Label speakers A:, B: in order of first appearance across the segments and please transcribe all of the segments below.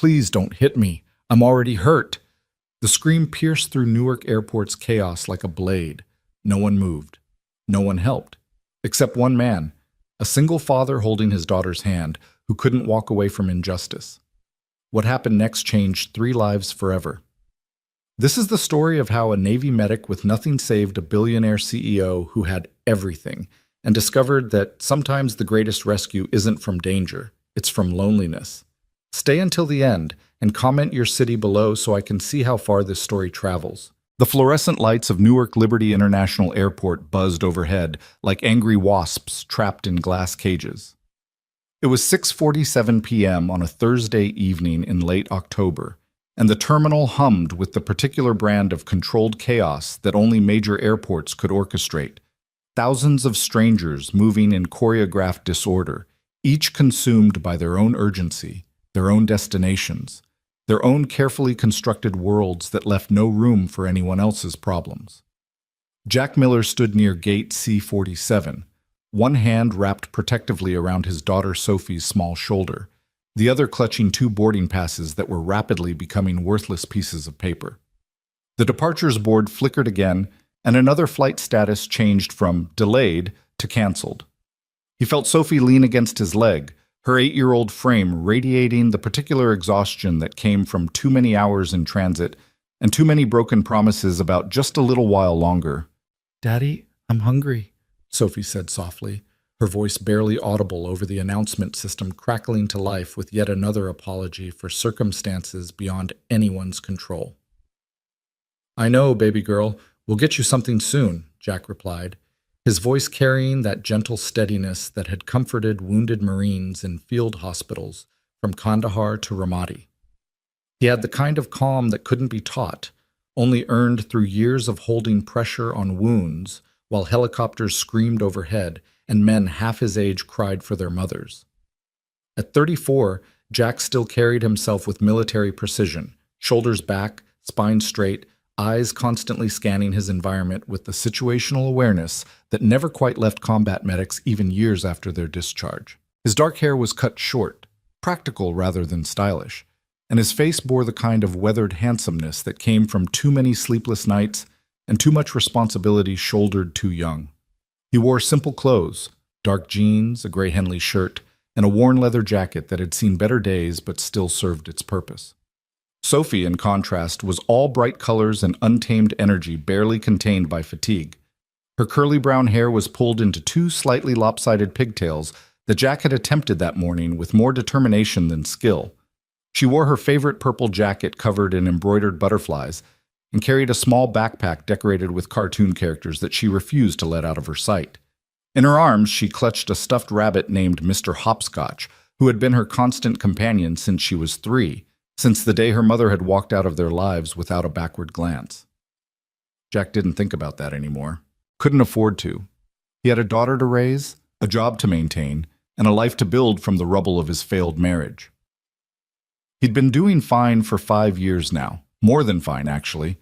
A: please don't hit me. I'm already hurt." The scream pierced through Newark Airport's chaos like a blade. No one moved. No one helped. Except one man, a single father holding his daughter's hand, who couldn't walk away from injustice. What happened next changed 3 lives forever. This is the story of how a Navy medic with nothing saved a billionaire CEO who had everything and discovered that sometimes the greatest rescue isn't from danger, it's from loneliness. Stay until the end and comment your city below so I can see how far this story travels. The fluorescent lights of Newark Liberty International Airport buzzed overhead like angry wasps trapped in glass cages. It was 6:47 p.m. on a Thursday evening in late October, and the terminal hummed with the particular brand of controlled chaos that only major airports could orchestrate. Thousands of strangers moving in choreographed disorder, each consumed by their own urgency, their own destinations, their own carefully constructed worlds that left no room for anyone else's problems. Jack Miller stood near gate C-47, one hand wrapped protectively around his daughter Sophie's small shoulder, the other clutching 2 boarding passes that were rapidly becoming worthless pieces of paper. The departures board flickered again, and another flight status changed from delayed to canceled. He felt Sophie lean against his leg, her 8-year-old frame radiating the particular exhaustion that came from too many hours in transit and too many broken promises about just a little while longer. "Daddy, I'm hungry," Sophie said softly, her voice barely audible over the announcement system crackling to life with yet another apology for circumstances beyond anyone's control. "I know, baby girl. We'll get you something soon," Jack replied, his voice carrying that gentle steadiness that had comforted wounded Marines in field hospitals from Kandahar to Ramadi. He had the kind of calm that couldn't be taught, only earned through years of holding pressure on wounds while helicopters screamed overhead and men half his age cried for their mothers. At 34, Jack still carried himself with military precision, shoulders back, spine straight, eyes constantly scanning his environment with the situational awareness that never quite left combat medics even years after their discharge. His dark hair was cut short, practical rather than stylish, and his face bore the kind of weathered handsomeness that came from too many sleepless nights and too much responsibility shouldered too young. He wore simple clothes, dark jeans, a gray Henley shirt, and a worn leather jacket that had seen better days but still served its purpose. Sophie, in contrast, was all bright colors and untamed energy barely contained by fatigue. Her curly brown hair was pulled into 2 slightly lopsided pigtails that Jack had attempted that morning with more determination than skill. She wore her favorite purple jacket covered in embroidered butterflies and carried a small backpack decorated with cartoon characters that she refused to let out of her sight. In her arms, she clutched a stuffed rabbit named Mr. Hopscotch, who had been her constant companion since she was 3, since the day her mother had walked out of their lives without a backward glance. Jack didn't think about that anymore. Couldn't afford to. He had a daughter to raise, a job to maintain, and a life to build from the rubble of his failed marriage. He'd been doing fine for 5 years now, more than fine, actually.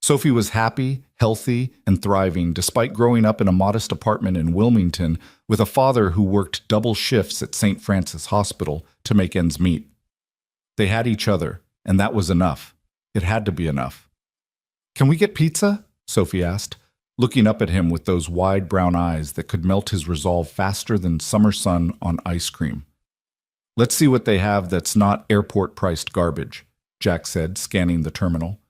A: Sophie was happy, healthy, and thriving despite growing up in a modest apartment in Wilmington with a father who worked double shifts at St. Francis Hospital to make ends meet. They had each other, and that was enough. It had to be enough. "Can we get pizza?" Sophie asked, looking up at him with those wide brown eyes that could melt his resolve faster than summer sun on ice cream. "Let's see what they have that's not airport-priced garbage," Jack said, scanning the terminal.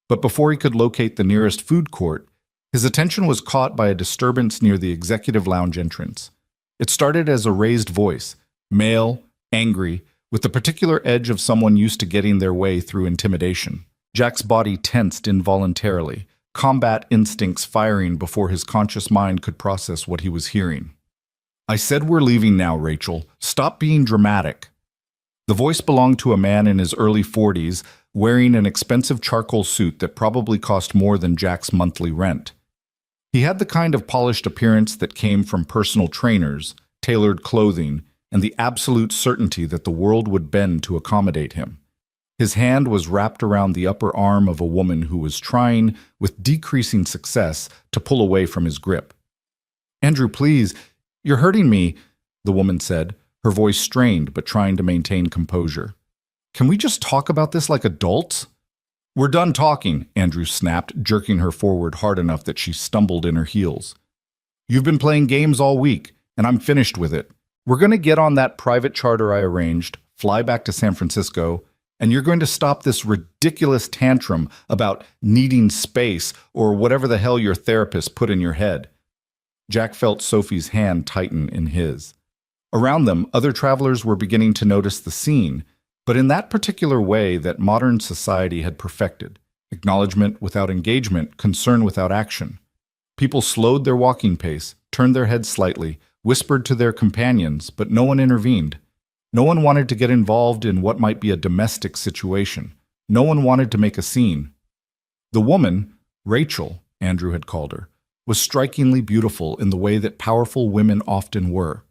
A: But before he could locate the nearest food court, his attention was caught by a disturbance near the executive lounge entrance. It started as a raised voice, male, angry, with the particular edge of someone used to getting their way through intimidation. Jack's body tensed involuntarily, combat instincts firing before his conscious mind could process what he was hearing. "I said we're leaving now, Rachel. Stop being dramatic." The voice belonged to a man in his early 40s, wearing an expensive charcoal suit that probably cost more than Jack's monthly rent. He had the kind of polished appearance that came from personal trainers, tailored clothing, and the absolute certainty that the world would bend to accommodate him. His hand was wrapped around the upper arm of a woman who was trying, with decreasing success, to pull away from his grip. "Andrew, please, you're hurting me," the woman said, her voice strained but trying to maintain composure. can we just talk about this like adults? We're done talking, Andrew snapped, jerking her forward hard enough that she stumbled in her heels. You've been playing games all week, and I'm finished with it. We're going to get on that private charter I arranged, fly back to San Francisco, and you're going to stop this ridiculous tantrum about needing space or whatever the hell your therapist put in your head. Jack felt Sophie's hand tighten in his. Around them, other travelers were beginning to notice the scene, but in that particular way that modern society had perfected: acknowledgement without engagement, concern without action. People slowed their walking pace, turned their heads slightly, whispered to their companions, but no one intervened. No one wanted to get involved in what might be a domestic situation. No one wanted to make a scene. The woman, Rachel, Andrew had called her, was strikingly beautiful in the way that powerful women often were,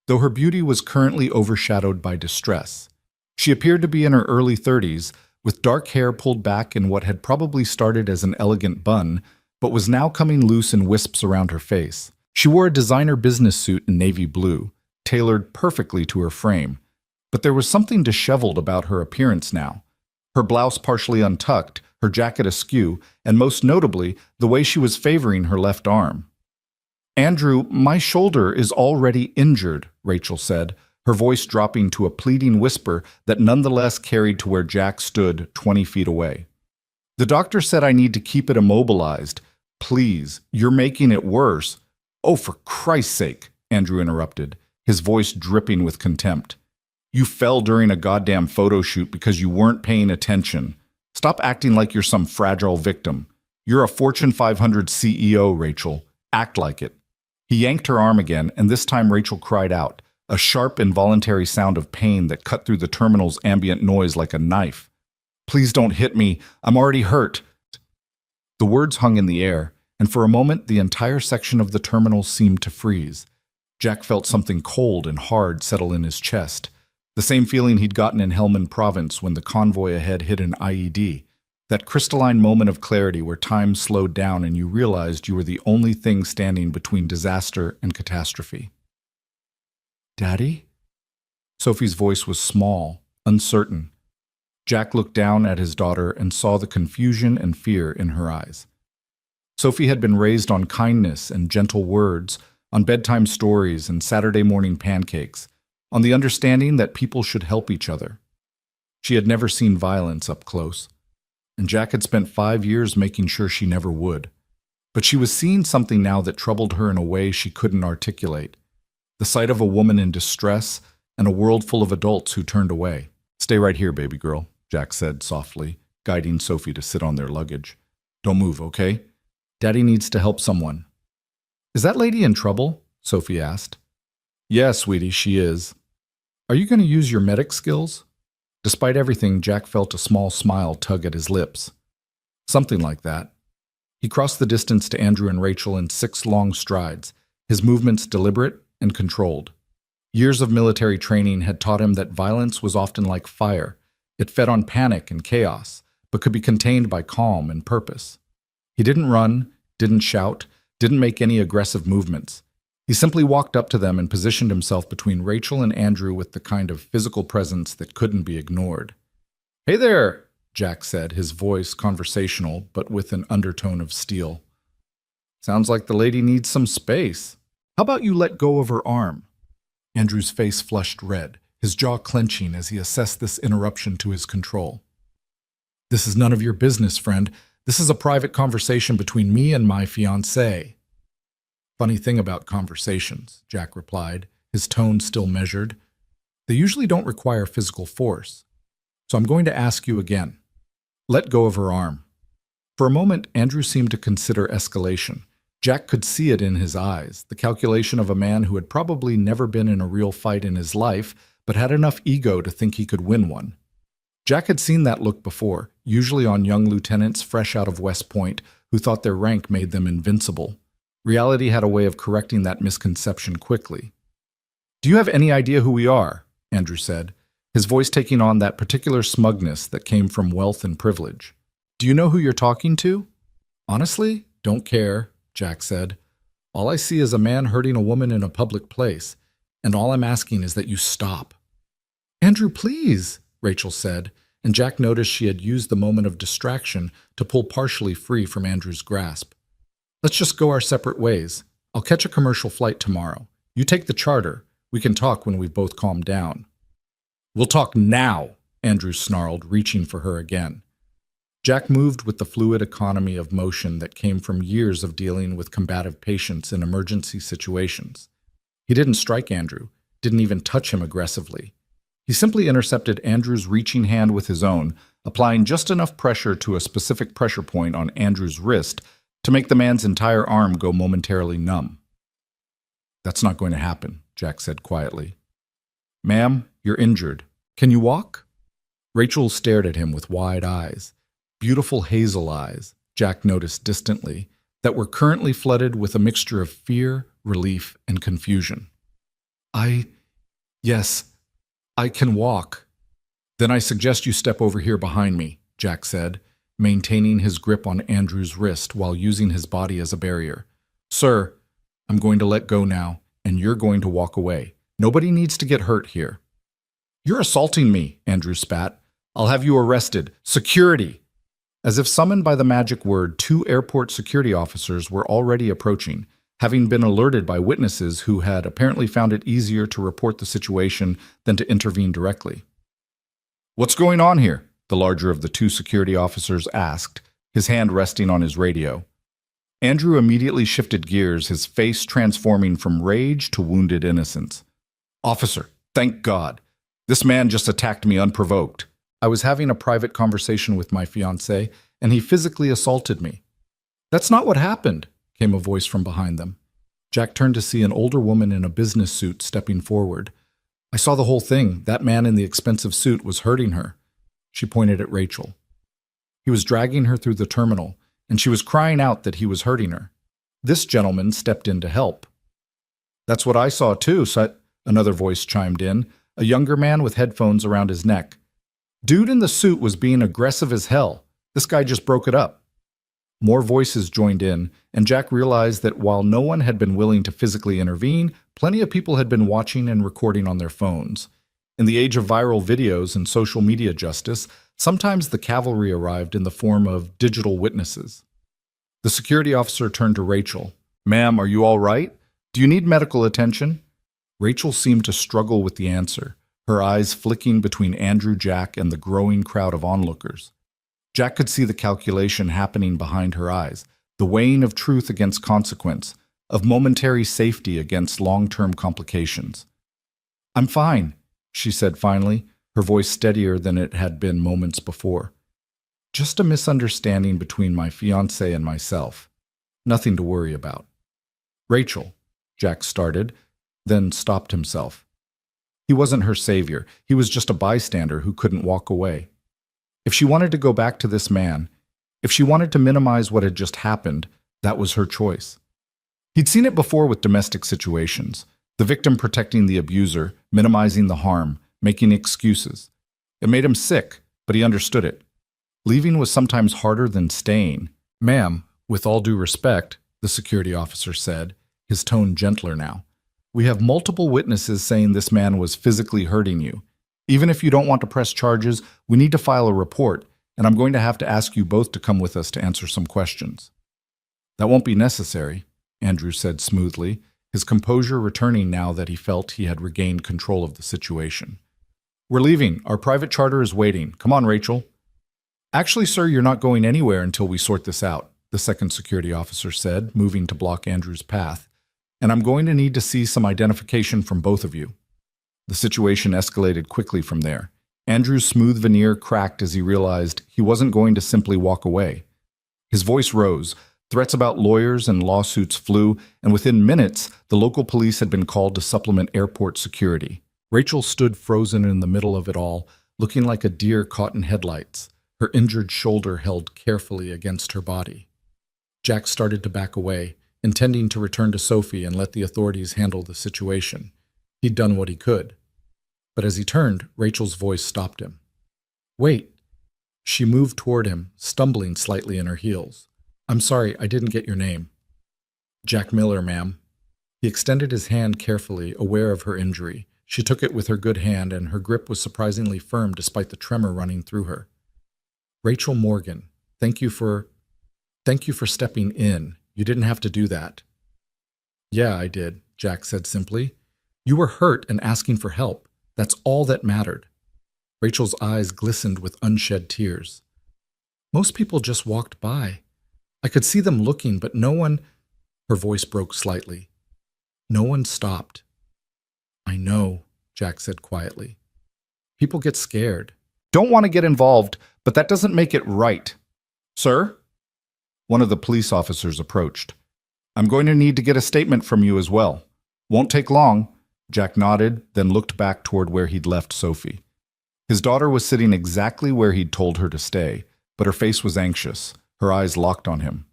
A: though her beauty was currently overshadowed by distress. She appeared to be in her early 30s, with dark hair pulled back in what had probably started as an elegant bun, but was now coming loose in wisps around her face. She wore a designer business suit in navy blue, tailored perfectly to her frame, but there was something disheveled about her appearance now. Her blouse partially untucked, her jacket askew, and most notably, the way she was favoring her left arm. "Andrew, my shoulder is already injured," Rachel said, her voice dropping to a pleading whisper that nonetheless carried to where Jack stood 20 feet away. "The doctor said I need to keep it immobilized. Please, you're making it worse." "Oh, for Christ's sake," Andrew interrupted, his voice dripping with contempt. "You fell during a goddamn photo shoot because you weren't paying attention. Stop acting like you're some fragile victim. You're a Fortune 500 CEO, Rachel. Act like it." He yanked her arm again, and this time Rachel cried out, a sharp, involuntary sound of pain that cut through the terminal's ambient noise like a knife. "Please don't hit me. I'm already hurt." The words hung in the air, and for a moment the entire section of the terminal seemed to freeze. Jack felt something cold and hard settle in his chest, the same feeling he'd gotten in Helmand Province when the convoy ahead hit an IED, that crystalline moment of clarity where time slowed down and you realized you were the only thing standing between disaster and catastrophe. "Daddy?" Sophie's voice was small, uncertain. Jack looked down at his daughter and saw the confusion and fear in her eyes. Sophie had been raised on kindness and gentle words, on bedtime stories and Saturday morning pancakes, on the understanding that people should help each other. She had never seen violence up close, and Jack had spent 5 years making sure she never would. But she was seeing something now that troubled her in a way she couldn't articulate. The sight of a woman in distress and a world full of adults who turned away. "Stay right here, baby girl," Jack said softly, guiding Sophie to sit on their luggage. "Don't move, okay? Daddy needs to help someone." "Is that lady in trouble?" Sophie asked. "Yeah, sweetie, she is." "Are you going to use your medic skills?" Despite everything, Jack felt a small smile tug at his lips. "Something like that." He crossed the distance to Andrew and Rachel in 6 long strides, his movements deliberate and controlled. Years of military training had taught him that violence was often like fire. It fed on panic and chaos, but could be contained by calm and purpose. He didn't run, didn't shout, didn't make any aggressive movements. He simply walked up to them and positioned himself between Rachel and Andrew with the kind of physical presence that couldn't be ignored. "Hey there," Jack said, his voice conversational but with an undertone of steel. "Sounds like the lady needs some space. How about you let go of her arm?" Andrew's face flushed red, his jaw clenching as he assessed this interruption to his control. "This is none of your business, friend. This is a private conversation between me and my fiancée." "Funny thing about conversations," Jack replied, his tone still measured. "They usually don't require physical force. So I'm going to ask you again. Let go of her arm." For a moment, Andrew seemed to consider escalation. Jack could see it in his eyes, the calculation of a man who had probably never been in a real fight in his life, but had enough ego to think he could win one. Jack had seen that look before, usually on young lieutenants fresh out of West Point who thought their rank made them invincible. Reality had a way of correcting that misconception quickly. "Do you have any idea who we are?" Andrew said, his voice taking on that particular smugness that came from wealth and privilege. "Do you know who you're talking to?" "Honestly, don't care," Jack said. "All I see is a man hurting a woman in a public place, and all I'm asking is that you stop." "Andrew, please," Rachel said, and Jack noticed she had used the moment of distraction to pull partially free from Andrew's grasp. Let's just go our separate ways. I'll catch a commercial flight tomorrow. You take the charter. We can talk when we've both calmed down. We'll talk now, Andrew snarled, reaching for her again. Jack moved with the fluid economy of motion that came from years of dealing with combative patients in emergency situations. He didn't strike Andrew, didn't even touch him aggressively. He simply intercepted Andrew's reaching hand with his own, applying just enough pressure to a specific pressure point on Andrew's wrist to make the man's entire arm go momentarily numb. That's not going to happen, Jack said quietly. Ma'am, you're injured. Can you walk? Rachel stared at him with wide eyes. Beautiful hazel eyes, Jack noticed distantly, that were currently flooded with a mixture of fear, relief, and confusion. Yes, I can walk. Then I suggest you step over here behind me, Jack said, maintaining his grip on Andrew's wrist while using his body as a barrier. Sir, I'm going to let go now, and you're going to walk away. Nobody needs to get hurt here. You're assaulting me, Andrew spat. I'll have you arrested. Security! As if summoned by the magic word, 2 airport security officers were already approaching, having been alerted by witnesses who had apparently found it easier to report the situation than to intervene directly. What's going on here? The larger of the 2 security officers asked, his hand resting on his radio. Andrew immediately shifted gears, his face transforming from rage to wounded innocence. Officer, thank God. This man just attacked me unprovoked. I was having a private conversation with my fiancé, and he physically assaulted me. That's not what happened, came a voice from behind them. Jack turned to see an older woman in a business suit stepping forward. I saw the whole thing. That man in the expensive suit was hurting her. She pointed at Rachel. He was dragging her through the terminal, and she was crying out that he was hurting her. This gentleman stepped in to help. That's what I saw too, another voice chimed in, a younger man with headphones around his neck. Dude in the suit was being aggressive as hell. This guy just broke it up. More voices joined in, and Jack realized that while no one had been willing to physically intervene, plenty of people had been watching and recording on their phones. In the age of viral videos and social media justice, sometimes the cavalry arrived in the form of digital witnesses. The security officer turned to Rachel. Ma'am, are you all right? Do you need medical attention? Rachel seemed to struggle with the answer, her eyes flicking between Andrew, Jack, and the growing crowd of onlookers. Jack could see the calculation happening behind her eyes, the weighing of truth against consequence, of momentary safety against long-term complications. I'm fine, she said finally, her voice steadier than it had been moments before. Just a misunderstanding between my fiancé and myself. Nothing to worry about. Rachel, Jack started, then stopped himself. He wasn't her savior. He was just a bystander who couldn't walk away. If she wanted to go back to this man, if she wanted to minimize what had just happened, that was her choice. He'd seen it before with domestic situations, the victim protecting the abuser, minimizing the harm, making excuses. It made him sick, but he understood it. Leaving was sometimes harder than staying. Ma'am, with all due respect, the security officer said, his tone gentler now. We have multiple witnesses saying this man was physically hurting you. Even if you don't want to press charges, we need to file a report, and I'm going to have to ask you both to come with us to answer some questions. That won't be necessary, Andrew said smoothly, his composure returning now that he felt he had regained control of the situation. We're leaving. Our private charter is waiting. Come on, Rachel. Actually, sir, you're not going anywhere until we sort this out, the second security officer said, moving to block Andrew's path. And I'm going to need to see some identification from both of you. The situation escalated quickly from there. Andrew's smooth veneer cracked as he realized he wasn't going to simply walk away. His voice rose, threats about lawyers and lawsuits flew, and within minutes, the local police had been called to supplement airport security. Rachel stood frozen in the middle of it all, looking like a deer caught in headlights, her injured shoulder held carefully against her body. Jack started to back away, intending to return to Sophie and let the authorities handle the situation. He'd done what he could. But as he turned, Rachel's voice stopped him. Wait. She moved toward him, stumbling slightly in her heels. I'm sorry, I didn't get your name. Jack Miller, ma'am. He extended his hand carefully, aware of her injury, She took it with her good hand, and her grip was surprisingly firm despite the tremor running through her. Rachel Morgan, thank you for stepping in. You didn't have to do that. Yeah, I did, Jack said simply. You were hurt and asking for help. That's all that mattered. Rachel's eyes glistened with unshed tears. Most people just walked by. I could see them looking, but no one... Her voice broke slightly. No one stopped. I know, Jack said quietly. People get scared. Don't want to get involved, but that doesn't make it right. Sir? One of the police officers approached. I'm going to need to get a statement from you as well. Won't take long. Jack nodded, then looked back toward where he'd left Sophie. His daughter was sitting exactly where he'd told her to stay, but her face was anxious, her eyes locked on him.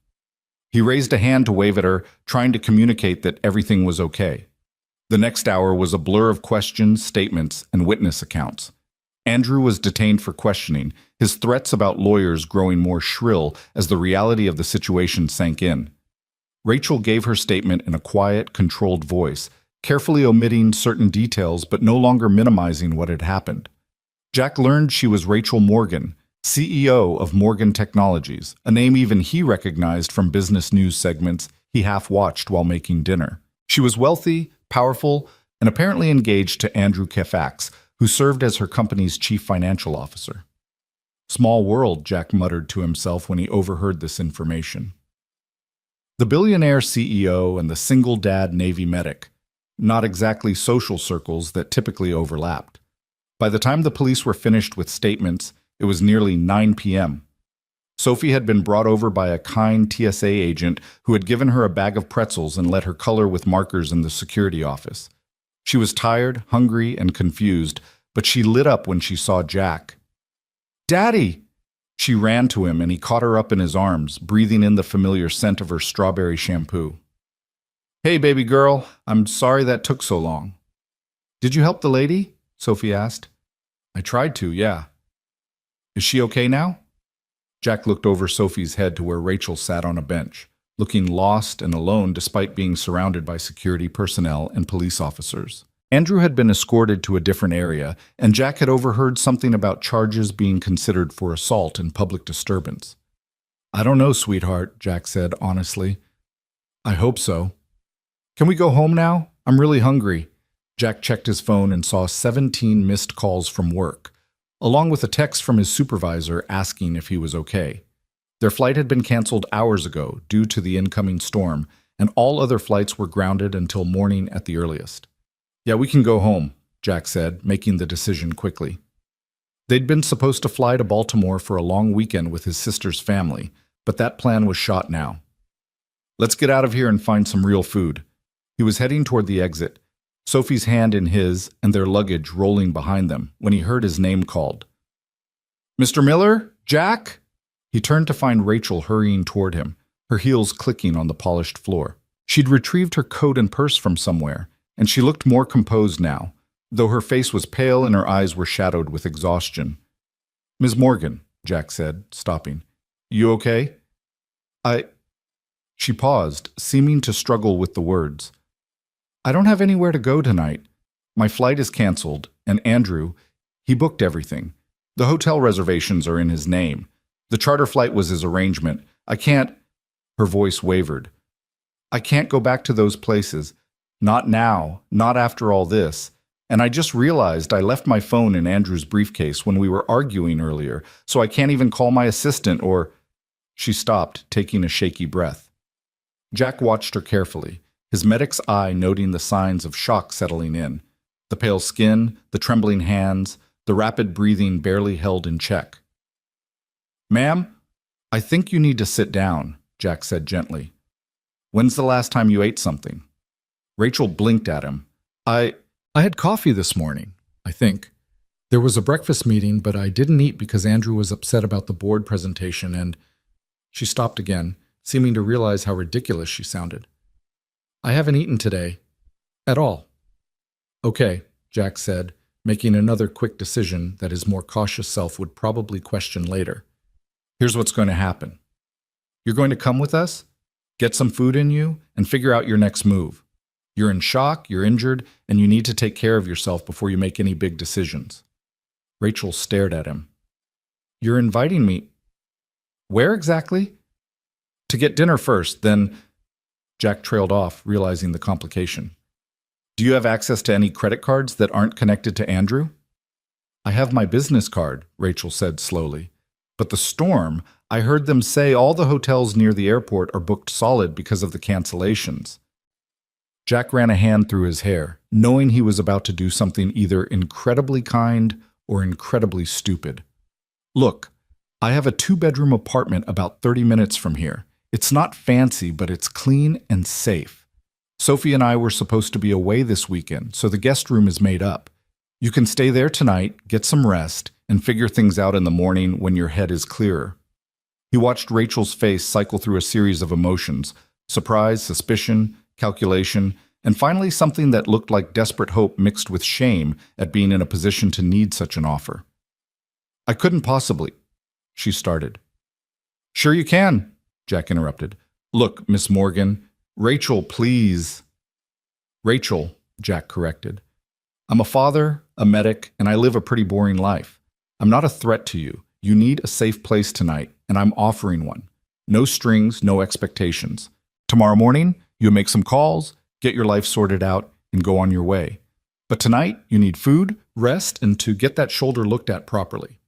A: He raised a hand to wave at her, trying to communicate that everything was okay. The next hour was a blur of questions, statements, and witness accounts. Andrew was detained for questioning, his threats about lawyers growing more shrill as the reality of the situation sank in. Rachel gave her statement in a quiet, controlled voice, carefully omitting certain details but no longer minimizing what had happened. Jack learned she was Rachel Morgan, CEO of Morgan Technologies, a name even he recognized from business news segments he half-watched while making dinner. She was wealthy, powerful, and apparently engaged to Andrew Koufax, who served as her company's chief financial officer. Small world, Jack muttered to himself when he overheard this information. The billionaire CEO and the single dad Navy medic, not exactly social circles that typically overlapped. By the time the police were finished with statements, it was nearly 9 p.m. Sophie had been brought over by a kind TSA agent who had given her a bag of pretzels and let her color with markers in the security office. She was tired, hungry, and confused, but she lit up when she saw Jack. Daddy! She ran to him and he caught her up in his arms, breathing in the familiar scent of her strawberry shampoo. Hey, baby girl, I'm sorry that took so long. Did you help the lady? Sophie asked. I tried to, yeah. Is she okay now? Jack looked over Sophie's head to where Rachel sat on a bench, looking lost and alone despite being surrounded by security personnel and police officers. Andrew had been escorted to a different area, and Jack had overheard something about charges being considered for assault and public disturbance. I don't know, sweetheart, Jack said honestly. I hope so. Can we go home now? I'm really hungry. Jack checked his phone and saw 17 missed calls from work, along with a text from his supervisor asking if he was okay. Their flight had been canceled hours ago due to the incoming storm, and all other flights were grounded until morning at the earliest. Yeah, we can go home, Jack said, making the decision quickly. They'd been supposed to fly to Baltimore for a long weekend with his sister's family, but that plan was shot now. Let's get out of here and find some real food. He was heading toward the exit, Sophie's hand in his and their luggage rolling behind them, when he heard his name called. Mr. Miller? Jack? He turned to find Rachel hurrying toward him, her heels clicking on the polished floor. She'd retrieved her coat and purse from somewhere, and she looked more composed now, though her face was pale and her eyes were shadowed with exhaustion. Ms. Morgan, Jack said, stopping. You okay? She paused, seeming to struggle with the words. I don't have anywhere to go tonight. My flight is canceled, and Andrew, he booked everything. The hotel reservations are in his name. The charter flight was his arrangement. I can't... Her voice wavered. I can't go back to those places. Not now, not after all this. And I just realized I left my phone in Andrew's briefcase when we were arguing earlier, so I can't even call my assistant or... She stopped, taking a shaky breath. Jack watched her carefully, his medic's eye noting the signs of shock settling in. The pale skin, the trembling hands, the rapid breathing barely held in check. Ma'am, I think you need to sit down, Jack said gently. When's the last time you ate something? Rachel blinked at him. I had coffee this morning, I think. There was a breakfast meeting, but I didn't eat because Andrew was upset about the board presentation and... She stopped again, seeming to realize how ridiculous she sounded. I haven't eaten today. At all. Okay, Jack said, making another quick decision that his more cautious self would probably question later. Here's what's going to happen. You're going to come with us, get some food in you, and figure out your next move. You're in shock, you're injured, and you need to take care of yourself before you make any big decisions. Rachel stared at him. You're inviting me. Where exactly? To get dinner first, then. Jack trailed off, realizing the complication. Do you have access to any credit cards that aren't connected to Andrew? I have my business card, Rachel said slowly. But the storm, I heard them say all the hotels near the airport are booked solid because of the cancellations. Jack ran a hand through his hair, knowing he was about to do something either incredibly kind or incredibly stupid. Look, I have a 2-bedroom apartment about 30 minutes from here. It's not fancy, but it's clean and safe. Sophie and I were supposed to be away this weekend, so the guest room is made up. You can stay there tonight, get some rest, and figure things out in the morning when your head is clearer. He watched Rachel's face cycle through a series of emotions: surprise, suspicion, calculation, and finally something that looked like desperate hope mixed with shame at being in a position to need such an offer. I couldn't possibly, she started. Sure you can, Jack interrupted. Look, Miss Morgan, Rachel, please. Rachel, Jack corrected. I'm a father, a medic, and I live a pretty boring life. I'm not a threat to you. You need a safe place tonight, and I'm offering one. No strings, no expectations. Tomorrow morning, you make some calls, get your life sorted out, and go on your way. But tonight, you need food, rest, and to get that shoulder looked at properly.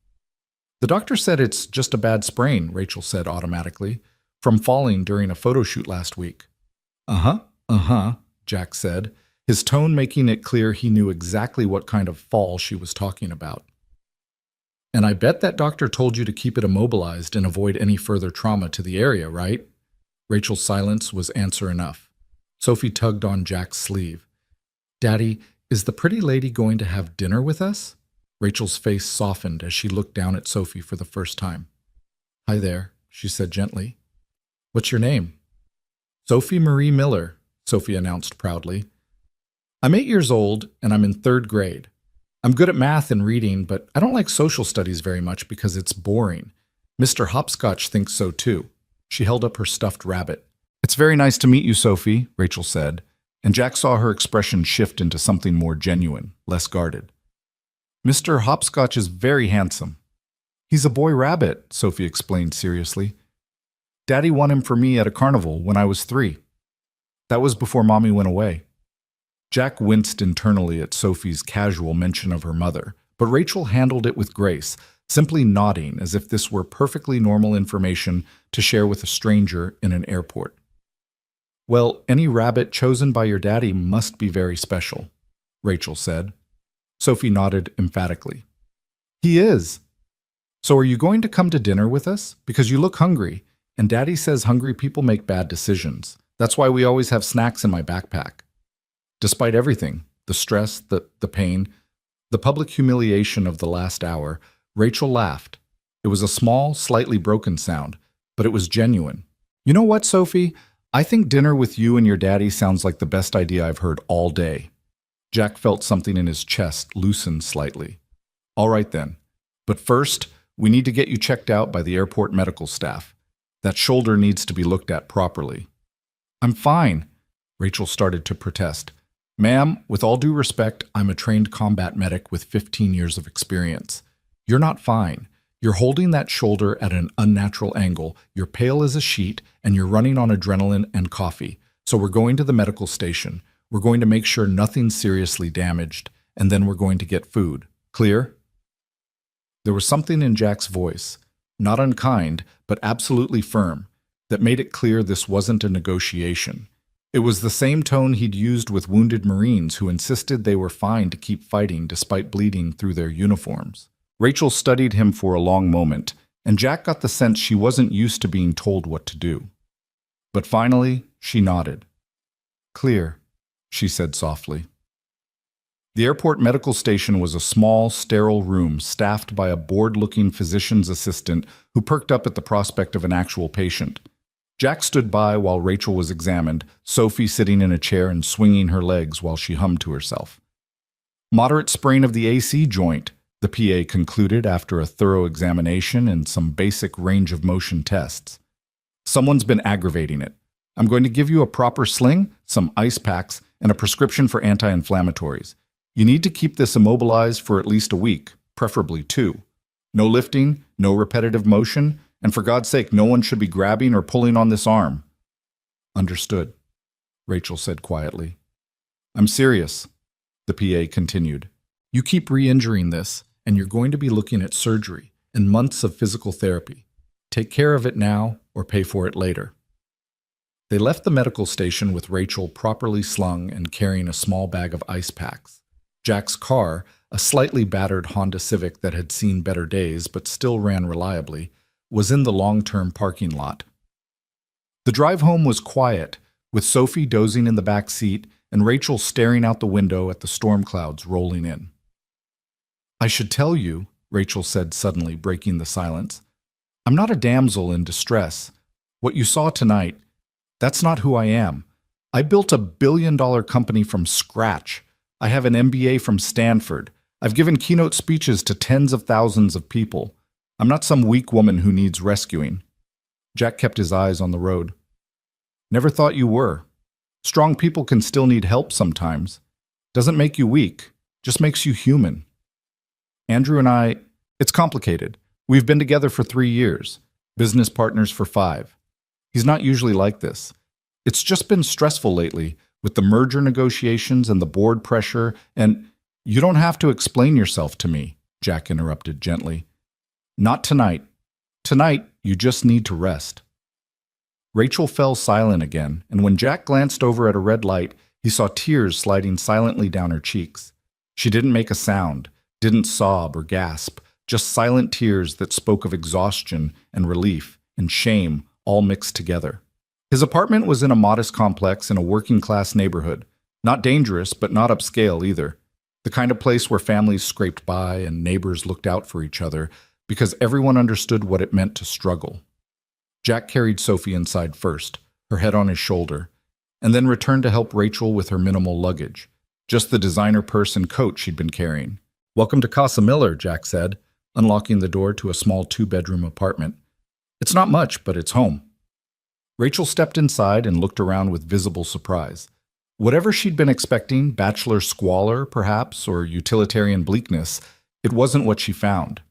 A: The doctor said it's just a bad sprain, Rachel said automatically, from falling during a photo shoot last week. Jack said, his tone making it clear he knew exactly what kind of fall she was talking about. And I bet that doctor told you to keep it immobilized and avoid any further trauma to the area, right? Rachel's silence was answer enough. Sophie tugged on Jack's sleeve. Daddy, is the pretty lady going to have dinner with us? Rachel's face softened as she looked down at Sophie for the first time. Hi there, she said gently. What's your name? Sophie Marie Miller, Sophie announced proudly. I'm 8 years old, and I'm in 3rd grade. I'm good at math and reading, but I don't like social studies very much because it's boring. Mr. Hopscotch thinks so too. She held up her stuffed rabbit. It's very nice to meet you, Sophie, Rachel said, and Jack saw her expression shift into something more genuine, less guarded. Mr. Hopscotch is very handsome. He's a boy rabbit, Sophie explained seriously. Daddy won him for me at a carnival when I was 3. That was before Mommy went away. Jack winced internally at Sophie's casual mention of her mother, but Rachel handled it with grace, simply nodding as if this were perfectly normal information to share with a stranger in an airport. Well, any rabbit chosen by your daddy must be very special, Rachel said. Sophie nodded emphatically. He is. So are you going to come to dinner with us? Because you look hungry, and Daddy says hungry people make bad decisions. That's why we always have snacks in my backpack. Despite everything, the stress, the pain, the public humiliation of the last hour, Rachel laughed. It was a small, slightly broken sound, but it was genuine. You know what, Sophie? I think dinner with you and your daddy sounds like the best idea I've heard all day. Jack felt something in his chest loosen slightly. All right then. But first, we need to get you checked out by the airport medical staff. That shoulder needs to be looked at properly. I'm fine, Rachel started to protest. Ma'am, with all due respect, I'm a trained combat medic with 15 years of experience. You're not fine. You're holding that shoulder at an unnatural angle, you're pale as a sheet, and you're running on adrenaline and coffee. So we're going to the medical station. We're going to make sure nothing's seriously damaged, and then we're going to get food. Clear? There was something in Jack's voice, not unkind, but absolutely firm, that made it clear this wasn't a negotiation. It was the same tone he'd used with wounded Marines who insisted they were fine to keep fighting despite bleeding through their uniforms. Rachel studied him for a long moment, and Jack got the sense she wasn't used to being told what to do. But finally, she nodded. Clear, she said softly. The airport medical station was a small, sterile room staffed by a bored-looking physician's assistant who perked up at the prospect of an actual patient. Jack stood by while Rachel was examined, Sophie sitting in a chair and swinging her legs while she hummed to herself. Moderate sprain of the AC joint, the PA concluded after a thorough examination and some basic range of motion tests. Someone's been aggravating it. I'm going to give you a proper sling, some ice packs, and a prescription for anti-inflammatories. You need to keep this immobilized for at least a week, preferably 2. No lifting, no repetitive motion, and for God's sake, no one should be grabbing or pulling on this arm. Understood, Rachel said quietly. I'm serious, the PA continued. You keep re-injuring this, and you're going to be looking at surgery and months of physical therapy. Take care of it now or pay for it later. They left the medical station with Rachel properly slung and carrying a small bag of ice packs. Jack's car, a slightly battered Honda Civic that had seen better days but still ran reliably, was in the long-term parking lot. The drive home was quiet, with Sophie dozing in the back seat and Rachel staring out the window at the storm clouds rolling in. I should tell you, Rachel said suddenly, breaking the silence, I'm not a damsel in distress. What you saw tonight, that's not who I am. I built a billion-dollar company from scratch. I have an MBA from Stanford. I've given keynote speeches to tens of thousands of people. I'm not some weak woman who needs rescuing. Jack kept his eyes on the road. Never thought you were. Strong people can still need help sometimes. Doesn't make you weak, just makes you human. Andrew and I, it's complicated. We've been together for 3 years, business partners for 5. He's not usually like this. It's just been stressful lately with the merger negotiations and the board pressure, and you don't have to explain yourself to me, Jack interrupted gently. Not tonight. Tonight, you just need to rest. Rachel fell silent again, and when Jack glanced over at a red light, he saw tears sliding silently down her cheeks. She didn't make a sound, didn't sob or gasp, just silent tears that spoke of exhaustion and relief and shame all mixed together. His apartment was in a modest complex in a working-class neighborhood, not dangerous but not upscale either, the kind of place where families scraped by and neighbors looked out for each other because everyone understood what it meant to struggle. Jack carried Sophie inside first, her head on his shoulder, and then returned to help Rachel with her minimal luggage, just the designer purse and coat she'd been carrying. Welcome to Casa Miller, Jack said, unlocking the door to a small 2-bedroom apartment. It's not much, but it's home. Rachel stepped inside and looked around with visible surprise. Whatever she'd been expecting, bachelor squalor, perhaps, or utilitarian bleakness, it wasn't what she found.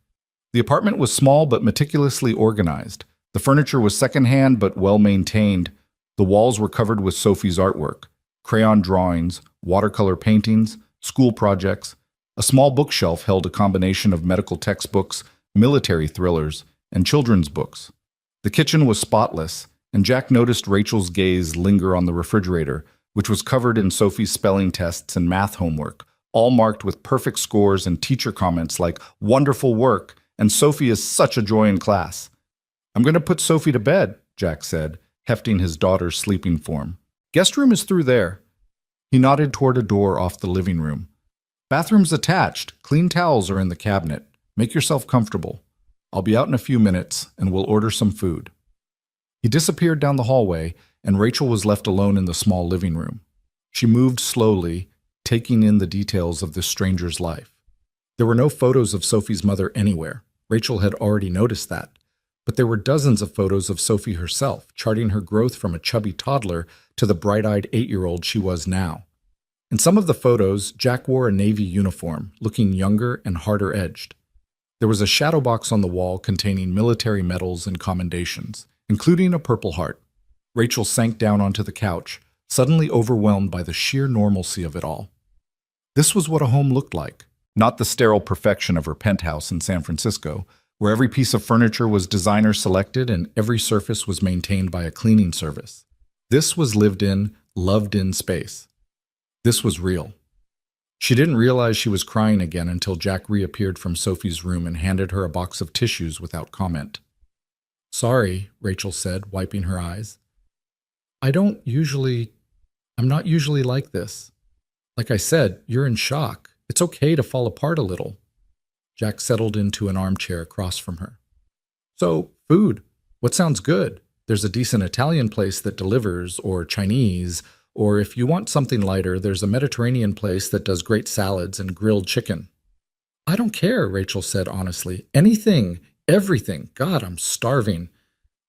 A: The apartment was small but meticulously organized. The furniture was secondhand but well-maintained. The walls were covered with Sophie's artwork, crayon drawings, watercolor paintings, school projects. A small bookshelf held a combination of medical textbooks, military thrillers, and children's books. The kitchen was spotless, and Jack noticed Rachel's gaze linger on the refrigerator, which was covered in Sophie's spelling tests and math homework, all marked with perfect scores and teacher comments like, "Wonderful work," and "Sophie is such a joy in class." "I'm going to put Sophie to bed," Jack said, hefting his daughter's sleeping form. "Guest room is through there." He nodded toward a door off the living room. "Bathroom's attached. Clean towels are in the cabinet. Make yourself comfortable. I'll be out in a few minutes, and we'll order some food." He disappeared down the hallway, and Rachel was left alone in the small living room. She moved slowly, taking in the details of this stranger's life. There were no photos of Sophie's mother anywhere. Rachel had already noticed that. But there were dozens of photos of Sophie herself, charting her growth from a chubby toddler to the bright-eyed 8-year-old she was now. In some of the photos, Jack wore a Navy uniform, looking younger and harder-edged. There was a shadow box on the wall containing military medals and commendations, including a Purple Heart. Rachel sank down onto the couch, suddenly overwhelmed by the sheer normalcy of it all. This was what a home looked like, not the sterile perfection of her penthouse in San Francisco, where every piece of furniture was designer-selected and every surface was maintained by a cleaning service. This was lived-in, loved-in space. This was real. She didn't realize she was crying again until Jack reappeared from Sophie's room and handed her a box of tissues without comment. "Sorry," Rachel said, wiping her eyes. I'm not usually like this. Like I said, you're in shock. It's okay to fall apart a little." Jack settled into an armchair across from her. "So, food. What sounds good? There's a decent Italian place that delivers, or Chinese, or if you want something lighter, there's a Mediterranean place that does great salads and grilled chicken." "I don't care," Rachel said honestly. "Anything, everything. God, I'm starving."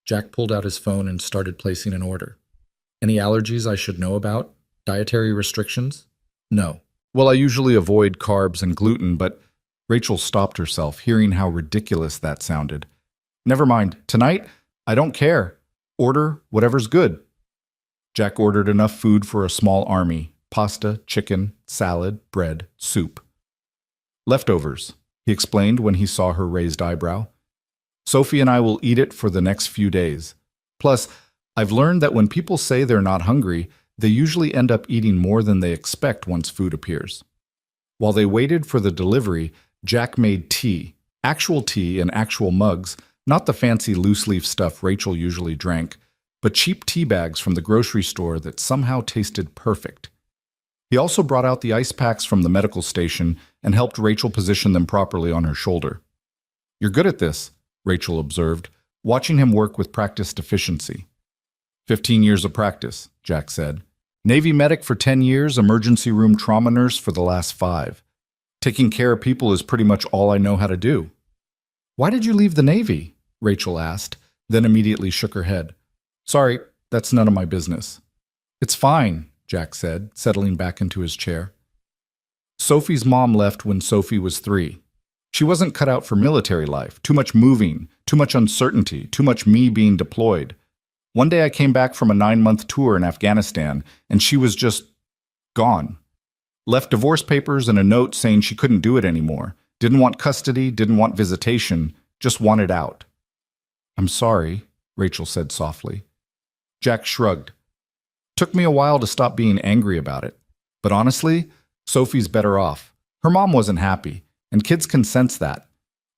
A: Jack pulled out his phone and started placing an order. "Any allergies I should know about?" Dietary restrictions? No. Well, I usually avoid carbs and gluten, but Rachel stopped herself, hearing how ridiculous that sounded. Never mind. Tonight, I don't care. Order whatever's good. Jack ordered enough food for a small army: pasta, chicken, salad, bread, soup. Leftovers, he explained when he saw her raised eyebrow. Sophie and I will eat it for the next few days. Plus, I've learned that when people say they're not hungry, they usually end up eating more than they expect once food appears. While they waited for the delivery, Jack made tea, actual tea in actual mugs, not the fancy loose-leaf stuff Rachel usually drank, but cheap tea bags from the grocery store that somehow tasted perfect. He also brought out the ice packs from the medical station and helped Rachel position them properly on her shoulder. "You're good at this," Rachel observed, watching him work with practiced efficiency. 15 years of practice, Jack said. Navy medic for 10 years, emergency room trauma nurse for the last 5. Taking care of people is pretty much all I know how to do. "Why did you leave the Navy?" Rachel asked, then immediately shook her head. "Sorry, that's none of my business." "It's fine," Jack said, settling back into his chair. Sophie's mom left when Sophie was 3. She wasn't cut out for military life. Too much moving, too much uncertainty, too much me being deployed. One day I came back from a 9-month tour in Afghanistan, and she was just gone. Left divorce papers and a note saying she couldn't do it anymore. Didn't want custody, didn't want visitation, just wanted out. "I'm sorry," Rachel said softly. Jack shrugged. "Took me a while to stop being angry about it. But honestly, Sophie's better off. Her mom wasn't happy, and kids can sense that.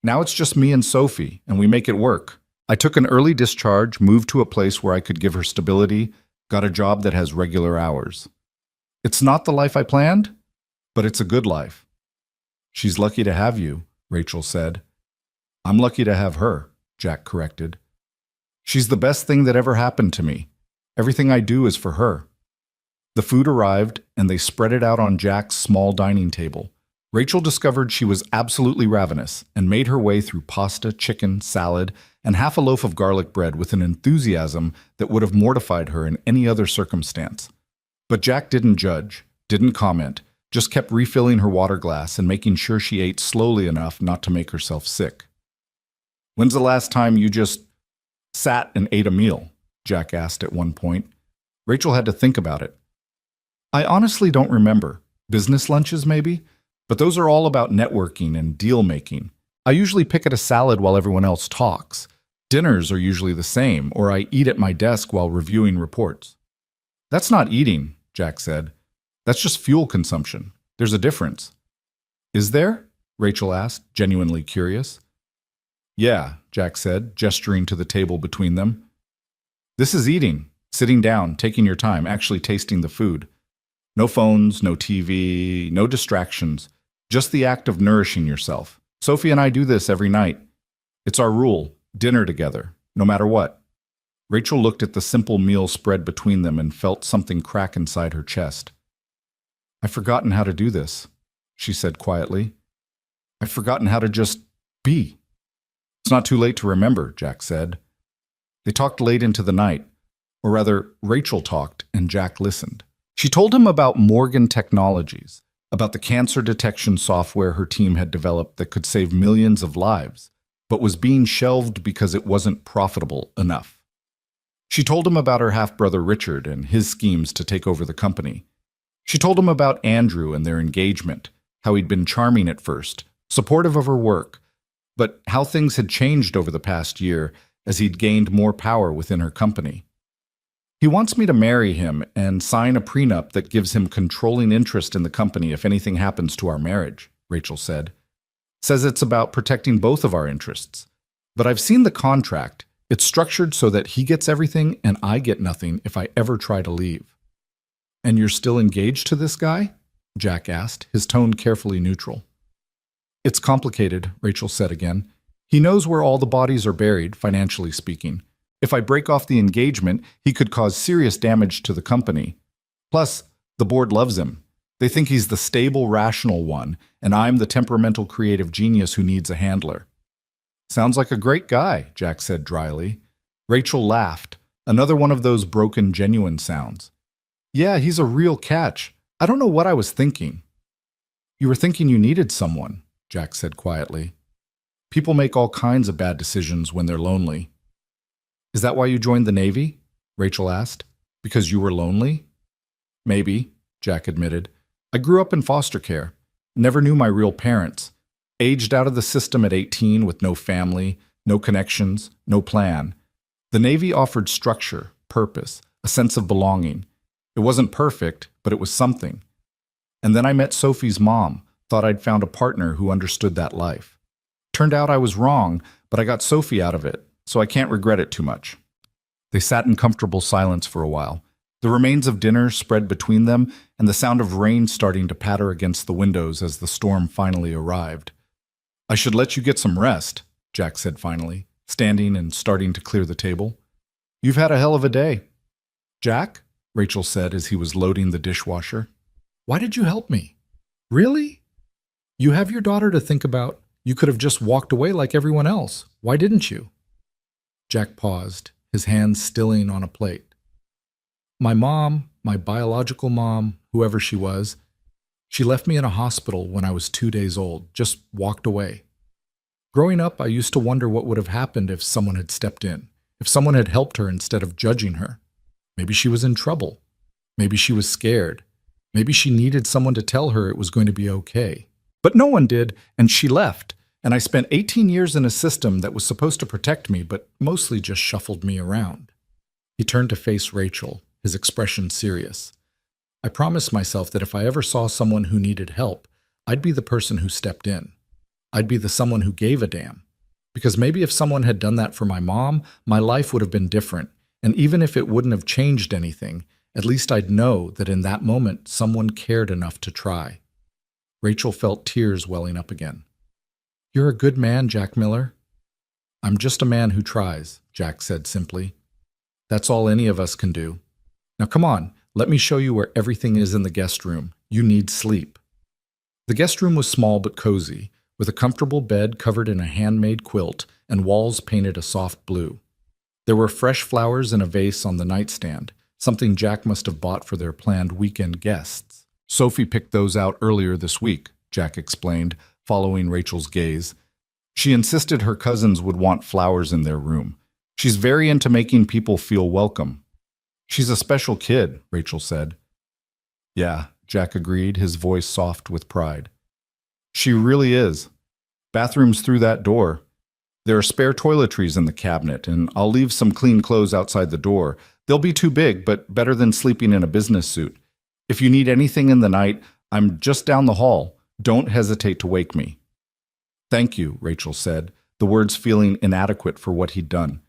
A: Now it's just me and Sophie, and we make it work. I took an early discharge, moved to a place where I could give her stability, got a job that has regular hours. It's not the life I planned, but it's a good life." "She's lucky to have you," Rachel said. "I'm lucky to have her," Jack corrected. "She's the best thing that ever happened to me. Everything I do is for her." The food arrived, and they spread it out on Jack's small dining table. Rachel discovered she was absolutely ravenous and made her way through pasta, chicken, salad, and half a loaf of garlic bread with an enthusiasm that would have mortified her in any other circumstance. But Jack didn't judge, didn't comment, just kept refilling her water glass and making sure she ate slowly enough not to make herself sick. "When's the last time you just sat and ate a meal?" Jack asked at one point. Rachel had to think about it. "I honestly don't remember. Business lunches, maybe? But those are all about networking and deal-making. I usually pick at a salad while everyone else talks. Dinners are usually the same, or I eat at my desk while reviewing reports." "That's not eating," Jack said. "That's just fuel consumption. There's a difference." "Is there?" Rachel asked, genuinely curious. "Yeah," Jack said, gesturing to the table between them. "This is eating, sitting down, taking your time, actually tasting the food. No phones, no TV, no distractions, just the act of nourishing yourself. Sophie and I do this every night. It's our rule, dinner together, no matter what." Rachel looked at the simple meal spread between them and felt something crack inside her chest. "I've forgotten how to do this," she said quietly. "I've forgotten how to just be." "It's not too late to remember," Jack said. They talked late into the night, or rather, Rachel talked and Jack listened. She told him about Morgan Technologies, about the cancer detection software her team had developed that could save millions of lives, but was being shelved because it wasn't profitable enough. She told him about her half-brother Richard and his schemes to take over the company. She told him about Andrew and their engagement, how he'd been charming at first, supportive of her work, but how things had changed over the past year as he'd gained more power within her company. "He wants me to marry him and sign a prenup that gives him controlling interest in the company if anything happens to our marriage," Rachel said. "Says it's about protecting both of our interests. But I've seen the contract. It's structured so that he gets everything and I get nothing if I ever try to leave." "And you're still engaged to this guy?" Jack asked, his tone carefully neutral. "It's complicated," Rachel said again. "He knows where all the bodies are buried, financially speaking. If I break off the engagement, he could cause serious damage to the company. Plus, the board loves him. They think he's the stable, rational one, and I'm the temperamental, creative genius who needs a handler." "Sounds like a great guy," Jack said dryly. Rachel laughed, another one of those broken, genuine sounds. Yeah, he's a real catch. I don't know what I was thinking. You were thinking you needed someone, Jack said quietly. People make all kinds of bad decisions when they're lonely. Is that why you joined the Navy? Rachel asked. Because you were lonely? Maybe, Jack admitted. I grew up in foster care. Never knew my real parents. Aged out of the system at 18 with no family, no connections, no plan. The Navy offered structure, purpose, a sense of belonging. It wasn't perfect, but it was something. And then I met Sophie's mom, thought I'd found a partner who understood that life. Turned out I was wrong, but I got Sophie out of it, so I can't regret it too much. They sat in comfortable silence for a while. The remains of dinner spread between them, and the sound of rain starting to patter against the windows as the storm finally arrived. I should let you get some rest, Jack said finally, standing and starting to clear the table. You've had a hell of a day. Jack, Rachel said as he was loading the dishwasher. Why did you help me? Really? You have your daughter to think about. You could have just walked away like everyone else. Why didn't you? Jack paused, his hands stilling on a plate. My mom, my biological mom, whoever she was, she left me in a hospital when I was 2 days old, just walked away. Growing up, I used to wonder what would have happened if someone had stepped in, if someone had helped her instead of judging her. Maybe she was in trouble. Maybe she was scared. Maybe she needed someone to tell her it was going to be okay. But no one did, and she left, and I spent 18 years in a system that was supposed to protect me, but mostly just shuffled me around. He turned to face Rachel, his expression serious. I promised myself that if I ever saw someone who needed help, I'd be the person who stepped in. I'd be the someone who gave a damn. Because maybe if someone had done that for my mom, my life would have been different, and even if it wouldn't have changed anything, at least I'd know that in that moment someone cared enough to try. Rachel felt tears welling up again. You're a good man, Jack Miller. I'm just a man who tries, Jack said simply. That's all any of us can do. Now come on, let me show you where everything is in the guest room. You need sleep. The guest room was small but cozy, with a comfortable bed covered in a handmade quilt and walls painted a soft blue. There were fresh flowers in a vase on the nightstand, something Jack must have bought for their planned weekend guests. Sophie picked those out earlier this week, Jack explained, following Rachel's gaze. She insisted her cousins would want flowers in their room. She's very into making people feel welcome. She's a special kid, Rachel said. Yeah, Jack agreed, his voice soft with pride. She really is. Bathroom's through that door. There are spare toiletries in the cabinet, and I'll leave some clean clothes outside the door. They'll be too big, but better than sleeping in a business suit. If you need anything in the night, I'm just down the hall. Don't hesitate to wake me. Thank you, Rachel said, the words feeling inadequate for what he'd done.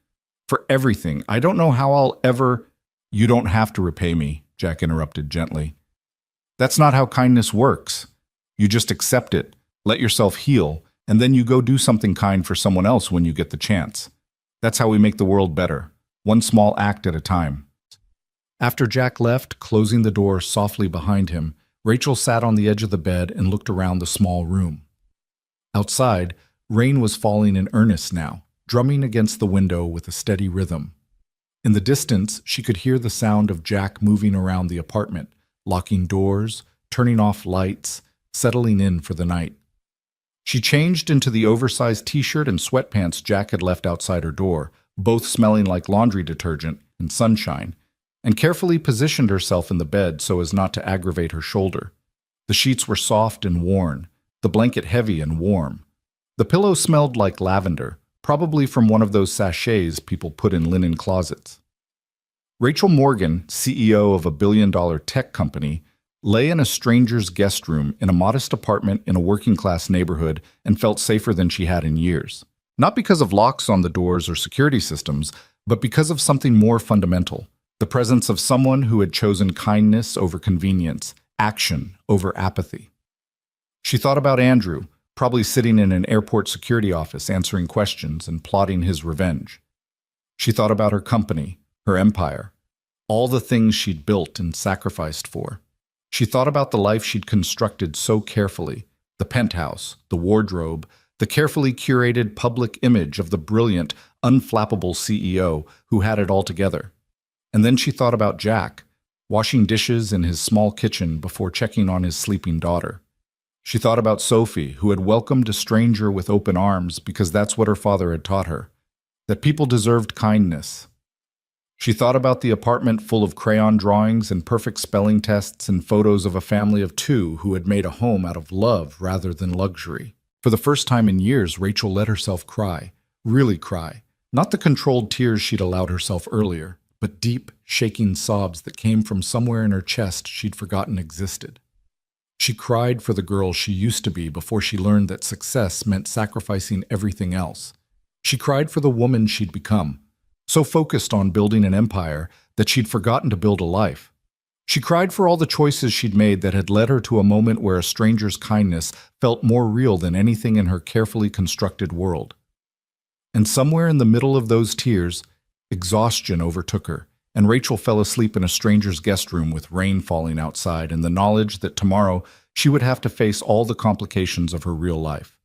A: For everything. I don't know how I'll ever... You don't have to repay me, Jack interrupted gently. That's not how kindness works. You just accept it, let yourself heal, and then you go do something kind for someone else when you get the chance. That's how we make the world better, one small act at a time. After Jack left, closing the door softly behind him, Rachel sat on the edge of the bed and looked around the small room. Outside, rain was falling in earnest now, drumming against the window with a steady rhythm. In the distance, she could hear the sound of Jack moving around the apartment, locking doors, turning off lights, settling in for the night. She changed into the oversized t-shirt and sweatpants Jack had left outside her door, both smelling like laundry detergent and sunshine, and carefully positioned herself in the bed so as not to aggravate her shoulder. The sheets were soft and worn, the blanket heavy and warm. The pillow smelled like lavender, probably from one of those sachets people put in linen closets. Rachel Morgan, CEO of a billion-dollar tech company, lay in a stranger's guest room in a modest apartment in a working-class neighborhood and felt safer than she had in years. Not because of locks on the doors or security systems, but because of something more fundamental, the presence of someone who had chosen kindness over convenience, action over apathy. She thought about Andrew, probably sitting in an airport security office answering questions and plotting his revenge. She thought about her company, her empire, all the things she'd built and sacrificed for. She thought about the life she'd constructed so carefully, the penthouse, the wardrobe, the carefully curated public image of the brilliant, unflappable CEO who had it all together. And then she thought about Jack, washing dishes in his small kitchen before checking on his sleeping daughter. She thought about Sophie, who had welcomed a stranger with open arms because that's what her father had taught her, that people deserved kindness. She thought about the apartment full of crayon drawings and perfect spelling tests and photos of a family of two who had made a home out of love rather than luxury. For the first time in years, Rachel let herself cry, really cry. Not the controlled tears she'd allowed herself earlier, but deep, shaking sobs that came from somewhere in her chest she'd forgotten existed. She cried for the girl she used to be before she learned that success meant sacrificing everything else. She cried for the woman she'd become, so focused on building an empire that she'd forgotten to build a life. She cried for all the choices she'd made that had led her to a moment where a stranger's kindness felt more real than anything in her carefully constructed world. And somewhere in the middle of those tears, exhaustion overtook her, and Rachel fell asleep in a stranger's guest room with rain falling outside and the knowledge that tomorrow she would have to face all the complications of her real life.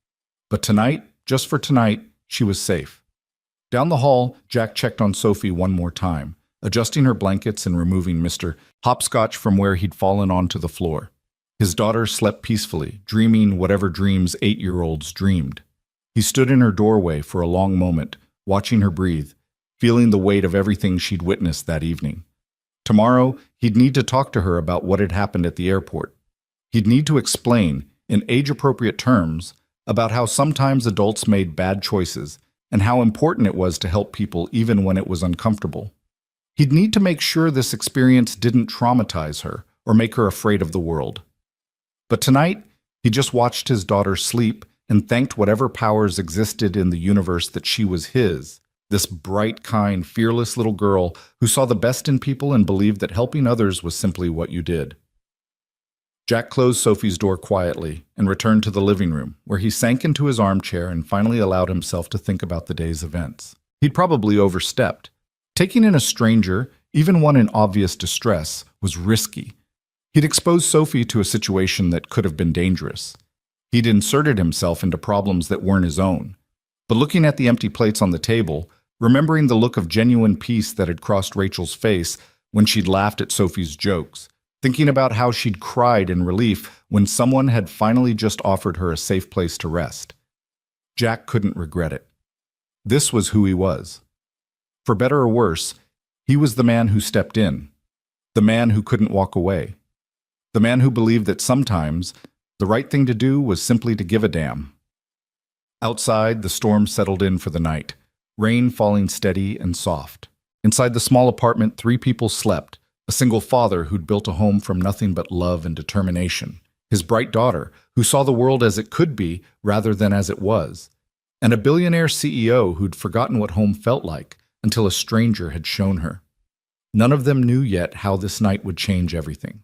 A: But tonight, just for tonight, she was safe. Down the hall, Jack checked on Sophie one more time, adjusting her blankets and removing Mr. Hopscotch from where he'd fallen onto the floor. His daughter slept peacefully, dreaming whatever dreams 8-year-olds dreamed. He stood in her doorway for a long moment, watching her breathe, feeling the weight of everything she'd witnessed that evening. Tomorrow, he'd need to talk to her about what had happened at the airport. He'd need to explain, in age-appropriate terms, about how sometimes adults made bad choices and how important it was to help people even when it was uncomfortable. He'd need to make sure this experience didn't traumatize her or make her afraid of the world. But tonight, he just watched his daughter sleep and thanked whatever powers existed in the universe that she was his, this bright, kind, fearless little girl who saw the best in people and believed that helping others was simply what you did. Jack closed Sophie's door quietly and returned to the living room, where he sank into his armchair and finally allowed himself to think about the day's events. He'd probably overstepped. Taking in a stranger, even one in obvious distress, was risky. He'd exposed Sophie to a situation that could have been dangerous. He'd inserted himself into problems that weren't his own. But looking at the empty plates on the table, remembering the look of genuine peace that had crossed Rachel's face when she'd laughed at Sophie's jokes, thinking about how she'd cried in relief when someone had finally just offered her a safe place to rest, Jack couldn't regret it. This was who he was. For better or worse, he was the man who stepped in, the man who couldn't walk away, the man who believed that sometimes the right thing to do was simply to give a damn. Outside, the storm settled in for the night, rain falling steady and soft. Inside the small apartment, 3 people slept, a single father who'd built a home from nothing but love and determination, his bright daughter, who saw the world as it could be rather than as it was, and a billionaire CEO who'd forgotten what home felt like until a stranger had shown her. None of them knew yet how this night would change everything.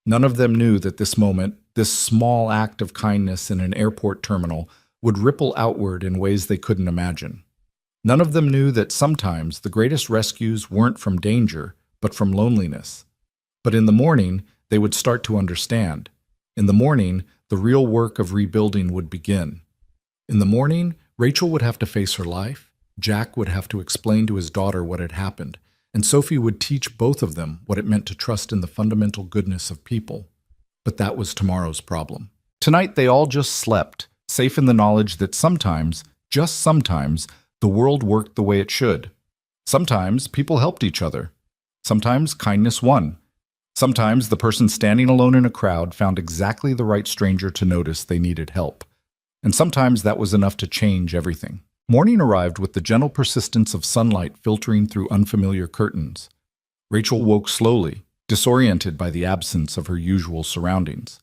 A: None of them knew that this moment, this small act of kindness in an airport terminal, would ripple outward in ways they couldn't imagine. None of them knew that sometimes the greatest rescues weren't from danger, but from loneliness. But in the morning, they would start to understand. In the morning, the real work of rebuilding would begin. In the morning, Rachel would have to face her life, Jack would have to explain to his daughter what had happened, and Sophie would teach both of them what it meant to trust in the fundamental goodness of people. But that was tomorrow's problem. Tonight, they all just slept, safe in the knowledge that sometimes, just sometimes, the world worked the way it should. Sometimes people helped each other. Sometimes kindness won. Sometimes the person standing alone in a crowd found exactly the right stranger to notice they needed help. And sometimes that was enough to change everything. Morning arrived with the gentle persistence of sunlight filtering through unfamiliar curtains. Rachel woke slowly, disoriented by the absence of her usual surroundings.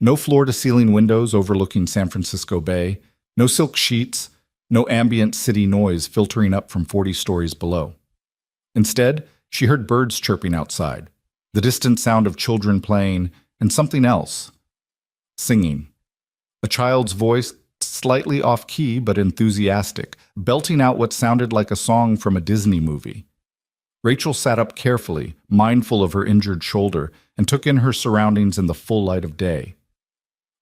A: No floor-to-ceiling windows overlooking San Francisco Bay, no silk sheets, no ambient city noise filtering up from 40 stories below. Instead, she heard birds chirping outside, the distant sound of children playing, and something else. Singing. A child's voice, slightly off-key but enthusiastic, belting out what sounded like a song from a Disney movie. Rachel sat up carefully, mindful of her injured shoulder, and took in her surroundings in the full light of day.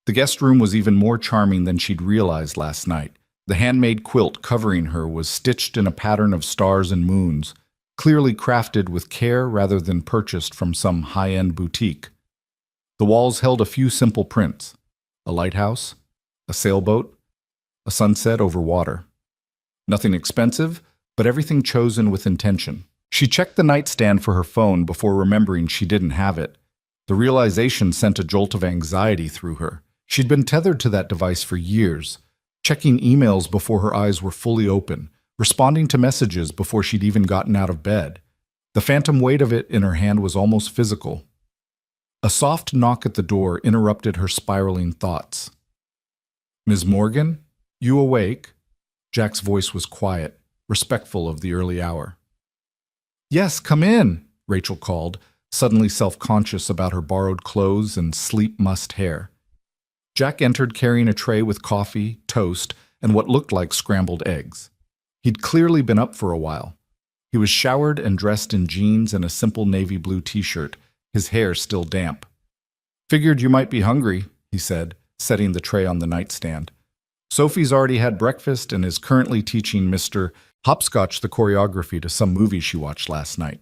A: The guest room was even more charming than she'd realized last night. The handmade quilt covering her was stitched in a pattern of stars and moons, clearly crafted with care rather than purchased from some high-end boutique. The walls held a few simple prints: a lighthouse, a sailboat, a sunset over water. Nothing expensive, but everything chosen with intention. She checked the nightstand for her phone before remembering she didn't have it. The realization sent a jolt of anxiety through her. She'd been tethered to that device for years, checking emails before her eyes were fully open, responding to messages before she'd even gotten out of bed. The phantom weight of it in her hand was almost physical. A soft knock at the door interrupted her spiraling thoughts. "Ms. Morgan, you awake?" Jack's voice was quiet, respectful of the early hour. "Yes, come in," Rachel called, suddenly self-conscious about her borrowed clothes and sleep-mussed hair. Jack entered carrying a tray with coffee, toast, and what looked like scrambled eggs. He'd clearly been up for a while. He was showered and dressed in jeans and a simple navy blue t-shirt, his hair still damp. "Figured you might be hungry," he said, setting the tray on the nightstand. "Sophie's already had breakfast and is currently teaching Mr. Hopscotch the choreography to some movie she watched last night.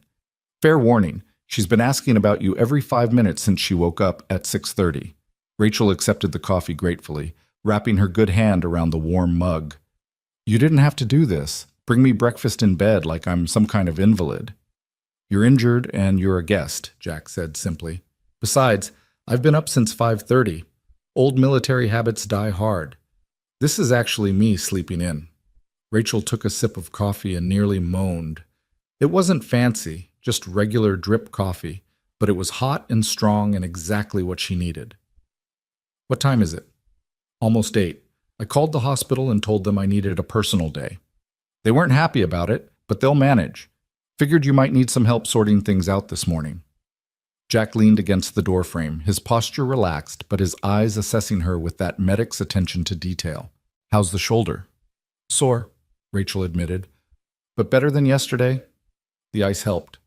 A: Fair warning, she's been asking about you every 5 minutes since she woke up at 6:30. Rachel accepted the coffee gratefully, wrapping her good hand around the warm mug. "You didn't have to do this. Bring me breakfast in bed like I'm some kind of invalid." "You're injured and you're a guest," Jack said simply. "Besides, I've been up since 5:30. Old military habits die hard. This is actually me sleeping in." Rachel took a sip of coffee and nearly moaned. It wasn't fancy, just regular drip coffee, but it was hot and strong and exactly what she needed. "What time is it?" "Almost 8. I called the hospital and told them I needed a personal day. They weren't happy about it, but they'll manage. Figured you might need some help sorting things out this morning." Jack leaned against the doorframe, his posture relaxed, but his eyes assessing her with that medic's attention to detail. "How's the shoulder?" "Sore," Rachel admitted, "but better than yesterday." The ice helped.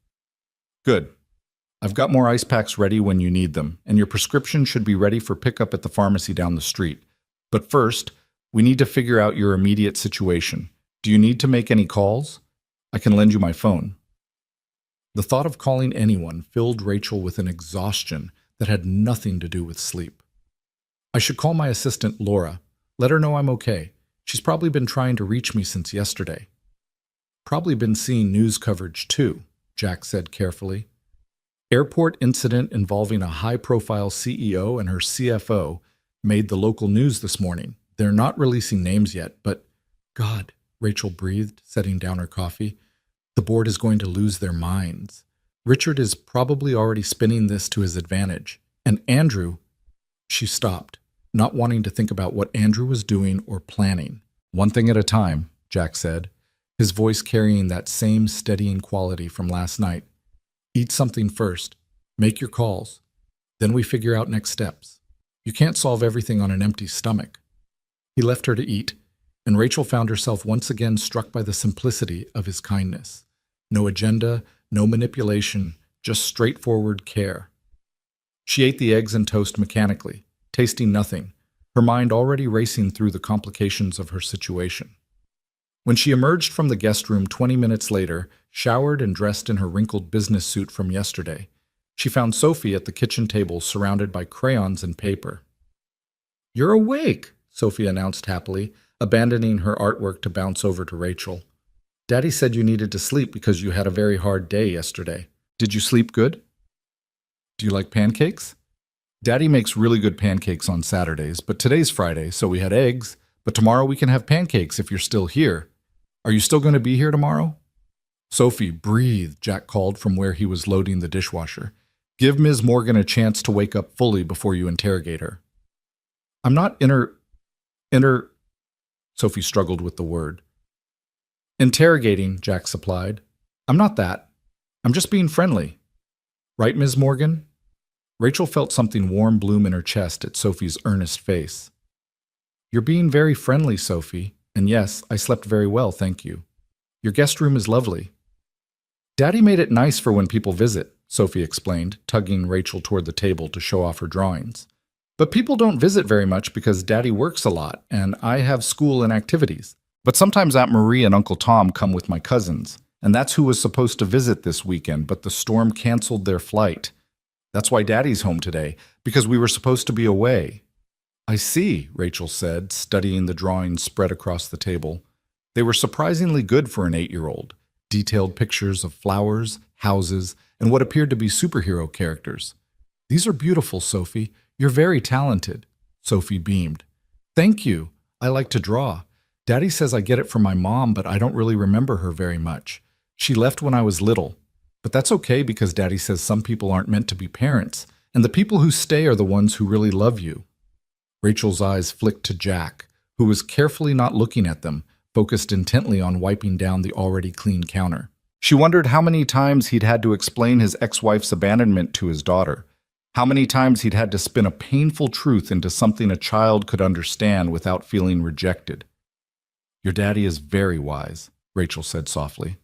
A: "Good. I've got more ice packs ready when you need them, and your prescription should be ready for pickup at the pharmacy down the street. But first, we need to figure out your immediate situation. Do you need to make any calls? I can lend you my phone." The thought of calling anyone filled Rachel with an exhaustion that had nothing to do with sleep. "I should call my assistant, Laura. Let her know I'm okay. She's probably been trying to reach me since yesterday." "Probably been seeing news coverage too," Jack said carefully. Airport incident involving a high-profile CEO and her CFO made the local news this morning. They're not releasing names yet, but God, Rachel breathed, setting down her coffee. The board is going to lose their minds. Richard is probably already spinning this to his advantage. And Andrew, she stopped, not wanting to think about what Andrew was doing or planning. "One thing at a time," Jack said, his voice carrying that same steadying quality from last night. "Eat something first. Make your calls. Then we figure out next steps. You can't solve everything on an empty stomach." He left her to eat, and Rachel found herself once again struck by the simplicity of his kindness. No agenda, no manipulation, just straightforward care. She ate the eggs and toast mechanically, tasting nothing, her mind already racing through the complications of her situation. When she emerged from the guest room 20 minutes later, showered and dressed in her wrinkled business suit from yesterday, she found Sophie at the kitchen table surrounded by crayons and paper. "You're awake," Sophie announced happily, abandoning her artwork to bounce over to Rachel. "Daddy said you needed to sleep because you had a very hard day yesterday. Did you sleep good? Do you like pancakes?" "Daddy makes really good pancakes on Saturdays, but today's Friday, so we had eggs. But tomorrow we can have pancakes if you're still here. Are you still going to be here tomorrow?" "Sophie, breathe," Jack called from where he was loading the dishwasher. "Give Ms. Morgan a chance to wake up fully before you interrogate her." "I'm not Sophie struggled with the word. "Interrogating," Jack supplied. "I'm not that. I'm just being friendly. Right, Ms. Morgan?" Rachel felt something warm bloom in her chest at Sophie's earnest face. "You're being very friendly, Sophie, and yes, I slept very well, thank you. Your guest room is lovely." "Daddy made it nice for when people visit," Sophie explained, tugging Rachel toward the table to show off her drawings. "But people don't visit very much because Daddy works a lot, and I have school and activities. But sometimes Aunt Marie and Uncle Tom come with my cousins, and that's who was supposed to visit this weekend, but the storm canceled their flight. That's why Daddy's home today, because we were supposed to be away. I see, Rachel said, studying the drawings spread across the table. They were surprisingly good for an 8-year-old. Detailed pictures of flowers, houses, and what appeared to be superhero characters. These are beautiful, Sophie. You're very talented. Sophie beamed. Thank you. I like to draw. Daddy says I get it from my mom, but I don't really remember her very much. She left when I was little. But that's okay because Daddy says some people aren't meant to be parents, and the people who stay are the ones who really love you. Rachel's eyes flicked to Jack, who was carefully not looking at them, focused intently on wiping down the already clean counter. She wondered how many times he'd had to explain his ex-wife's abandonment to his daughter, how many times he'd had to spin a painful truth into something a child could understand without feeling rejected. Your daddy is very wise, Rachel said softly.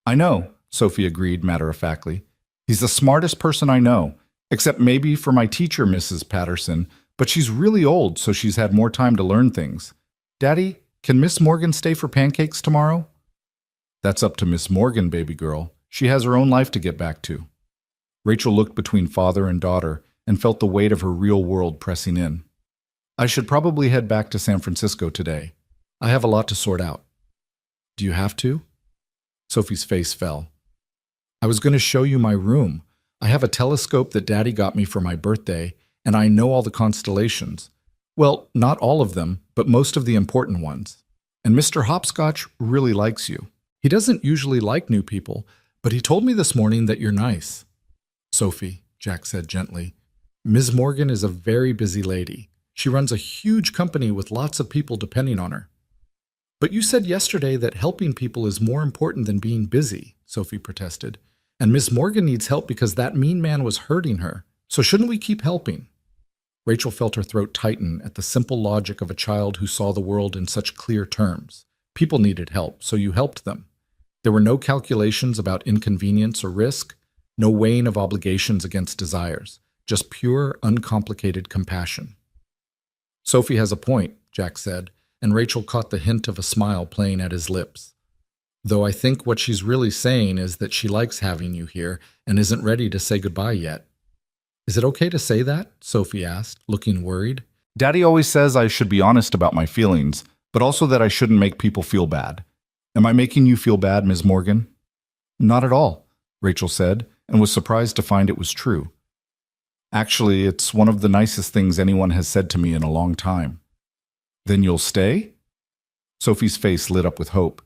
A: I know, Sophie agreed matter-of-factly. He's the smartest person I know, except maybe for my teacher, Mrs. Patterson, but she's really old, so she's had more time to learn things. Daddy, can Miss Morgan stay for pancakes tomorrow? That's up to Miss Morgan, baby girl. She has her own life to get back to. Rachel looked between father and daughter and felt the weight of her real world pressing in. I should probably head back to San Francisco today. I have a lot to sort out. Do you have to? Sophie's face fell. I was going to show you my room. I have a telescope that Daddy got me for my birthday, and I know all the constellations. Well, not all of them, but most of the important ones. And Mr. Hopscotch really likes you. He doesn't usually like new people, but he told me this morning that you're nice. Sophie, Jack said gently, Ms. Morgan is a very busy lady. She runs a huge company with lots of people depending on her. But you said yesterday that helping people is more important than being busy, Sophie protested. And Miss Morgan needs help because that mean man was hurting her. So shouldn't we keep helping? Rachel felt her throat tighten at the simple logic of a child who saw the world in such clear terms. People needed help, so you helped them. There were no calculations about inconvenience or risk, no weighing of obligations against desires, just pure, uncomplicated compassion. Sophie has a point, Jack said, and Rachel caught the hint of a smile playing at his lips. Though I think what she's really saying is that she likes having you here and isn't ready to say goodbye yet. Is it okay to say that? Sophie asked, looking worried. Daddy always says I should be honest about my feelings, but also that I shouldn't make people feel bad. Am I making you feel bad, Ms. Morgan? Not at all, Rachel said, and was surprised to find it was true. Actually, it's one of the nicest things anyone has said to me in a long time. Then you'll stay? Sophie's face lit up with hope.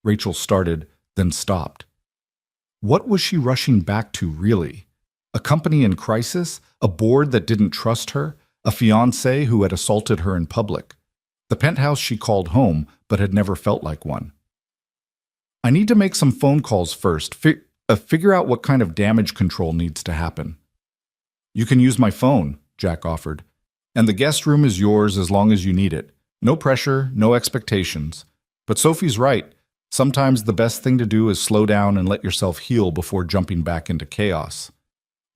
A: Rachel started, then stopped. What was she rushing back to, really? A company in crisis? A board that didn't trust her? A fiancé who had assaulted her in public? The penthouse she called home, but had never felt like one. I need to make some phone calls first. Figure out what kind of damage control needs to happen. You can use my phone, Jack offered. And the guest room is yours as long as you need it. No pressure, no expectations. But Sophie's right. Sometimes the best thing to do is slow down and let yourself heal before jumping back into chaos.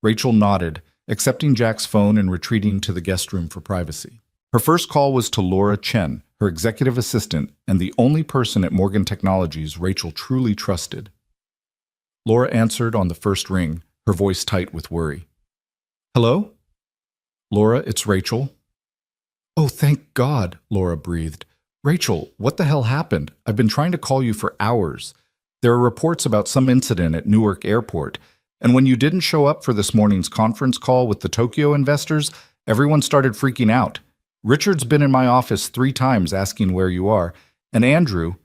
A: Rachel nodded, accepting Jack's phone and retreating to the guest room for privacy. Her first call was to Laura Chen, her executive assistant and the only person at Morgan Technologies Rachel truly trusted. Laura answered on the first ring, her voice tight with worry. Hello? Laura, it's Rachel. Oh, thank God, Laura breathed. Rachel, what the hell happened? I've been trying to call you for hours. There are reports about some incident at Newark Airport, and when you didn't show up for this morning's conference call with the Tokyo investors, everyone started freaking out. Richard's been in my office 3 times asking where you are, and Andrew...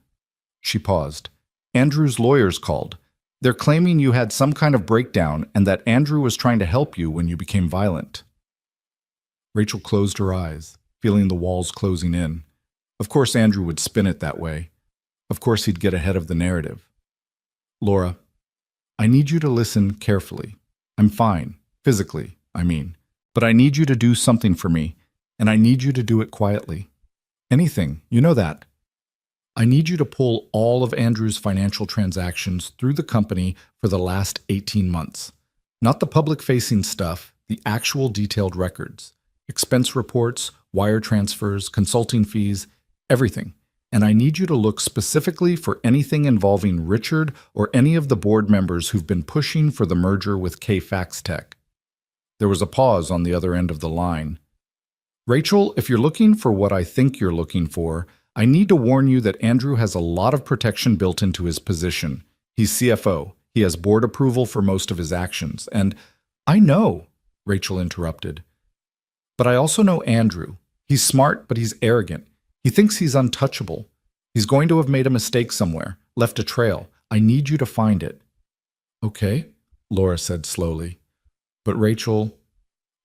A: She paused. Andrew's lawyers called. They're claiming you had some kind of breakdown and that Andrew was trying to help you when you became violent. Rachel closed her eyes, feeling the walls closing in. Of course Andrew would spin it that way. Of course he'd get ahead of the narrative. Laura, I need you to listen carefully. I'm fine, physically, I mean. But I need you to do something for me, and I need you to do it quietly. Anything, you know that. I need you to pull all of Andrew's financial transactions through the company for the last 18 months. Not the public-facing stuff, the actual detailed records. Expense reports, wire transfers, consulting fees, everything. and I need you to look specifically for anything involving Richard or any of the board members who've been pushing for the merger with K-Fax Tech." There was a pause on the other end of the line. "Rachel, if you're looking for what I think you're looking for, I need to warn you that Andrew has a lot of protection built into his position. He's CFO. He has board approval for most of his actions. And I know," Rachel interrupted. "But I also know Andrew. He's smart, but he's arrogant. He thinks he's untouchable. He's going to have made a mistake somewhere, left a trail. I need you to find it." "Okay," Laura said slowly. "But Rachel,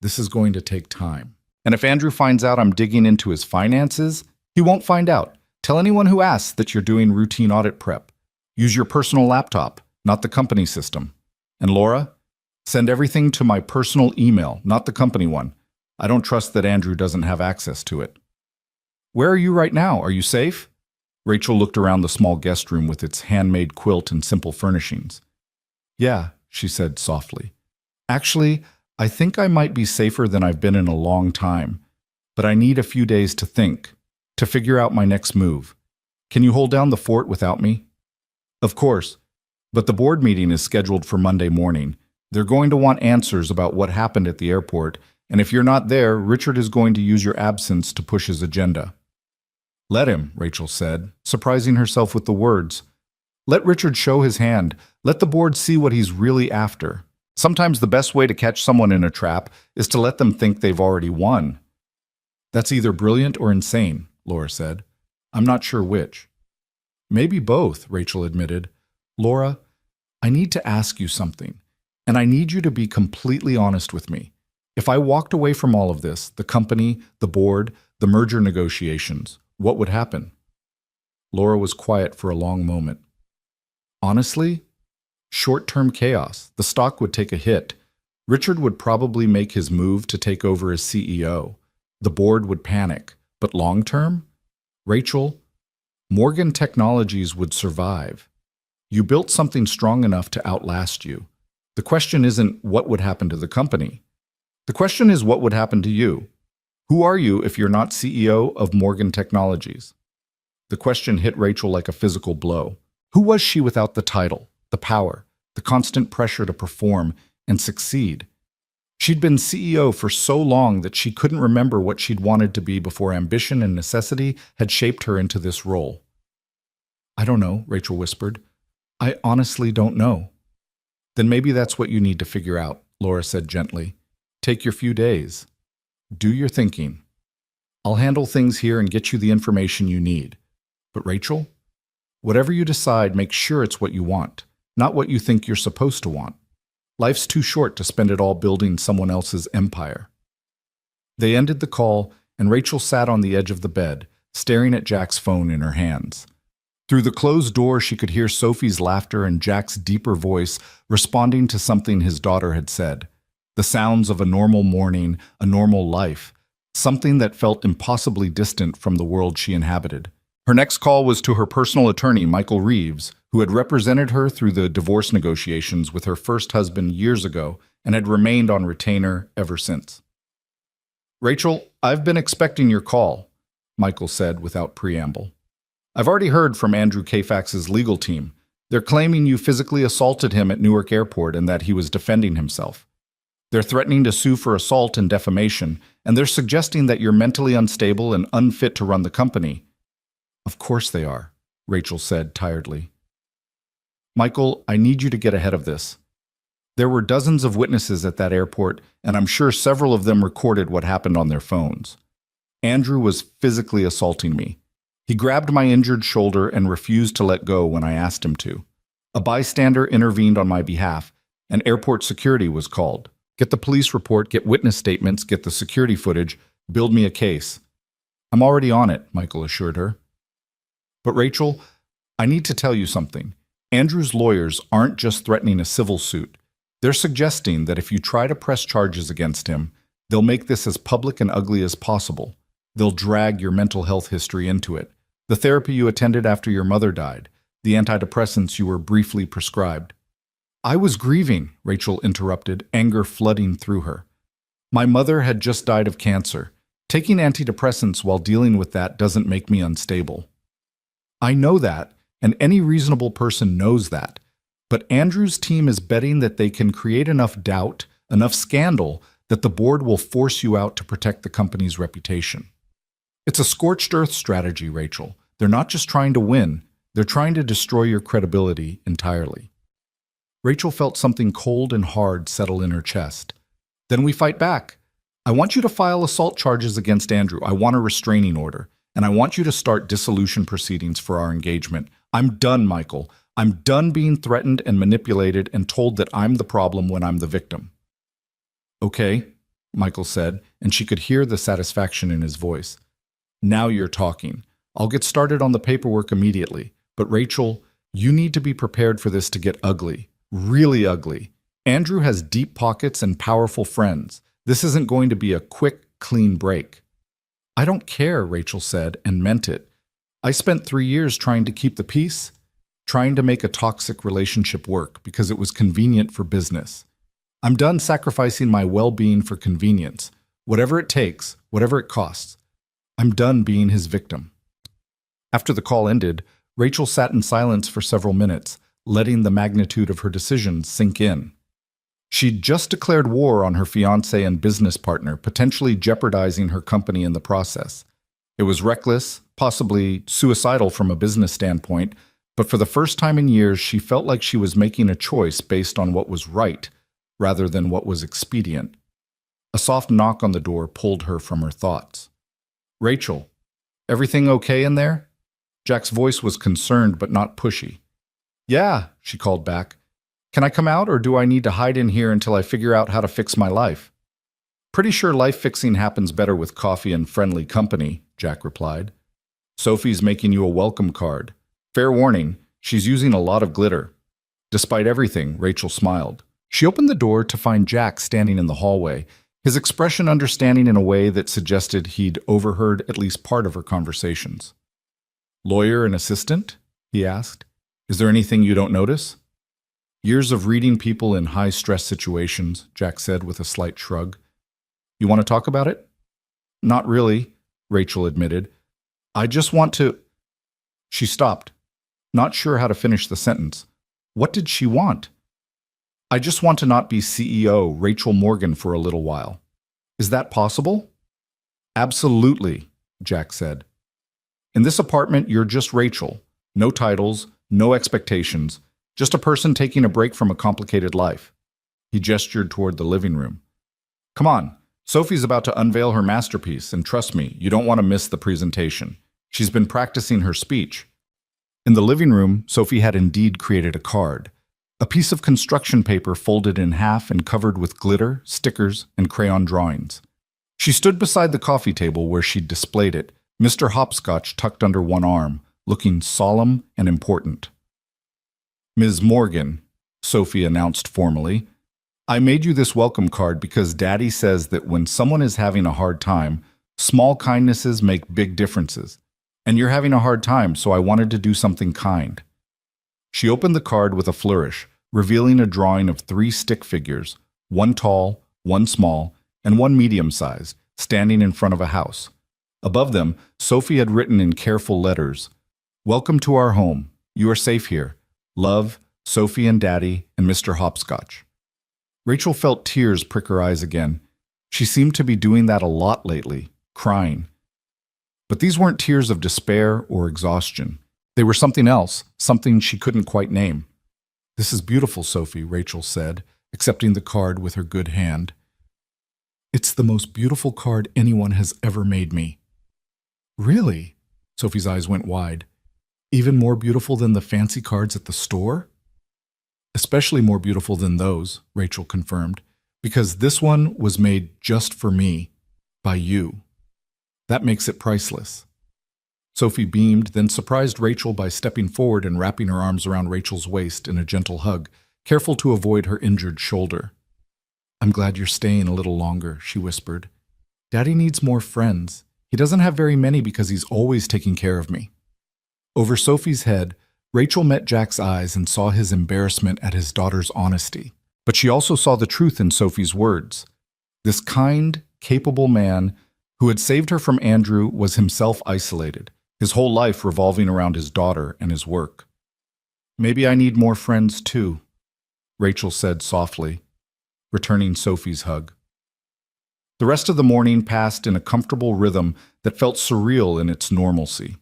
A: this is going to take time. And if Andrew finds out I'm digging into his finances, he won't find out. Tell anyone who asks that you're doing routine audit prep. Use your personal laptop, not the company system. And Laura, send everything to my personal email, not the company one. I don't trust that Andrew doesn't have access to it." "Where are you right now? Are you safe?" Rachel looked around the small guest room with its handmade quilt and simple furnishings. "Yeah," she said softly. "Actually, I think I might be safer than I've been in a long time, but I need a few days to think, to figure out my next move. Can you hold down the fort without me?" "Of course, but the board meeting is scheduled for Monday morning. They're going to want answers about what happened at the airport, and if you're not there, Richard is going to use your absence to push his agenda." "Let him," Rachel said, surprising herself with the words. "Let Richard show his hand. Let the board see what he's really after. Sometimes the best way to catch someone in a trap is to let them think they've already won." "That's either brilliant or insane," Laura said. "I'm not sure which." "Maybe both," Rachel admitted. "Laura, I need to ask you something, and I need you to be completely honest with me. If I walked away from all of this, the company, the board, the merger negotiations, what would happen?" Laura was quiet for a long moment. "Honestly, short-term chaos. The stock would take a hit. Richard would probably make his move to take over as CEO. The board would panic. But long-term? Rachel, Morgan Technologies would survive. You built something strong enough to outlast you. The question isn't what would happen to the company. The question is what would happen to you. Who are you if you're not CEO of Morgan Technologies?" The question hit Rachel like a physical blow. Who was she without the title, the power, the constant pressure to perform and succeed? She'd been CEO for so long that she couldn't remember what she'd wanted to be before ambition and necessity had shaped her into this role. "I don't know," Rachel whispered. "I honestly don't know." "Then maybe that's what you need to figure out," Laura said gently. "Take your few days. Do your thinking. I'll handle things here and get you the information you need. But Rachel, whatever you decide, make sure it's what you want, not what you think you're supposed to want. Life's too short to spend it all building someone else's empire." They ended the call, and Rachel sat on the edge of the bed, staring at Jack's phone in her hands. Through the closed door, she could hear Sophie's laughter and Jack's deeper voice responding to something his daughter had said. The sounds of a normal morning, a normal life, something that felt impossibly distant from the world she inhabited. Her next call was to her personal attorney, Michael Reeves, who had represented her through the divorce negotiations with her first husband years ago and had remained on retainer ever since. "Rachel, I've been expecting your call," Michael said without preamble. "I've already heard from Andrew K-Fax's legal team. They're claiming you physically assaulted him at Newark Airport and that he was defending himself. They're threatening to sue for assault and defamation, and they're suggesting that you're mentally unstable and unfit to run the company." "Of course they are," Rachel said tiredly. "Michael, I need you to get ahead of this. There were dozens of witnesses at that airport, and I'm sure several of them recorded what happened on their phones. Andrew was physically assaulting me. He grabbed my injured shoulder and refused to let go when I asked him to. A bystander intervened on my behalf, and airport security was called. Get the police report, get witness statements, get the security footage, build me a case." "I'm already on it," Michael assured her. "But Rachel, I need to tell you something. Andrew's lawyers aren't just threatening a civil suit. They're suggesting that if you try to press charges against him, they'll make this as public and ugly as possible. They'll drag your mental health history into it. The therapy you attended after your mother died, the antidepressants you were briefly prescribed." "I was grieving," Rachel interrupted, anger flooding through her. "My mother had just died of cancer. Taking antidepressants while dealing with that doesn't make me unstable." I know that, and any reasonable person knows that. But Andrew's team is betting that they can create enough doubt, enough scandal, that the board will force you out to protect the company's reputation. It's a scorched earth strategy, Rachel. They're not just trying to win, they're trying to destroy your credibility entirely. Rachel felt something cold and hard settle in her chest. Then we fight back. I want you to file assault charges against Andrew. I want a restraining order. And I want you to start dissolution proceedings for our engagement. I'm done, Michael. I'm done being threatened and manipulated and told that I'm the problem when I'm the victim. Okay, Michael said, and she could hear the satisfaction in his voice. Now you're talking. I'll get started on the paperwork immediately. But Rachel, you need to be prepared for this to get ugly. Really ugly. Andrew has deep pockets and powerful friends. This isn't going to be a quick, clean break. I don't care, Rachel said, and meant it. I spent 3 years trying to keep the peace, trying to make a toxic relationship work because it was convenient for business. I'm done sacrificing my well-being for convenience, whatever it takes, whatever it costs. I'm done being his victim. After the call ended, Rachel sat in silence for several minutes, letting the magnitude of her decision sink in. She'd just declared war on her fiancé and business partner, potentially jeopardizing her company in the process. It was reckless, possibly suicidal from a business standpoint, but for the first time in years, she felt like she was making a choice based on what was right, rather than what was expedient. A soft knock on the door pulled her from her thoughts. Rachel, everything okay in there? Jack's voice was concerned but not pushy. Yeah, she called back. Can I come out, or do I need to hide in here until I figure out how to fix my life? Pretty sure life fixing happens better with coffee and friendly company, Jack replied. Sophie's making you a welcome card. Fair warning, she's using a lot of glitter. Despite everything, Rachel smiled. She opened the door to find Jack standing in the hallway, his expression understanding in a way that suggested he'd overheard at least part of her conversations. Lawyer and assistant? He asked. Is there anything you don't notice? Years of reading people in high-stress situations, Jack said with a slight shrug. You want to talk about it? Not really, Rachel admitted. I just want to... She stopped, not sure how to finish the sentence. What did she want? I just want to not be CEO Rachel Morgan for a little while. Is that possible? Absolutely, Jack said. In this apartment, you're just Rachel. No titles, no expectations. Just a person taking a break from a complicated life. He gestured toward the living room. Come on, Sophie's about to unveil her masterpiece, and trust me, you don't want to miss the presentation. She's been practicing her speech. In the living room, Sophie had indeed created a card. A piece of construction paper folded in half and covered with glitter, stickers, and crayon drawings. She stood beside the coffee table where she'd displayed it, Mr. Hopscotch tucked under one arm, looking solemn and important. Ms. Morgan, Sophie announced formally, I made you this welcome card because Daddy says that when someone is having a hard time, small kindnesses make big differences. And you're having a hard time, so I wanted to do something kind. She opened the card with a flourish, revealing a drawing of 3 stick figures, one tall, one small, and one medium-sized, standing in front of a house. Above them, Sophie had written in careful letters, Welcome to our home. You are safe here. Love, Sophie and Daddy, and Mr. Hopscotch. Rachel felt tears prick her eyes again. She seemed to be doing that a lot lately, crying. But these weren't tears of despair or exhaustion. They were something else, something she couldn't quite name. This is beautiful, Sophie, Rachel said, accepting the card with her good hand. It's the most beautiful card anyone has ever made me. Really? Sophie's eyes went wide. Even more beautiful than the fancy cards at the store? Especially more beautiful than those, Rachel confirmed, because this one was made just for me, by you. That makes it priceless. Sophie beamed, then surprised Rachel by stepping forward and wrapping her arms around Rachel's waist in a gentle hug, careful to avoid her injured shoulder. I'm glad you're staying a little longer, she whispered. Daddy needs more friends. He doesn't have very many because he's always taking care of me. Over Sophie's head, Rachel met Jack's eyes and saw his embarrassment at his daughter's honesty. But she also saw the truth in Sophie's words. This kind, capable man who had saved her from Andrew was himself isolated, his whole life revolving around his daughter and his work. "Maybe I need more friends too," Rachel said softly, returning Sophie's hug. The rest of the morning passed in a comfortable rhythm that felt surreal in its normalcy.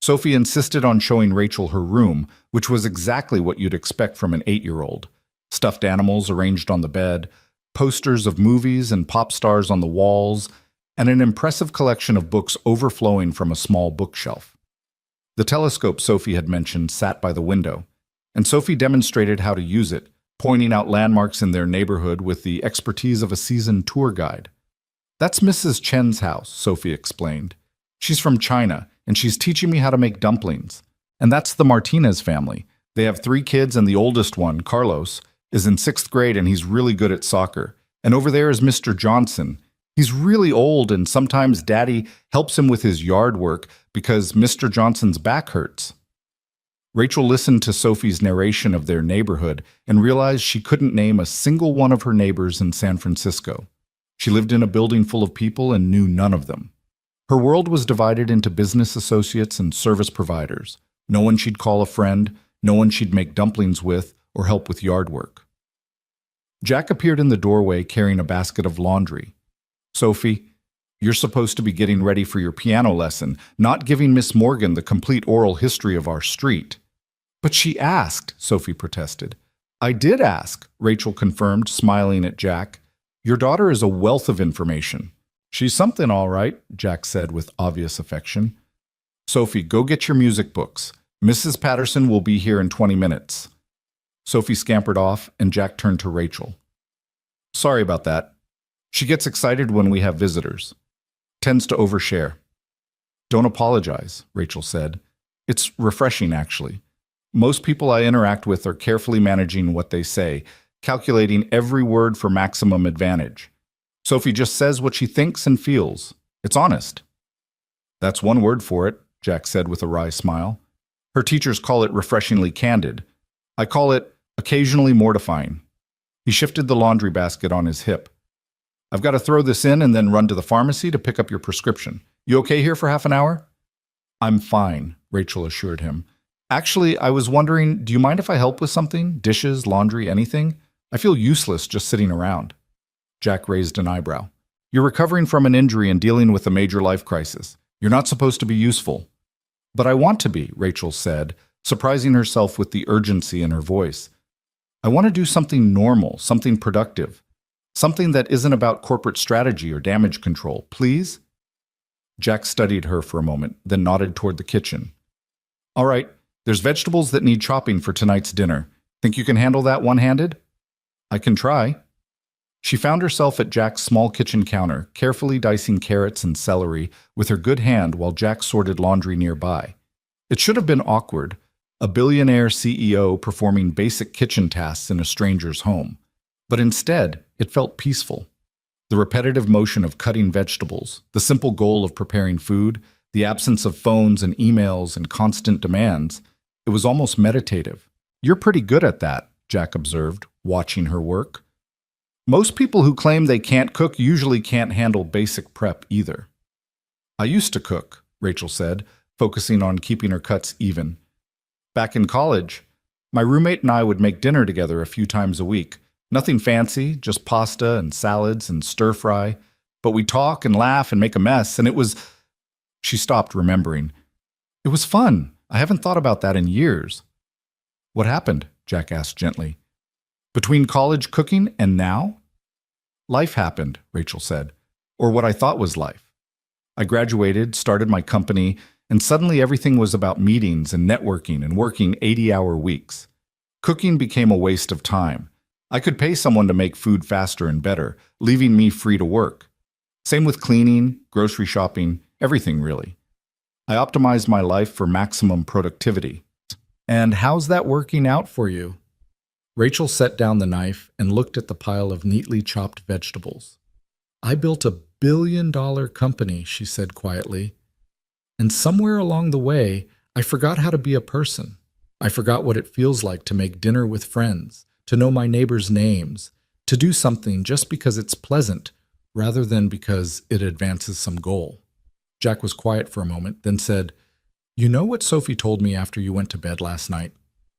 A: Sophie insisted on showing Rachel her room, which was exactly what you'd expect from an 8-year-old. Stuffed animals arranged on the bed, posters of movies and pop stars on the walls, and an impressive collection of books overflowing from a small bookshelf. The telescope Sophie had mentioned sat by the window, and Sophie demonstrated how to use it, pointing out landmarks in their neighborhood with the expertise of a seasoned tour guide. "That's Mrs. Chen's house," Sophie explained. "She's from China, and she's teaching me how to make dumplings. And that's the Martinez family. They have 3 kids, and the oldest one, Carlos, is in 6th grade, and he's really good at soccer. And over there is Mr. Johnson. He's really old, and sometimes Daddy helps him with his yard work because Mr. Johnson's back hurts." Rachel listened to Sophie's narration of their neighborhood and realized she couldn't name a single one of her neighbors in San Francisco. She lived in a building full of people and knew none of them. Her world was divided into business associates and service providers. No one she'd call a friend, no one she'd make dumplings with or help with yard work. Jack appeared in the doorway carrying a basket of laundry. "Sophie, you're supposed to be getting ready for your piano lesson, not giving Miss Morgan the complete oral history of our street." "But she asked," Sophie protested. "I did ask," Rachel confirmed, smiling at Jack. "Your daughter is a wealth of information." "She's something, all right," Jack said with obvious affection. "Sophie, go get your music books. Mrs. Patterson will be here in 20 minutes. Sophie scampered off, and Jack turned to Rachel. "Sorry about that. She gets excited when we have visitors. Tends to overshare." "Don't apologize," Rachel said. "It's refreshing, actually. Most people I interact with are carefully managing what they say, calculating every word for maximum advantage. Sophie just says what she thinks and feels. It's honest." "That's one word for it," Jack said with a wry smile. "Her teachers call it refreshingly candid. I call it occasionally mortifying." He shifted the laundry basket on his hip. "I've got to throw this in and then run to the pharmacy to pick up your prescription. You okay here for half an hour?" "I'm fine," Rachel assured him. "Actually, I was wondering, do you mind if I help with something? Dishes, laundry, anything? I feel useless just sitting around." Jack raised an eyebrow. "You're recovering from an injury and dealing with a major life crisis. You're not supposed to be useful." "But I want to be," Rachel said, surprising herself with the urgency in her voice. "I want to do something normal, something productive. Something that isn't about corporate strategy or damage control. Please?" Jack studied her for a moment, then nodded toward the kitchen. "All right, there's vegetables that need chopping for tonight's dinner. Think you can handle that one-handed?" "I can try." She found herself at Jack's small kitchen counter, carefully dicing carrots and celery with her good hand while Jack sorted laundry nearby. It should have been awkward, a billionaire CEO performing basic kitchen tasks in a stranger's home. But instead, it felt peaceful. The repetitive motion of cutting vegetables, the simple goal of preparing food, the absence of phones and emails and constant demands, it was almost meditative. "You're pretty good at that," Jack observed, watching her work. "Most people who claim they can't cook usually can't handle basic prep either." "I used to cook," Rachel said, focusing on keeping her cuts even. "Back in college, my roommate and I would make dinner together a few times a week. Nothing fancy, just pasta and salads and stir-fry. But we'd talk and laugh and make a mess, and it was—" She stopped, remembering. "It was fun. I haven't thought about that in years." "What happened?" Jack asked gently. "Between college cooking and now?" "Life happened," Rachel said. "Or what I thought was life. I graduated, started my company, and suddenly everything was about meetings and networking and working 80-hour weeks. Cooking became a waste of time. I could pay someone to make food faster and better, leaving me free to work. Same with cleaning, grocery shopping, everything really. I optimized my life for maximum productivity." "And how's that working out for you?" Rachel set down the knife and looked at the pile of neatly chopped vegetables. "I built a billion-dollar company," she said quietly. "And somewhere along the way, I forgot how to be a person. I forgot what it feels like to make dinner with friends, to know my neighbors' names, to do something just because it's pleasant rather than because it advances some goal." Jack was quiet for a moment, then said, "You know what Sophie told me after you went to bed last night?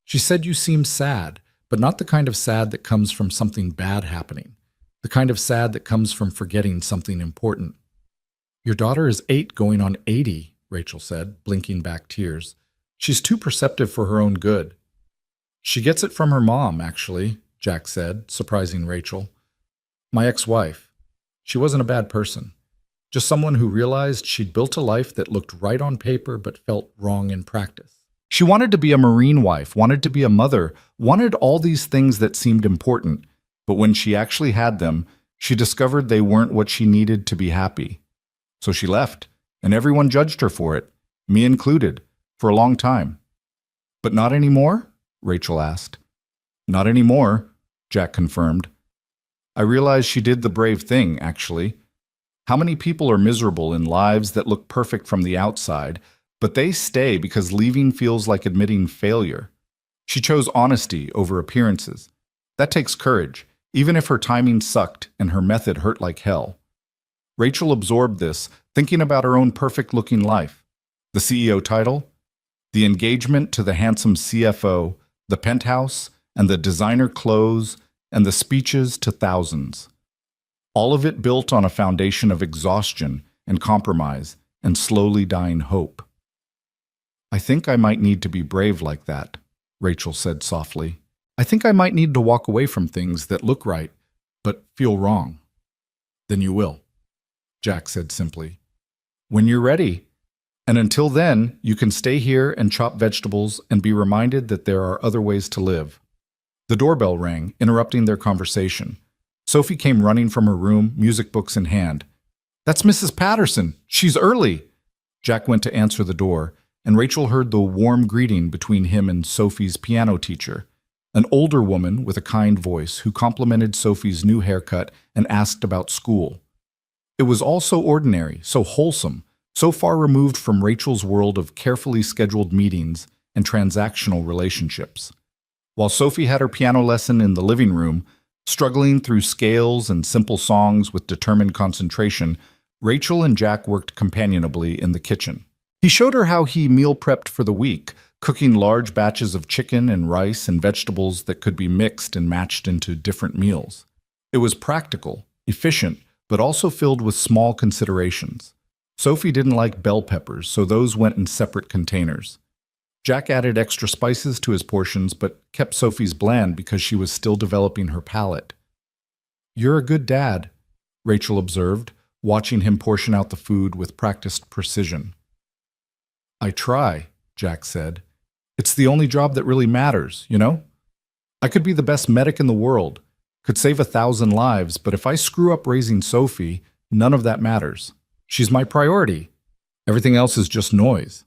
A: She said you seemed sad, but not the kind of sad that comes from something bad happening. The kind of sad that comes from forgetting something important." "Your daughter is 8 going on 80, Rachel said, blinking back tears. "She's too perceptive for her own good." "She gets it from her mom, actually," Jack said, surprising Rachel. "My ex-wife. She wasn't a bad person. Just someone who realized she'd built a life that looked right on paper but felt wrong in practice. She wanted to be a Marine wife, wanted to be a mother, wanted all these things that seemed important, but when she actually had them, she discovered they weren't what she needed to be happy. So she left, and everyone judged her for it, me included, for a long time." "But not anymore?" Rachel asked. "Not anymore," Jack confirmed. "I realized she did the brave thing, actually. How many people are miserable in lives that look perfect from the outside, but they stay because leaving feels like admitting failure? She chose honesty over appearances. That takes courage, even if her timing sucked and her method hurt like hell." Rachel absorbed this, thinking about her own perfect-looking life. The CEO title, the engagement to the handsome CFO, the penthouse, and the designer clothes, and the speeches to thousands. All of it built on a foundation of exhaustion and compromise and slowly dying hope. "I think I might need to be brave like that," Rachel said softly. "I think I might need to walk away from things that look right, but feel wrong." "Then you will," Jack said simply. "When you're ready. And until then, you can stay here and chop vegetables and be reminded that there are other ways to live." The doorbell rang, interrupting their conversation. Sophie came running from her room, music books in hand. "That's Mrs. Patterson. She's early." Jack went to answer the door, and Rachel heard the warm greeting between him and Sophie's piano teacher, an older woman with a kind voice who complimented Sophie's new haircut and asked about school. It was all so ordinary, so wholesome, so far removed from Rachel's world of carefully scheduled meetings and transactional relationships. While Sophie had her piano lesson in the living room, struggling through scales and simple songs with determined concentration, Rachel and Jack worked companionably in the kitchen. He showed her how he meal prepped for the week, cooking large batches of chicken and rice and vegetables that could be mixed and matched into different meals. It was practical, efficient, but also filled with small considerations. Sophie didn't like bell peppers, so those went in separate containers. Jack added extra spices to his portions, but kept Sophie's bland because she was still developing her palate. "You're a good dad," Rachel observed, watching him portion out the food with practiced precision. "I try," Jack said. "It's the only job that really matters, you know? I could be the best medic in the world, could save 1,000 lives, but if I screw up raising Sophie, none of that matters. She's my priority. Everything else is just noise."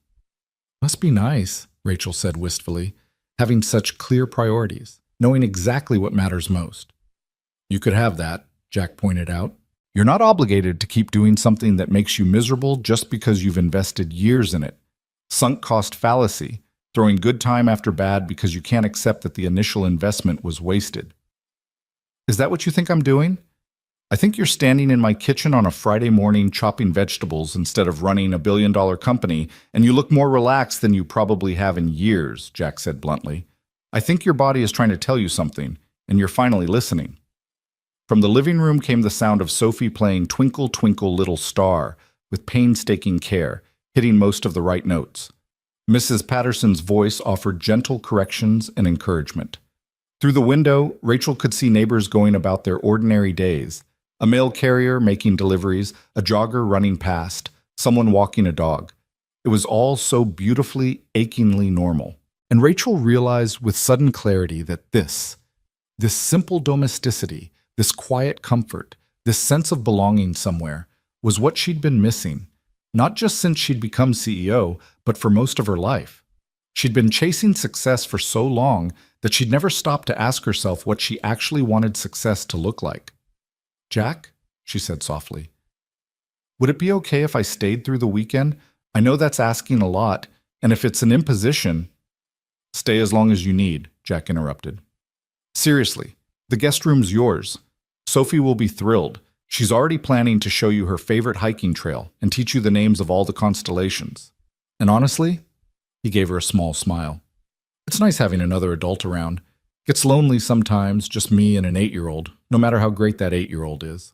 A: "Must be nice," Rachel said wistfully, "having such clear priorities, knowing exactly what matters most." "You could have that," Jack pointed out. "You're not obligated to keep doing something that makes you miserable just because you've invested years in it. Sunk cost fallacy, throwing good time after bad because you can't accept that the initial investment was wasted." "Is that what you think I'm doing? I think you're standing in my kitchen on a Friday morning chopping vegetables instead of running a billion-dollar company, and you look more relaxed than you probably have in years," Jack said bluntly. "I think your body is trying to tell you something, and you're finally listening." From the living room came the sound of Sophie playing Twinkle, Twinkle, Little Star with painstaking care, hitting most of the right notes. Mrs. Patterson's voice offered gentle corrections and encouragement. Through the window, Rachel could see neighbors going about their ordinary days. A mail carrier making deliveries, a jogger running past, someone walking a dog. It was all so beautifully, achingly normal. And Rachel realized with sudden clarity that this simple domesticity, this quiet comfort, this sense of belonging somewhere, was what she'd been missing, not just since she'd become CEO, but for most of her life. She'd been chasing success for so long that she'd never stopped to ask herself what she actually wanted success to look like. "Jack," she said softly, "would it be okay if I stayed through the weekend? I know that's asking a lot, and if it's an imposition—" "Stay as long as you need," Jack interrupted. "Seriously, the guest room's yours. Sophie will be thrilled. She's already planning to show you her favorite hiking trail and teach you the names of all the constellations. And honestly, he gave her a small smile. It's nice having another adult around. Gets lonely sometimes, just me and an 8-year-old, no matter how great that 8-year-old is.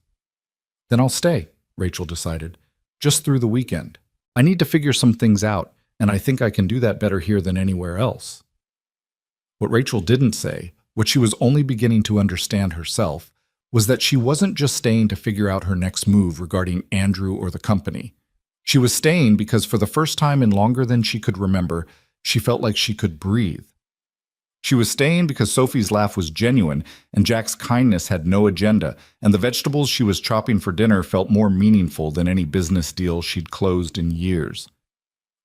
A: Then I'll stay, Rachel decided, just through the weekend. I need to figure some things out, and I think I can do that better here than anywhere else. What Rachel didn't say, what she was only beginning to understand herself, was that she wasn't just staying to figure out her next move regarding Andrew or the company. She was staying because for the first time in longer than she could remember, she felt like she could breathe. She was staying because Sophie's laugh was genuine and Jack's kindness had no agenda, and the vegetables she was chopping for dinner felt more meaningful than any business deal she'd closed in years.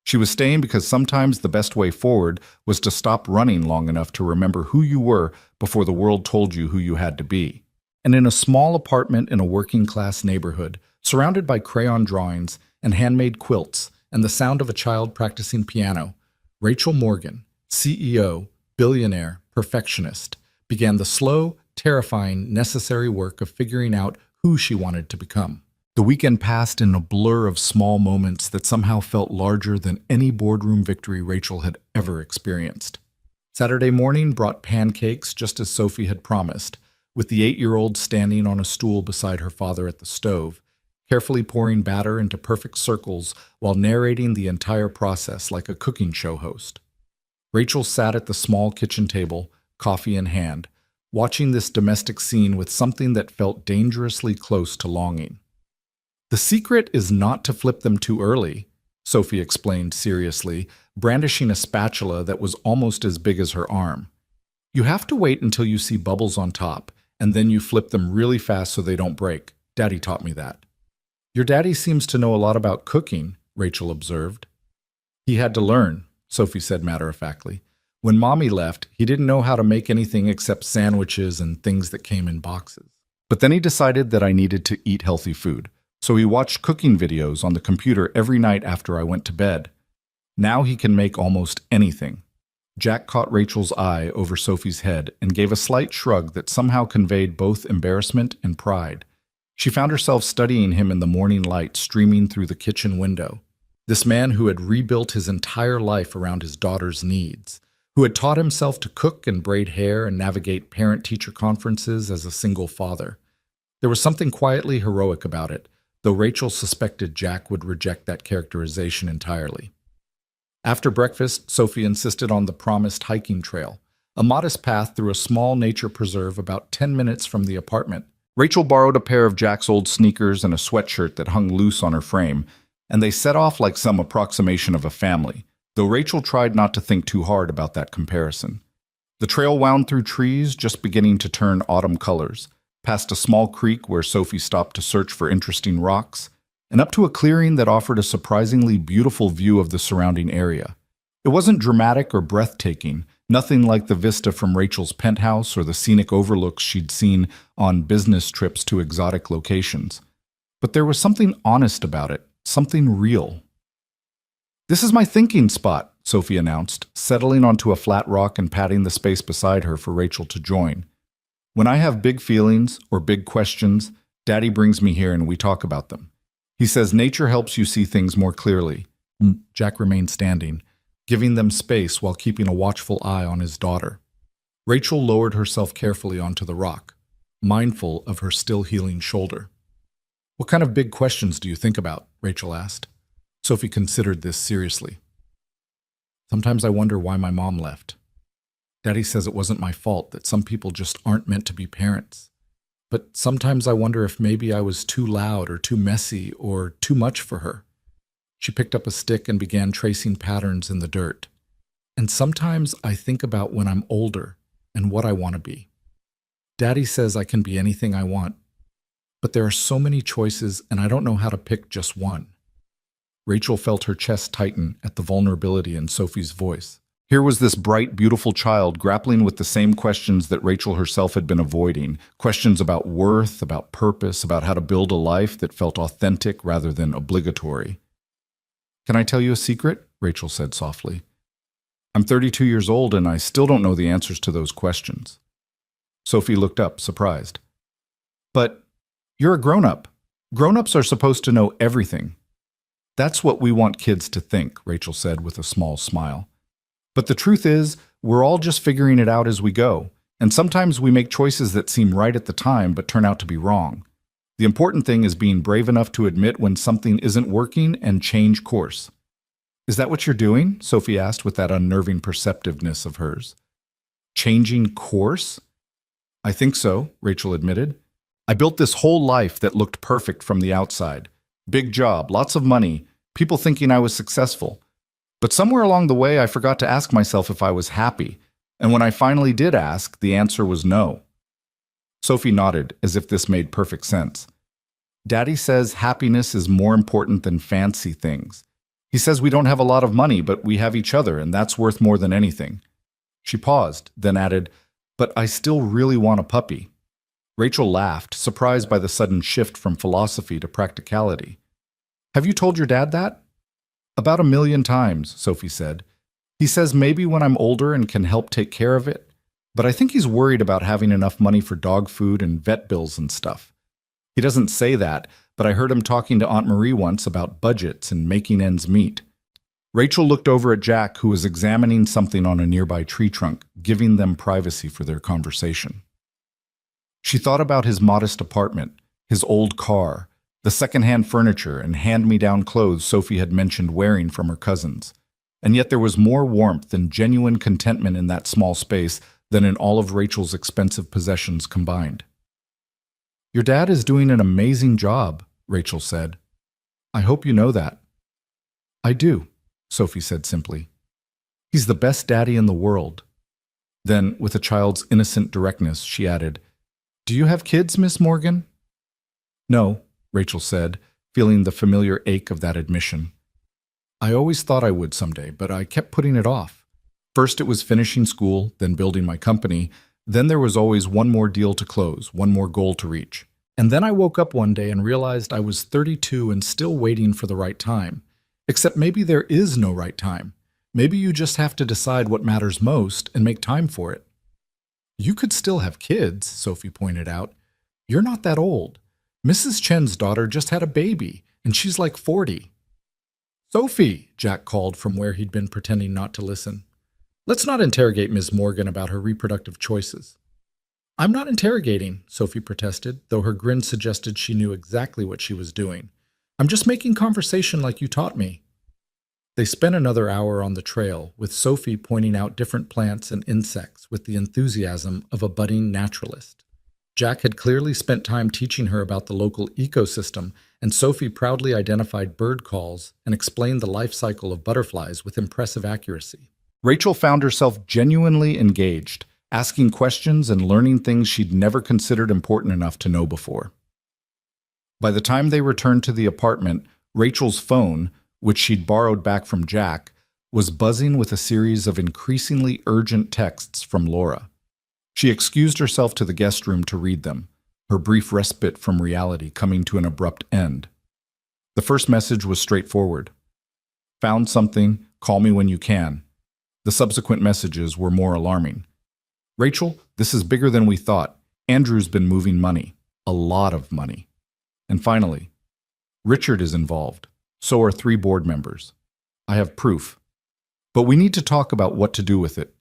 A: She was staying because sometimes the best way forward was to stop running long enough to remember who you were before the world told you who you had to be. And in a small apartment in a working-class neighborhood, surrounded by crayon drawings and handmade quilts and the sound of a child practicing piano, Rachel Morgan, CEO, billionaire, perfectionist, began the slow, terrifying, necessary work of figuring out who she wanted to become. The weekend passed in a blur of small moments that somehow felt larger than any boardroom victory Rachel had ever experienced. Saturday morning brought pancakes just as Sophie had promised, with the 8-year-old standing on a stool beside her father at the stove, carefully pouring batter into perfect circles while narrating the entire process like a cooking show host. Rachel sat at the small kitchen table, coffee in hand, watching this domestic scene with something that felt dangerously close to longing. The secret is not to flip them too early, Sophie explained seriously, brandishing a spatula that was almost as big as her arm. You have to wait until you see bubbles on top, and then you flip them really fast so they don't break. Daddy taught me that. Your daddy seems to know a lot about cooking, Rachel observed. He had to learn, Sophie said matter-of-factly. When Mommy left, he didn't know how to make anything except sandwiches and things that came in boxes. But then he decided that I needed to eat healthy food, so he watched cooking videos on the computer every night after I went to bed. Now he can make almost anything. Jack caught Rachel's eye over Sophie's head and gave a slight shrug that somehow conveyed both embarrassment and pride. She found herself studying him in the morning light streaming through the kitchen window. This man who had rebuilt his entire life around his daughter's needs, who had taught himself to cook and braid hair and navigate parent-teacher conferences as a single father. There was something quietly heroic about it, though Rachel suspected Jack would reject that characterization entirely. After breakfast, Sophie insisted on the promised hiking trail, a modest path through a small nature preserve about 10 minutes from the apartment. Rachel borrowed a pair of Jack's old sneakers and a sweatshirt that hung loose on her frame, and they set off like some approximation of a family, though Rachel tried not to think too hard about that comparison. The trail wound through trees just beginning to turn autumn colors, past a small creek where Sophie stopped to search for interesting rocks, and up to a clearing that offered a surprisingly beautiful view of the surrounding area. It wasn't dramatic or breathtaking, nothing like the vista from Rachel's penthouse or the scenic overlooks she'd seen on business trips to exotic locations. But there was something honest about it, something real. "This is my thinking spot," Sophie announced, settling onto a flat rock and patting the space beside her for Rachel to join. "When I have big feelings or big questions, Daddy brings me here and we talk about them. He says nature helps you see things more clearly." Jack remained standing, giving them space while keeping a watchful eye on his daughter. Rachel lowered herself carefully onto the rock, mindful of her still healing shoulder. "What kind of big questions do you think about?" Rachel asked. Sophie considered this seriously. "Sometimes I wonder why my mom left. Daddy says it wasn't my fault, that some people just aren't meant to be parents. But sometimes I wonder if maybe I was too loud or too messy or too much for her." She picked up a stick and began tracing patterns in the dirt. "And sometimes I think about when I'm older and what I want to be. Daddy says I can be anything I want, but there are so many choices and I don't know how to pick just one." Rachel felt her chest tighten at the vulnerability in Sophie's voice. Here was this bright, beautiful child grappling with the same questions that Rachel herself had been avoiding, questions about worth, about purpose, about how to build a life that felt authentic rather than obligatory. "Can I tell you a secret?" Rachel said softly. "I'm 32 years old and I still don't know the answers to those questions." Sophie looked up, surprised. "But You're a grown-up. Grown-ups are supposed to know everything. That's what we want kids to think, Rachel said with a small smile. But the truth is, we're all just figuring it out as we go, and sometimes we make choices that seem right at the time but turn out to be wrong. The important thing is being brave enough to admit when something isn't working and change course. Is that what you're doing? Sophie asked with that unnerving perceptiveness of hers. Changing course? I think so, Rachel admitted. I built this whole life that looked perfect from the outside. Big job, lots of money, people thinking I was successful. But somewhere along the way, I forgot to ask myself if I was happy. And when I finally did ask, the answer was no. Sophie nodded, as if this made perfect sense. Daddy says happiness is more important than fancy things. He says we don't have a lot of money, but we have each other, and that's worth more than anything. She paused, then added, but I still really want a puppy. Rachel laughed, surprised by the sudden shift from philosophy to practicality. Have you told your dad that? About 1,000,000 times, Sophie said. He says maybe when I'm older and can help take care of it, but I think he's worried about having enough money for dog food and vet bills and stuff. He doesn't say that, but I heard him talking to Aunt Marie once about budgets and making ends meet. Rachel looked over at Jack, who was examining something on a nearby tree trunk, giving them privacy for their conversation. She thought about his modest apartment, his old car, the secondhand furniture and hand-me-down clothes Sophie had mentioned wearing from her cousins. And yet there was more warmth and genuine contentment in that small space than in all of Rachel's expensive possessions combined. Your dad is doing an amazing job, Rachel said. I hope you know that. I do, Sophie said simply. He's the best daddy in the world. Then, with a child's innocent directness, she added, Do you have kids, Miss Morgan? No, Rachel said, feeling the familiar ache of that admission. I always thought I would someday, but I kept putting it off. First it was finishing school, then building my company. Then there was always one more deal to close, one more goal to reach. And then I woke up one day and realized I was 32 and still waiting for the right time. Except maybe there is no right time. Maybe you just have to decide what matters most and make time for it. You could still have kids, Sophie pointed out. You're not that old. Mrs. Chen's daughter just had a baby, and she's like 40. Sophie, Jack called from where he'd been pretending not to listen. Let's not interrogate Ms. Morgan about her reproductive choices. I'm not interrogating, Sophie protested, though her grin suggested she knew exactly what she was doing. I'm just making conversation like you taught me. They spent another hour on the trail, with Sophie pointing out different plants and insects with the enthusiasm of a budding naturalist. Jack had clearly spent time teaching her about the local ecosystem, and Sophie proudly identified bird calls and explained the life cycle of butterflies with impressive accuracy. Rachel found herself genuinely engaged, asking questions and learning things she'd never considered important enough to know before. By the time they returned to the apartment, Rachel's phone, which she'd borrowed back from Jack, was buzzing with a series of increasingly urgent texts from Laura. She excused herself to the guest room to read them, her brief respite from reality coming to an abrupt end. The first message was straightforward. Found something, call me when you can. The subsequent messages were more alarming. Rachel, this is bigger than we thought. Andrew's been moving money. A lot of money. And finally, Richard is involved. So are 3 board members. I have proof. But we need to talk about what to do with it.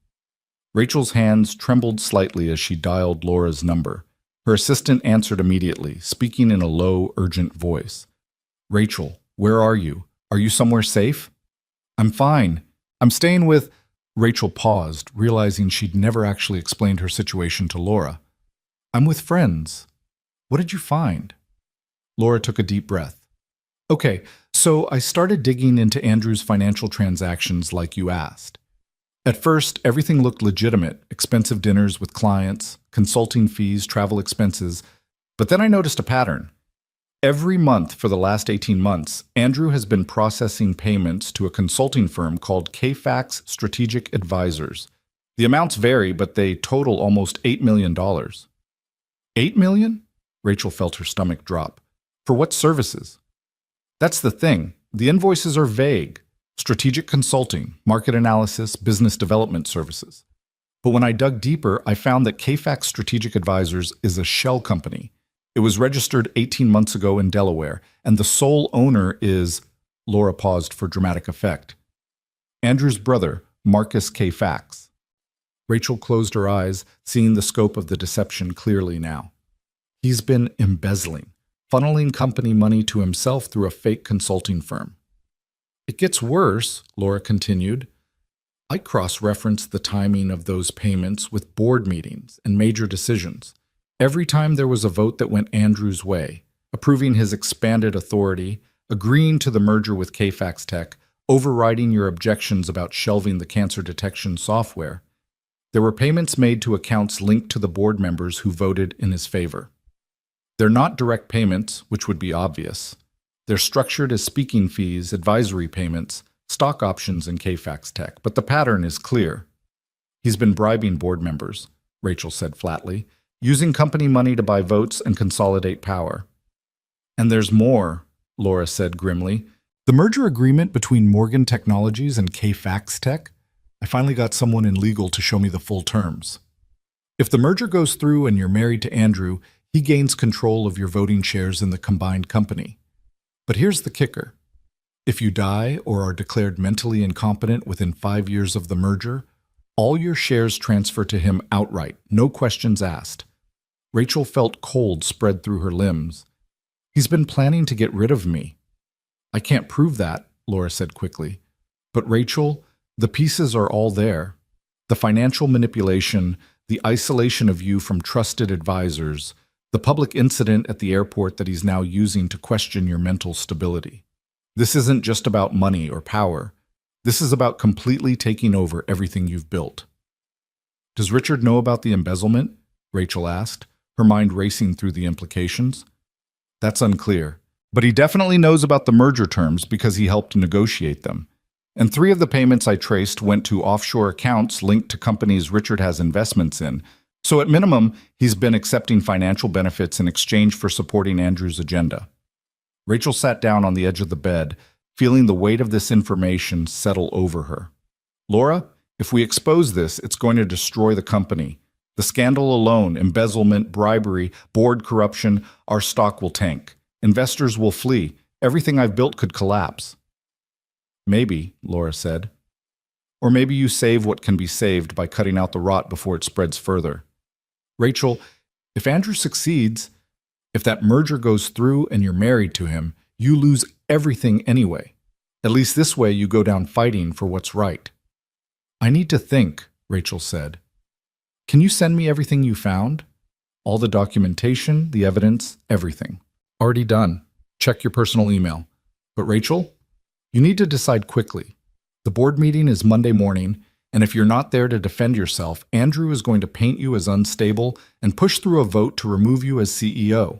A: Rachel's hands trembled slightly as she dialed Laura's number. Her assistant answered immediately, speaking in a low, urgent voice. Rachel, where are you? Are you somewhere safe? I'm fine. I'm staying with... Rachel paused, realizing she'd never actually explained her situation to Laura. I'm with friends. What did you find? Laura took a deep breath. Okay, so I started digging into Andrew's financial transactions like you asked. At first, everything looked legitimate, expensive dinners with clients, consulting fees, travel expenses, but then I noticed a pattern. Every month for the last 18 months, Andrew has been processing payments to a consulting firm called KFAX Strategic Advisors. The amounts vary, but they total almost $8 million. $8 million? Rachel felt her stomach drop. For what services? That's the thing. The invoices are vague. Strategic consulting, market analysis, business development services. But when I dug deeper, I found that KFAX Strategic Advisors is a shell company. It was registered 18 months ago in Delaware, and the sole owner is, Laura paused for dramatic effect, Andrew's brother, Marcus K. Fax. Rachel closed her eyes, seeing the scope of the deception clearly now. He's been embezzling, funneling company money to himself through a fake consulting firm. It gets worse, Laura continued. I cross-referenced the timing of those payments with board meetings and major decisions. Every time there was a vote that went Andrew's way, approving his expanded authority, agreeing to the merger with Kfax Tech, overriding your objections about shelving the cancer detection software, there were payments made to accounts linked to the board members who voted in his favor. They're not direct payments, which would be obvious. They're structured as speaking fees, advisory payments, stock options in Kfax Tech, but the pattern is clear. He's been bribing board members, Rachel said flatly, using company money to buy votes and consolidate power. And there's more, Laura said grimly. The merger agreement between Morgan Technologies and Kfax Tech? I finally got someone in legal to show me the full terms. If the merger goes through and you're married to Andrew, he gains control of your voting shares in the combined company. But here's the kicker. If you die or are declared mentally incompetent within 5 years of the merger, all your shares transfer to him outright, no questions asked. Rachel felt cold spread through her limbs. He's been planning to get rid of me. I can't prove that, Laura said quickly. But Rachel, the pieces are all there. The financial manipulation, the isolation of you from trusted advisors, the public incident at the airport that he's now using to question your mental stability. This isn't just about money or power. This is about completely taking over everything you've built. Does Richard know about the embezzlement? Rachel asked, her mind racing through the implications. That's unclear, but he definitely knows about the merger terms because he helped negotiate them. And 3 of the payments I traced went to offshore accounts linked to companies Richard has investments in. So at minimum, he's been accepting financial benefits in exchange for supporting Andrew's agenda. Rachel sat down on the edge of the bed, feeling the weight of this information settle over her. Laura, if we expose this, it's going to destroy the company. The scandal alone, embezzlement, bribery, board corruption, our stock will tank. Investors will flee. Everything I've built could collapse. Maybe, Laura said. Or maybe you save what can be saved by cutting out the rot before it spreads further. Rachel, if Andrew succeeds, if that merger goes through and you're married to him, you lose everything anyway. At least this way you go down fighting for what's right. I need to think, Rachel said. Can you send me everything you found? All the documentation, the evidence, everything. Already done. Check your personal email. But Rachel, you need to decide quickly. The board meeting is Monday morning, and if you're not there to defend yourself, Andrew is going to paint you as unstable and push through a vote to remove you as CEO.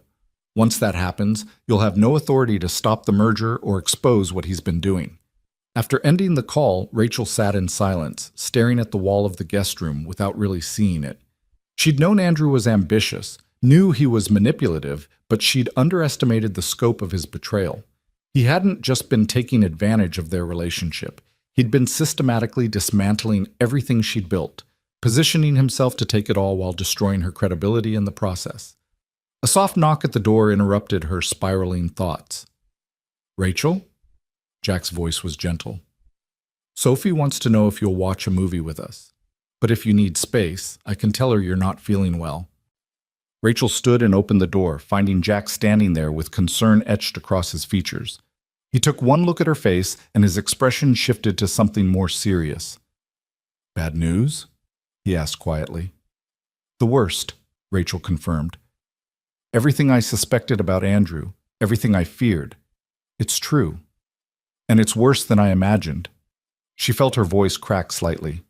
A: Once that happens, you'll have no authority to stop the merger or expose what he's been doing. After ending the call, Rachel sat in silence, staring at the wall of the guest room without really seeing it. She'd known Andrew was ambitious, knew he was manipulative, but she'd underestimated the scope of his betrayal. He hadn't just been taking advantage of their relationship. He'd been systematically dismantling everything she'd built, positioning himself to take it all while destroying her credibility in the process. A soft knock at the door interrupted her spiraling thoughts. Rachel? Jack's voice was gentle. Sophie wants to know if you'll watch a movie with us. But if you need space, I can tell her you're not feeling well. Rachel stood and opened the door, finding Jack standing there with concern etched across his features. He took one look at her face, and his expression shifted to something more serious. Bad news? He asked quietly. The worst, Rachel confirmed. Everything I suspected about Andrew, everything I feared, it's true. And it's worse than I imagined. She felt her voice crack slightly.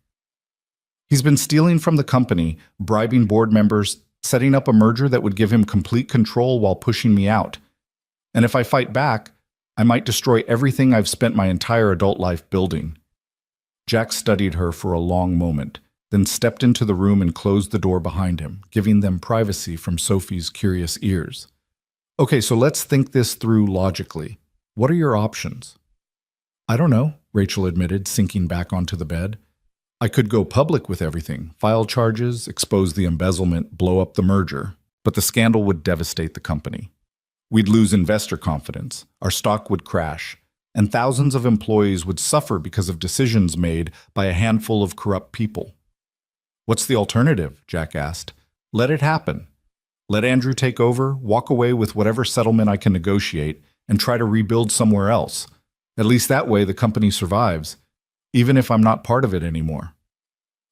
A: He's been stealing from the company, bribing board members, setting up a merger that would give him complete control while pushing me out. And if I fight back, I might destroy everything I've spent my entire adult life building. Jack studied her for a long moment, then stepped into the room and closed the door behind him, giving them privacy from Sophie's curious ears. Okay, so let's think this through logically. What are your options? I don't know, Rachel admitted, sinking back onto the bed. I could go public with everything, file charges, expose the embezzlement, blow up the merger. but the scandal would devastate the company. We'd lose investor confidence, our stock would crash, and thousands of employees would suffer because of decisions made by a handful of corrupt people. What's the alternative? Jack asked. Let it happen. Let Andrew take over, walk away with whatever settlement I can negotiate, and try to rebuild somewhere else. At least that way the company survives, even if I'm not part of it anymore.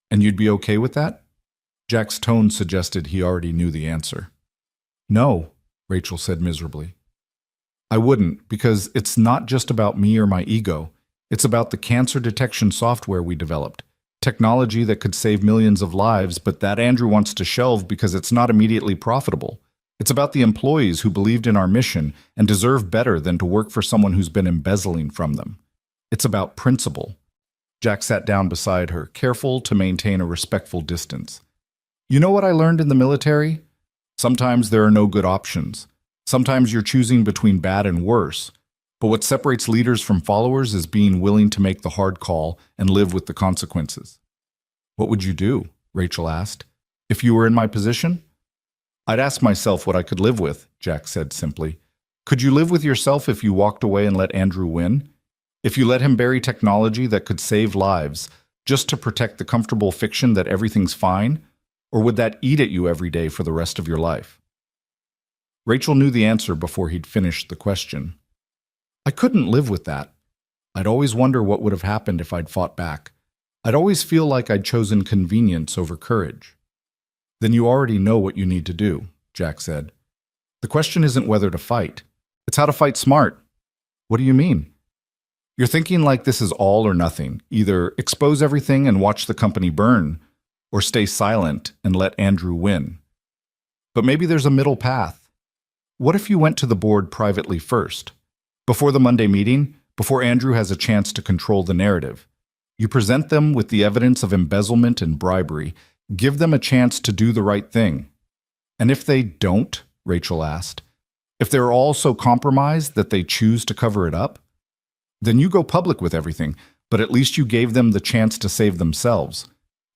A: And you'd be okay with that? Jack's tone suggested he already knew the answer. No, Rachel said miserably. I wouldn't, because it's not just about me or my ego. It's about the cancer detection software we developed. Technology that could save millions of lives, but that Andrew wants to shelve because it's not immediately profitable. It's about the employees who believed in our mission and deserve better than to work for someone who's been embezzling from them. It's about principle. Jack sat down beside her, careful to maintain a respectful distance. You know what I learned in the military? Sometimes there are no good options. Sometimes you're choosing between bad and worse. But what separates leaders from followers is being willing to make the hard call and live with the consequences. What would you do? Rachel asked. If you were in my position? I'd ask myself what I could live with, Jack said simply. Could you live with yourself if you walked away and let Andrew win? If you let him bury technology that could save lives just to protect the comfortable fiction that everything's fine? Or would that eat at you every day for the rest of your life? Rachel knew the answer before he'd finished the question. I couldn't live with that. I'd always wonder what would have happened if I'd fought back. I'd always feel like I'd chosen convenience over courage. Then you already know what you need to do, Jack said. The question isn't whether to fight. It's how to fight smart. What do you mean? You're thinking like this is all or nothing. Either expose everything and watch the company burn, or stay silent and let Andrew win. But maybe there's a middle path. What if you went to the board privately first? Before the Monday meeting, before Andrew has a chance to control the narrative. You present them with the evidence of embezzlement and bribery. Give them a chance to do the right thing. And if they don't, Rachel asked, if they're all so compromised that they choose to cover it up, then you go public with everything, but at least you gave them the chance to save themselves.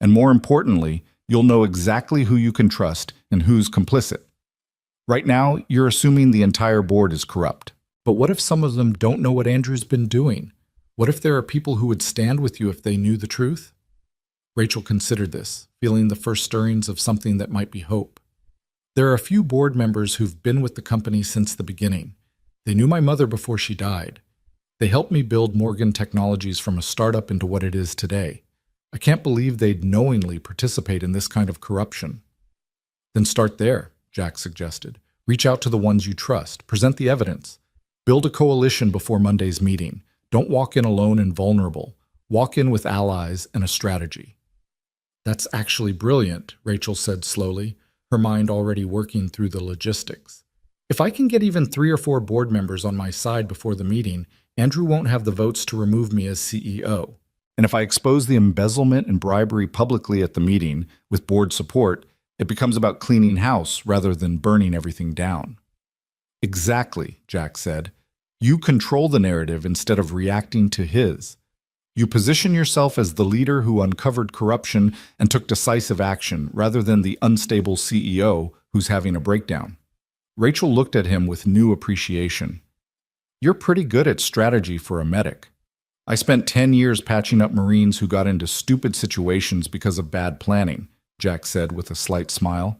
A: And more importantly, you'll know exactly who you can trust and who's complicit. Right now, you're assuming the entire board is corrupt. But what if some of them don't know what Andrew's been doing? What if there are people who would stand with you if they knew the truth? Rachel considered this, feeling the first stirrings of something that might be hope. There are a few board members who've been with the company since the beginning. They knew my mother before she died. They helped me build Morgan Technologies from a startup into what it is today. I can't believe they'd knowingly participate in this kind of corruption. Then start there, Jack suggested. Reach out to the ones you trust. Present the evidence. Build a coalition before Monday's meeting. Don't walk in alone and vulnerable. Walk in with allies and a strategy. That's actually brilliant, Rachel said slowly, her mind already working through the logistics. If I can get even 3 or 4 board members on my side before the meeting, Andrew won't have the votes to remove me as CEO. And if I expose the embezzlement and bribery publicly at the meeting with board support, it becomes about cleaning house rather than burning everything down. Exactly, Jack said. You control the narrative instead of reacting to his. You position yourself as the leader who uncovered corruption and took decisive action rather than the unstable CEO who's having a breakdown. Rachel looked at him with new appreciation. You're pretty good at strategy for a medic. I spent 10 years patching up Marines who got into stupid situations because of bad planning, Jack said with a slight smile.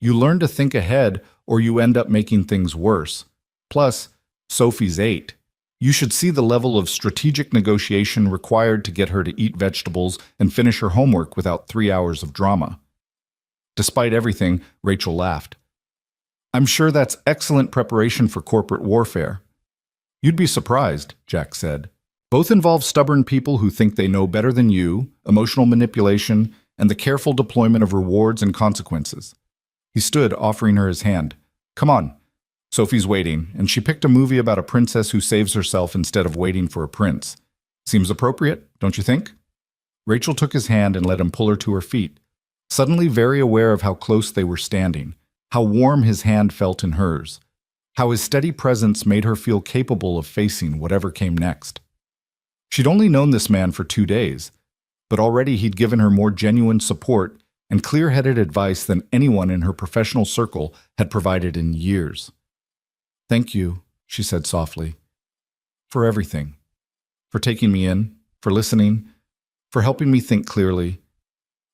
A: You learn to think ahead or you end up making things worse. Plus, Sophie's 8. You should see the level of strategic negotiation required to get her to eat vegetables and finish her homework without 3 hours of drama. Despite everything, Rachel laughed. I'm sure that's excellent preparation for corporate warfare. You'd be surprised, Jack said. Both involve stubborn people who think they know better than you, emotional manipulation, and the careful deployment of rewards and consequences. He stood, offering her his hand. Come on. Sophie's waiting, and she picked a movie about a princess who saves herself instead of waiting for a prince. Seems appropriate, don't you think? Rachel took his hand and let him pull her to her feet, suddenly very aware of how close they were standing, how warm his hand felt in hers, how his steady presence made her feel capable of facing whatever came next. She'd only known this man for 2 days, but already he'd given her more genuine support and clear-headed advice than anyone in her professional circle had provided in years. "Thank you," she said softly, "for everything. For taking me in, for listening, for helping me think clearly.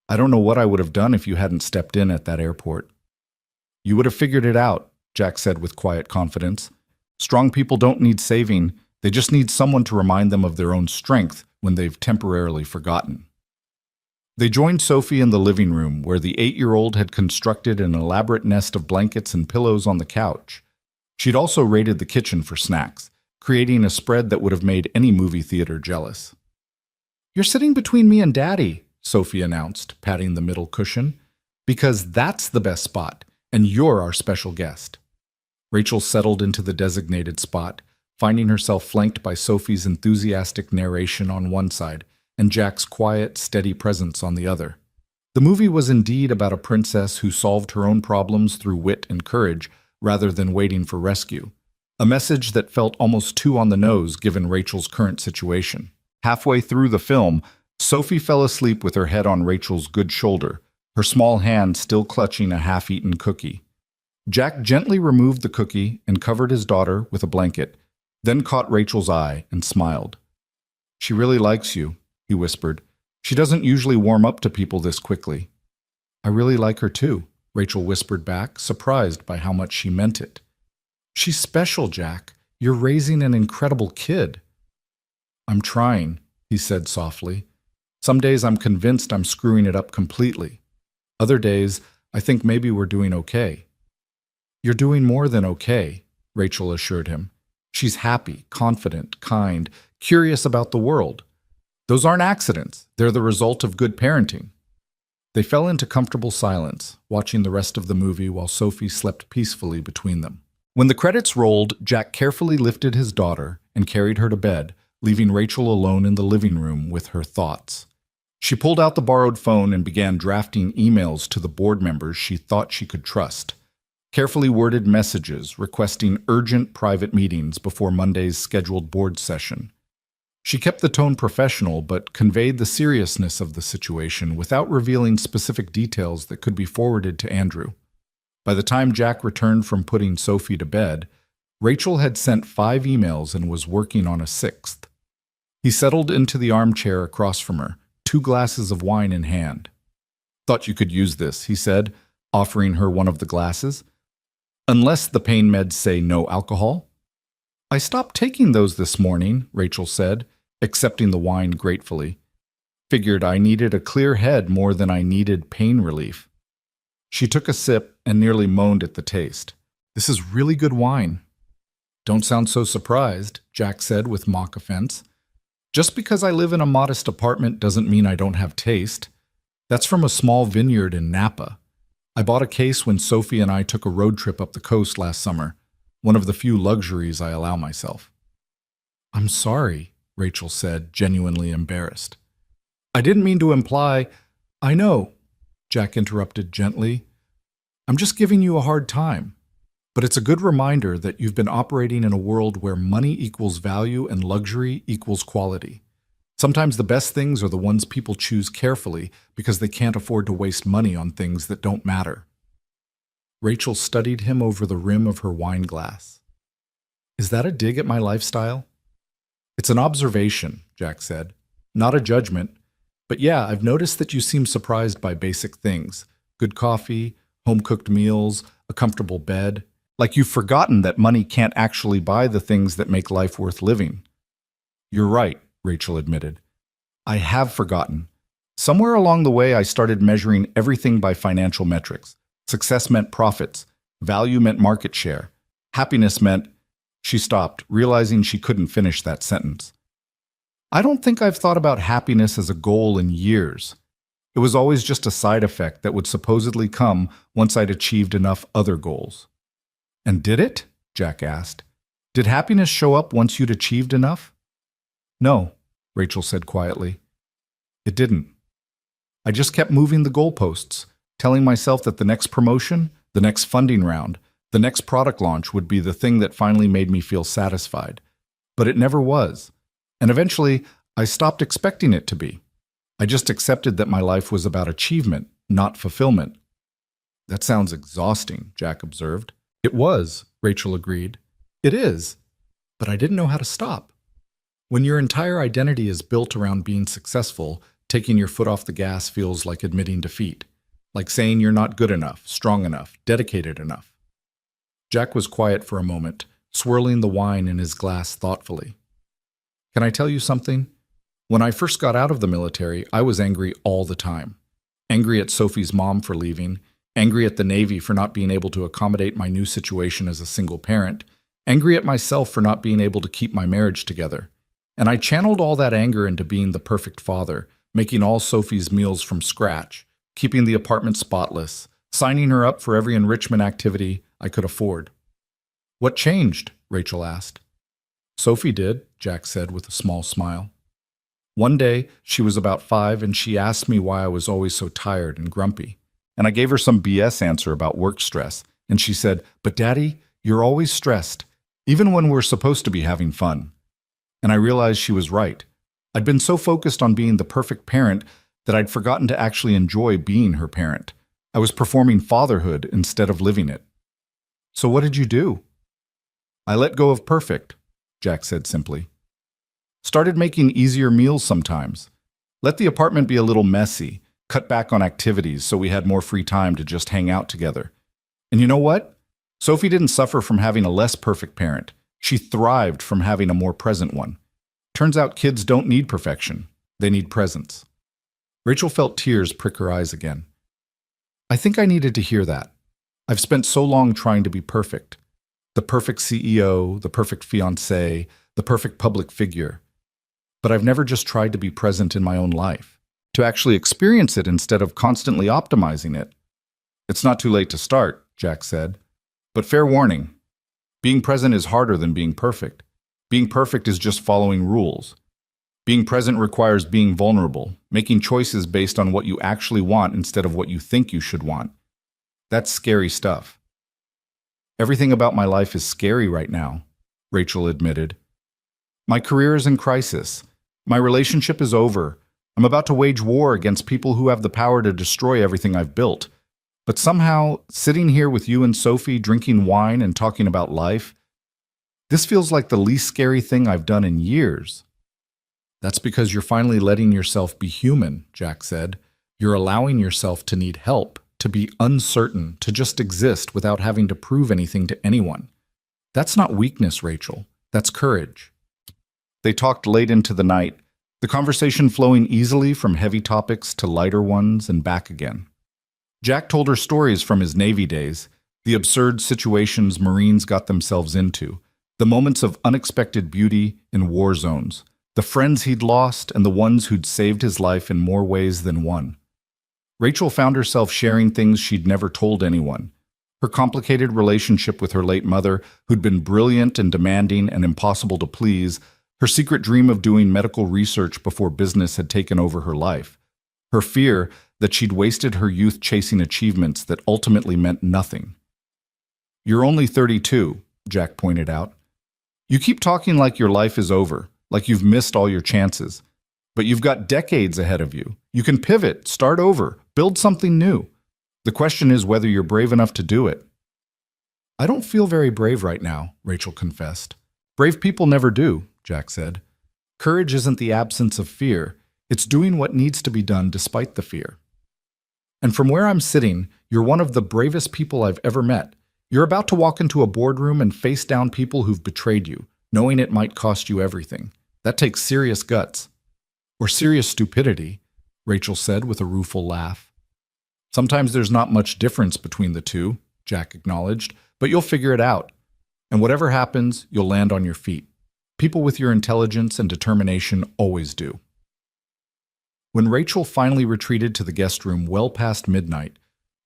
A: I don't know what I would have done if you hadn't stepped in at that airport." "You would have figured it out," Jack said with quiet confidence. "Strong people don't need saving. They just need someone to remind them of their own strength when they've temporarily forgotten." They joined Sophie in the living room, where the 8-year-old had constructed an elaborate nest of blankets and pillows on the couch. She'd also raided the kitchen for snacks, creating a spread that would have made any movie theater jealous. "You're sitting between me and Daddy," Sophie announced, patting the middle cushion, "because that's the best spot, and you're our special guest." Rachel settled into the designated spot, finding herself flanked by Sophie's enthusiastic narration on one side and Jack's quiet, steady presence on the other. The movie was indeed about a princess who solved her own problems through wit and courage rather than waiting for rescue, a message that felt almost too on the nose given Rachel's current situation. Halfway through the film, Sophie fell asleep with her head on Rachel's good shoulder, her small hand still clutching a half-eaten cookie. Jack gently removed the cookie and covered his daughter with a blanket, then caught Rachel's eye and smiled. "She really likes you," he whispered. "She doesn't usually warm up to people this quickly." "I really like her too," Rachel whispered back, surprised by how much she meant it. "She's special, Jack. You're raising an incredible kid." "I'm trying," he said softly. "Some days I'm convinced I'm screwing it up completely. Other days, I think maybe we're doing okay." "You're doing more than okay," Rachel assured him. "She's happy, confident, kind, curious about the world. Those aren't accidents. They're the result of good parenting." They fell into comfortable silence, watching the rest of the movie while Sophie slept peacefully between them. When the credits rolled, Jack carefully lifted his daughter and carried her to bed, leaving Rachel alone in the living room with her thoughts. She pulled out the borrowed phone and began drafting emails to the board members she thought she could trust. Carefully worded messages requesting urgent private meetings before Monday's scheduled board session. She kept the tone professional but conveyed the seriousness of the situation without revealing specific details that could be forwarded to Andrew. By the time Jack returned from putting Sophie to bed, Rachel had sent 5 emails and was working on a 6th. He settled into the armchair across from her, 2 glasses of wine in hand. "Thought you could use this," he said, offering her one of the glasses. "Unless the pain meds say no alcohol." "I stopped taking those this morning," Rachel said, accepting the wine gratefully. "Figured I needed a clear head more than I needed pain relief." She took a sip and nearly moaned at the taste. "This is really good wine." "Don't sound so surprised," Jack said with mock offense. "Just because I live in a modest apartment doesn't mean I don't have taste. That's from a small vineyard in Napa. I bought a case when Sophie and I took a road trip up the coast last summer, one of the few luxuries I allow myself." "I'm sorry," Rachel said, genuinely embarrassed. "I didn't mean to imply—" "I know," Jack interrupted gently. "I'm just giving you a hard time. But it's a good reminder that you've been operating in a world where money equals value and luxury equals quality. Sometimes the best things are the ones people choose carefully because they can't afford to waste money on things that don't matter." Rachel studied him over the rim of her wine glass. "Is that a dig at my lifestyle?" "It's an observation," Jack said. "Not a judgment. But yeah, I've noticed that you seem surprised by basic things. Good coffee, home-cooked meals, a comfortable bed. Like you've forgotten that money can't actually buy the things that make life worth living." "You're right," Rachel admitted. "I have forgotten. Somewhere along the way, I started measuring everything by financial metrics. Success meant profits. Value meant market share. Happiness meant—" She stopped, realizing she couldn't finish that sentence. "I don't think I've thought about happiness as a goal in years. It was always just a side effect that would supposedly come once I'd achieved enough other goals." "And did it?" Jack asked. "Did happiness show up once you'd achieved enough?" "No," Rachel said quietly. "It didn't. I just kept moving the goalposts, telling myself that the next promotion, the next funding round, the next product launch would be the thing that finally made me feel satisfied. But it never was. And eventually, I stopped expecting it to be. I just accepted that my life was about achievement, not fulfillment. That sounds exhausting, Jack observed. It was, Rachel agreed. It is, but I didn't know how to stop. When your entire identity is built around being successful, taking your foot off the gas feels like admitting defeat, like saying you're not good enough, strong enough, dedicated enough. Jack was quiet for a moment, swirling the wine in his glass thoughtfully. Can I tell you something? When I first got out of the military, I was angry all the time. Angry at Sophie's mom for leaving, angry at the Navy for not being able to accommodate my new situation as a single parent, angry at myself for not being able to keep my marriage together. And I channeled all that anger into being the perfect father, making all Sophie's meals from scratch, keeping the apartment spotless, signing her up for every enrichment activity I could afford. What changed? Rachel asked. Sophie did, Jack said with a small smile. One day, she was about 5 and she asked me why I was always so tired and grumpy. And I gave her some BS answer about work stress, and she said, "But Daddy, you're always stressed, even when we're supposed to be having fun." And I realized she was right. I'd been so focused on being the perfect parent that I'd forgotten to actually enjoy being her parent. I was performing fatherhood instead of living it. So what did you do? I let go of perfect, Jack said simply. Started making easier meals sometimes. Let the apartment be a little messy. Cut back on activities so we had more free time to just hang out together. And you know what? Sophie didn't suffer from having a less perfect parent. She thrived from having a more present one. Turns out kids don't need perfection. They need presence. Rachel felt tears prick her eyes again. I think I needed to hear that. I've spent so long trying to be perfect. The perfect CEO, the perfect fiancé, the perfect public figure. But I've never just tried to be present in my own life, to actually experience it instead of constantly optimizing it. It's not too late to start, Jack said. But fair warning, being present is harder than being perfect. Being perfect is just following rules. Being present requires being vulnerable, making choices based on what you actually want instead of what you think you should want. That's scary stuff. Everything about my life is scary right now, Rachel admitted. My career is in crisis. My relationship is over. I'm about to wage war against people who have the power to destroy everything I've built. But somehow, sitting here with you and Sophie, drinking wine and talking about life, this feels like the least scary thing I've done in years. That's because you're finally letting yourself be human, Jack said. You're allowing yourself to need help, to be uncertain, to just exist without having to prove anything to anyone. That's not weakness, Rachel. That's courage. They talked late into the night, the conversation flowing easily from heavy topics to lighter ones and back again. Jack told her stories from his Navy days, the absurd situations Marines got themselves into, the moments of unexpected beauty in war zones, the friends he'd lost and the ones who'd saved his life in more ways than one. Rachel found herself sharing things she'd never told anyone. Her complicated relationship with her late mother, who'd been brilliant and demanding and impossible to please, her secret dream of doing medical research before business had taken over her life, her fear that she'd wasted her youth chasing achievements that ultimately meant nothing. You're only 32, Jack pointed out. You keep talking like your life is over, like you've missed all your chances. But you've got decades ahead of you. You can pivot, start over, build something new. The question is whether you're brave enough to do it. I don't feel very brave right now, Rachel confessed. Brave people never do, Jack said. Courage isn't the absence of fear. It's doing what needs to be done despite the fear. And from where I'm sitting, you're one of the bravest people I've ever met. You're about to walk into a boardroom and face down people who've betrayed you, knowing it might cost you everything. That takes serious guts. Or serious stupidity, Rachel said with a rueful laugh. Sometimes there's not much difference between the two, Jack acknowledged, but you'll figure it out. And whatever happens, you'll land on your feet. People with your intelligence and determination always do. When Rachel finally retreated to the guest room well past midnight,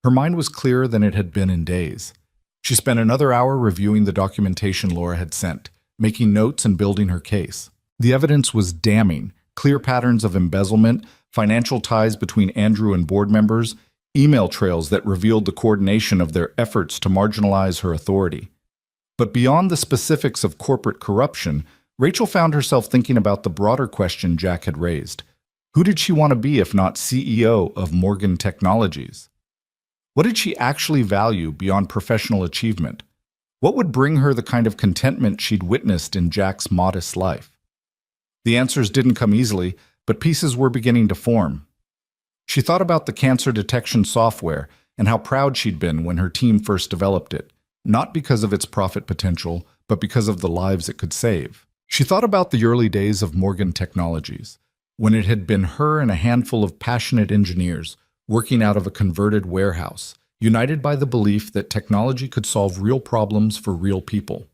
A: her mind was clearer than it had been in days. She spent another hour reviewing the documentation Laura had sent, making notes and building her case. The evidence was damning. Clear patterns of embezzlement, financial ties between Andrew and board members, email trails that revealed the coordination of their efforts to marginalize her authority. But beyond the specifics of corporate corruption, Rachel found herself thinking about the broader question Jack had raised. Who did she want to be if not CEO of Morgan Technologies? What did she actually value beyond professional achievement? What would bring her the kind of contentment she'd witnessed in Jack's modest life? The answers didn't come easily, but pieces were beginning to form. She thought about the cancer detection software and how proud she'd been when her team first developed it, not because of its profit potential, but because of the lives it could save. She thought about the early days of Morgan Technologies, when it had been her and a handful of passionate engineers working out of a converted warehouse, united by the belief that technology could solve real problems for real people.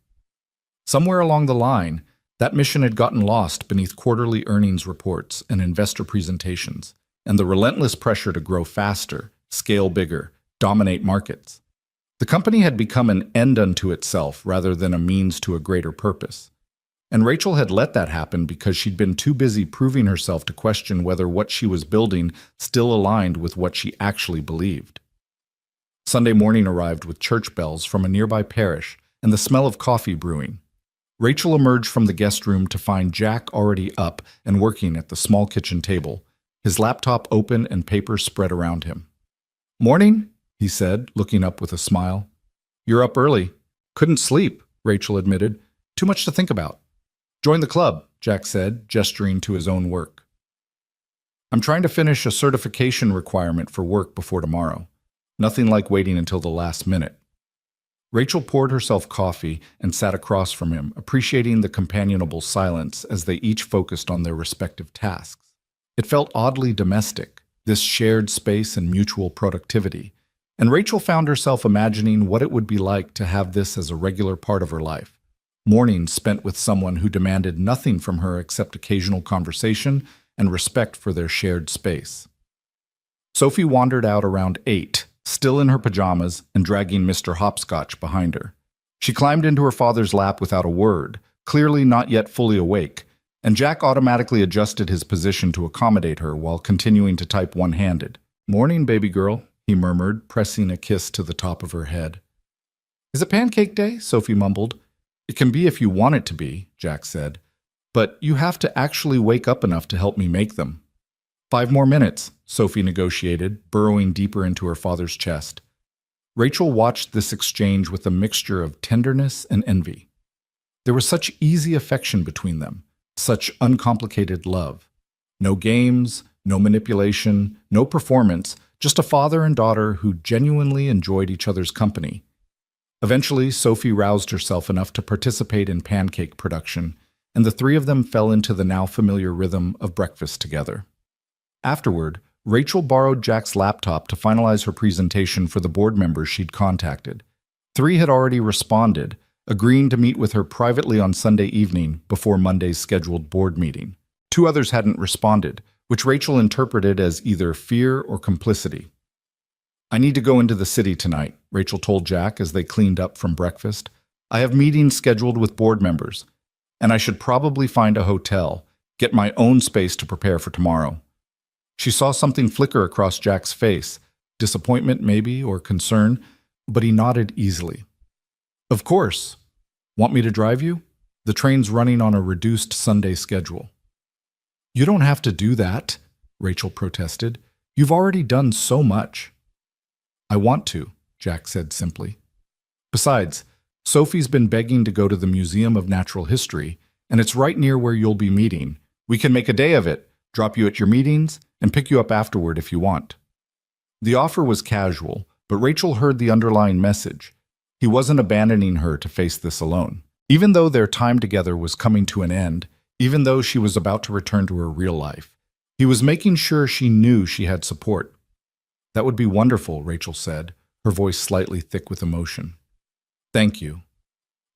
A: Somewhere along the line, that mission had gotten lost beneath quarterly earnings reports and investor presentations, and the relentless pressure to grow faster, scale bigger, dominate markets. The company had become an end unto itself rather than a means to a greater purpose. And Rachel had let that happen because she'd been too busy proving herself to question whether what she was building still aligned with what she actually believed. Sunday morning arrived with church bells from a nearby parish and the smell of coffee brewing. Rachel emerged from the guest room to find Jack already up and working at the small kitchen table, his laptop open and papers spread around him. "Morning," he said, looking up with a smile. "You're up early." "Couldn't sleep," Rachel admitted. "Too much to think about." "Join the club," Jack said, gesturing to his own work. "I'm trying to finish a certification requirement for work before tomorrow. Nothing like waiting until the last minute." Rachel poured herself coffee and sat across from him, appreciating the companionable silence as they each focused on their respective tasks. It felt oddly domestic, this shared space and mutual productivity, and Rachel found herself imagining what it would be like to have this as a regular part of her life. Mornings spent with someone who demanded nothing from her except occasional conversation and respect for their shared space. Sophie wandered out around 8, still in her pajamas and dragging Mr. Hopscotch behind her. She climbed into her father's lap without a word, clearly not yet fully awake, and Jack automatically adjusted his position to accommodate her while continuing to type one-handed. "Morning, baby girl," he murmured, pressing a kiss to the top of her head. "Is it pancake day?" Sophie mumbled. "It can be if you want it to be," Jack said, "but you have to actually wake up enough to help me make them." 5 more minutes, Sophie negotiated, burrowing deeper into her father's chest. Rachel watched this exchange with a mixture of tenderness and envy. There was such easy affection between them, such uncomplicated love. No games, no manipulation, no performance, just a father and daughter who genuinely enjoyed each other's company. Eventually, Sophie roused herself enough to participate in pancake production, and the three of them fell into the now familiar rhythm of breakfast together. Afterward, Rachel borrowed Jack's laptop to finalize her presentation for the board members she'd contacted. 3 had already responded, agreeing to meet with her privately on Sunday evening before Monday's scheduled board meeting. 2 others hadn't responded, which Rachel interpreted as either fear or complicity. "I need to go into the city tonight," Rachel told Jack as they cleaned up from breakfast. "I have meetings scheduled with board members, and I should probably find a hotel, get my own space to prepare for tomorrow." She saw something flicker across Jack's face, disappointment maybe, or concern, but he nodded easily. "Of course. Want me to drive you? The train's running on a reduced Sunday schedule." "You don't have to do that," Rachel protested. "You've already done so much." "I want to," Jack said simply. "Besides, Sophie's been begging to go to the Museum of Natural History, and it's right near where you'll be meeting. We can make a day of it, drop you at your meetings, and pick you up afterward if you want." The offer was casual, but Rachel heard the underlying message. He wasn't abandoning her to face this alone. Even though their time together was coming to an end, even though she was about to return to her real life, he was making sure she knew she had support. "That would be wonderful," Rachel said, her voice slightly thick with emotion. "Thank you."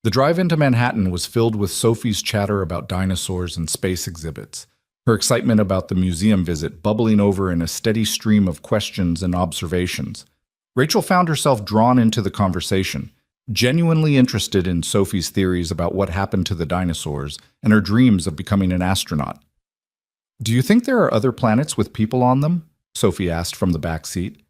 A: The drive into Manhattan was filled with Sophie's chatter about dinosaurs and space exhibits, her excitement about the museum visit bubbling over in a steady stream of questions and observations. Rachel found herself drawn into the conversation, genuinely interested in Sophie's theories about what happened to the dinosaurs and her dreams of becoming an astronaut. "Do you think there are other planets with people on them?" Sophie asked from the back seat.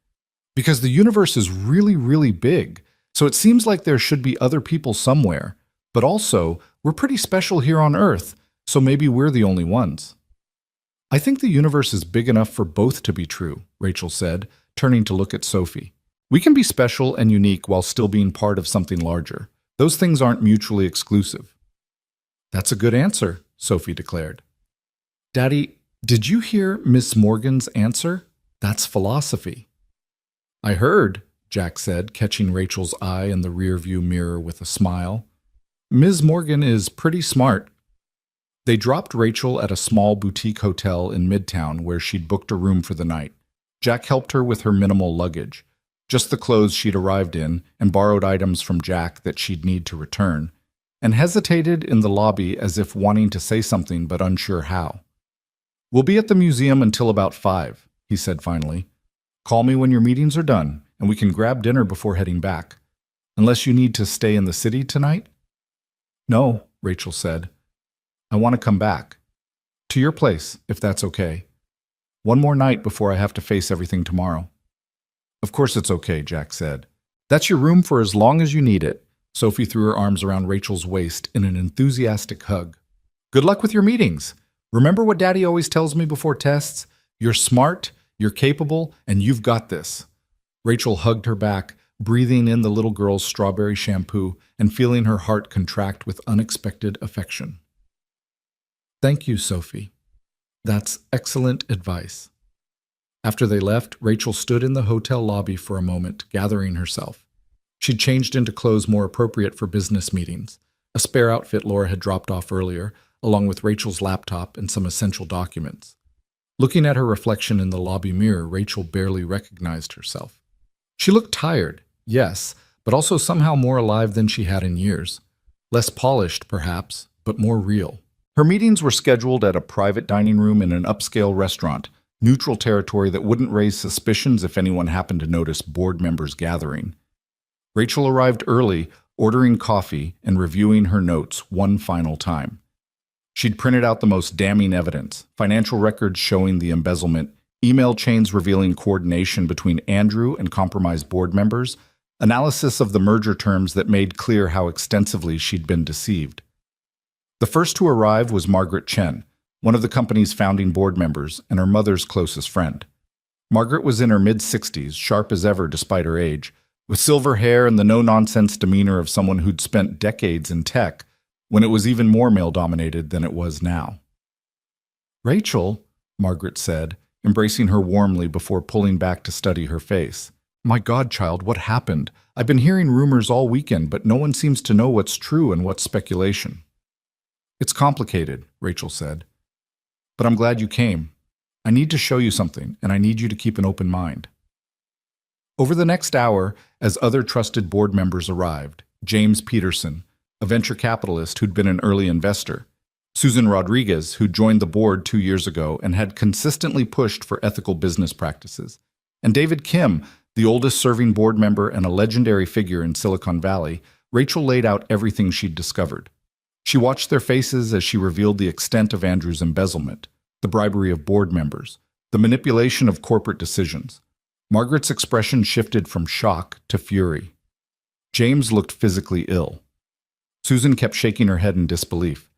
A: "Because the universe is really, really big, so it seems like there should be other people somewhere. But also, we're pretty special here on Earth, so maybe we're the only ones." I think the universe is big enough for both to be true, Rachel said, turning to look at Sophie. We can be special and unique while still being part of something larger. Those things aren't mutually exclusive. That's a good answer, Sophie declared. Daddy, did you hear Miss Morgan's answer? That's philosophy. I heard, Jack said, catching Rachel's eye in the rearview mirror with a smile. Ms. Morgan is pretty smart. They dropped Rachel at a small boutique hotel in Midtown where she'd booked a room for the night. Jack helped her with her minimal luggage, just the clothes she'd arrived in and borrowed items from Jack that she'd need to return, and hesitated in the lobby as if wanting to say something but unsure how. We'll be at the museum until about 5, he said finally. Call me when your meetings are done, and we can grab dinner before heading back. Unless you need to stay in the city tonight? No, Rachel said. I want to come back. To your place, if that's okay. One more night before I have to face everything tomorrow. Of course it's okay, Jack said. That's your room for as long as you need it. Sophie threw her arms around Rachel's waist in an enthusiastic hug. Good luck with your meetings. Remember what Daddy always tells me before tests? You're smart, you're capable, and you've got this. Rachel hugged her back, breathing in the little girl's strawberry shampoo and feeling her heart contract with unexpected affection. Thank you, Sophie. That's excellent advice. After they left, Rachel stood in the hotel lobby for a moment, gathering herself. She'd changed into clothes more appropriate for business meetings, a spare outfit Laura had dropped off earlier, along with Rachel's laptop and some essential documents. Looking at her reflection in the lobby mirror, Rachel barely recognized herself. She looked tired, yes, but also somehow more alive than she had in years. Less polished, perhaps, but more real. Her meetings were scheduled at a private dining room in an upscale restaurant, neutral territory that wouldn't raise suspicions if anyone happened to notice board members gathering. Rachel arrived early, ordering coffee and reviewing her notes one final time. She'd printed out the most damning evidence, financial records showing the embezzlement, email chains revealing coordination between Andrew and compromised board members, analysis of the merger terms that made clear how extensively she'd been deceived. The first to arrive was Margaret Chen, one of the company's founding board members and her mother's closest friend. Margaret was in her mid-60s, sharp as ever despite her age, with silver hair and the no-nonsense demeanor of someone who'd spent decades in tech, when it was even more male-dominated than it was now. Rachel, Margaret said, embracing her warmly before pulling back to study her face. My godchild, what happened? I've been hearing rumors all weekend, but no one seems to know what's true and what's speculation. It's complicated, Rachel said. But I'm glad you came. I need to show you something, and I need you to keep an open mind. Over the next hour, as other trusted board members arrived, James Peterson, a venture capitalist who'd been an early investor, Susan Rodriguez, who joined the board 2 years ago and had consistently pushed for ethical business practices, and David Kim, the oldest serving board member and a legendary figure in Silicon Valley, Rachel laid out everything she'd discovered. She watched their faces as she revealed the extent of Andrew's embezzlement, the bribery of board members, the manipulation of corporate decisions. Margaret's expression shifted from shock to fury. James looked physically ill. Susan kept shaking her head in disbelief.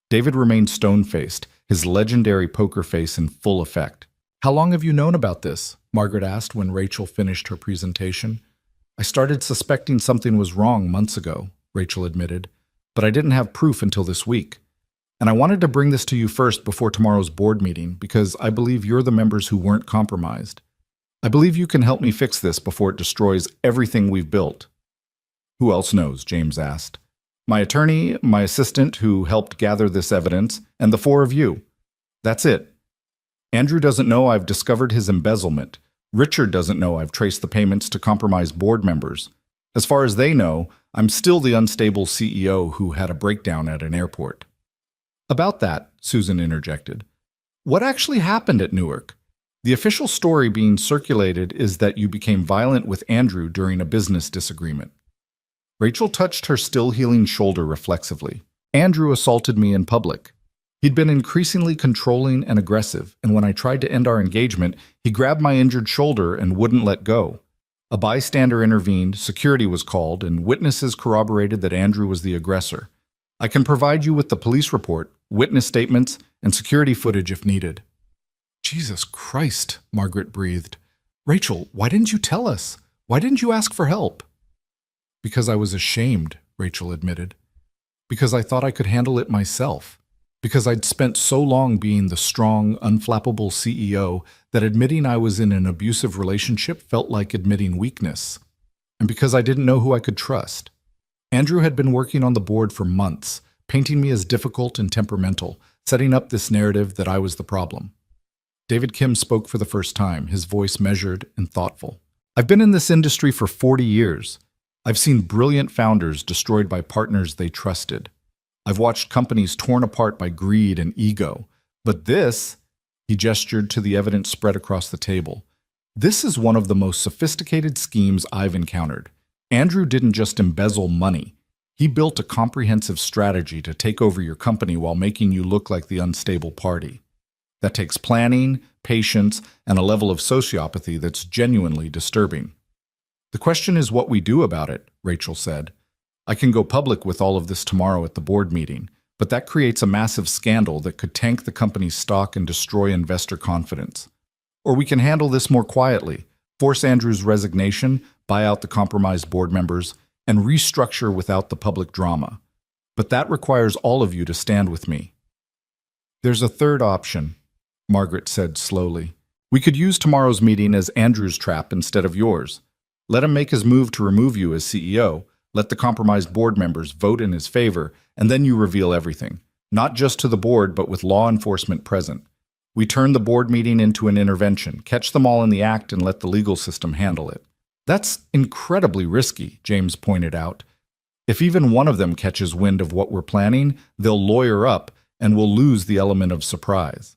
A: David remained stone-faced, his legendary poker face in full effect. How long have you known about this? Margaret asked when Rachel finished her presentation. I started suspecting something was wrong months ago, Rachel admitted, but I didn't have proof until this week. And I wanted to bring this to you first before tomorrow's board meeting because I believe you're the members who weren't compromised. I believe you can help me fix this before it destroys everything we've built. Who else knows? James asked. My attorney, my assistant who helped gather this evidence, and the 4 of you. That's it. Andrew doesn't know I've discovered his embezzlement. Richard doesn't know I've traced the payments to compromised board members. As far as they know, I'm still the unstable CEO who had a breakdown at an airport. About that, Susan interjected. What actually happened at Newark? The official story being circulated is that you became violent with Andrew during a business disagreement. Rachel touched her still-healing shoulder reflexively. Andrew assaulted me in public. He'd been increasingly controlling and aggressive, and when I tried to end our engagement, he grabbed my injured shoulder and wouldn't let go. A bystander intervened, security was called, and witnesses corroborated that Andrew was the aggressor. I can provide you with the police report, witness statements, and security footage if needed. Jesus Christ, Margaret breathed. Rachel, why didn't you tell us? Why didn't you ask for help? Because I was ashamed, Rachel admitted. Because I thought I could handle it myself. Because I'd spent so long being the strong, unflappable CEO that admitting I was in an abusive relationship felt like admitting weakness. And because I didn't know who I could trust. Andrew had been working on the board for months, painting me as difficult and temperamental, setting up this narrative that I was the problem. David Kim spoke for the first time, his voice measured and thoughtful. I've been in this industry for 40 years. I've seen brilliant founders destroyed by partners they trusted. I've watched companies torn apart by greed and ego. But this, he gestured to the evidence spread across the table, this is one of the most sophisticated schemes I've encountered. Andrew didn't just embezzle money. He built a comprehensive strategy to take over your company while making you look like the unstable party. That takes planning, patience, and a level of sociopathy that's genuinely disturbing. The question is what we do about it, Rachel said. I can go public with all of this tomorrow at the board meeting, but that creates a massive scandal that could tank the company's stock and destroy investor confidence. Or we can handle this more quietly, force Andrew's resignation, buy out the compromised board members, and restructure without the public drama. But that requires all of you to stand with me. There's a third option, Margaret said slowly. We could use tomorrow's meeting as Andrew's trap instead of yours. Let him make his move to remove you as CEO, let the compromised board members vote in his favor, and then you reveal everything, not just to the board but with law enforcement present. We turn the board meeting into an intervention, catch them all in the act, and let the legal system handle it. That's incredibly risky, James pointed out. If even one of them catches wind of what we're planning, they'll lawyer up and we'll lose the element of surprise.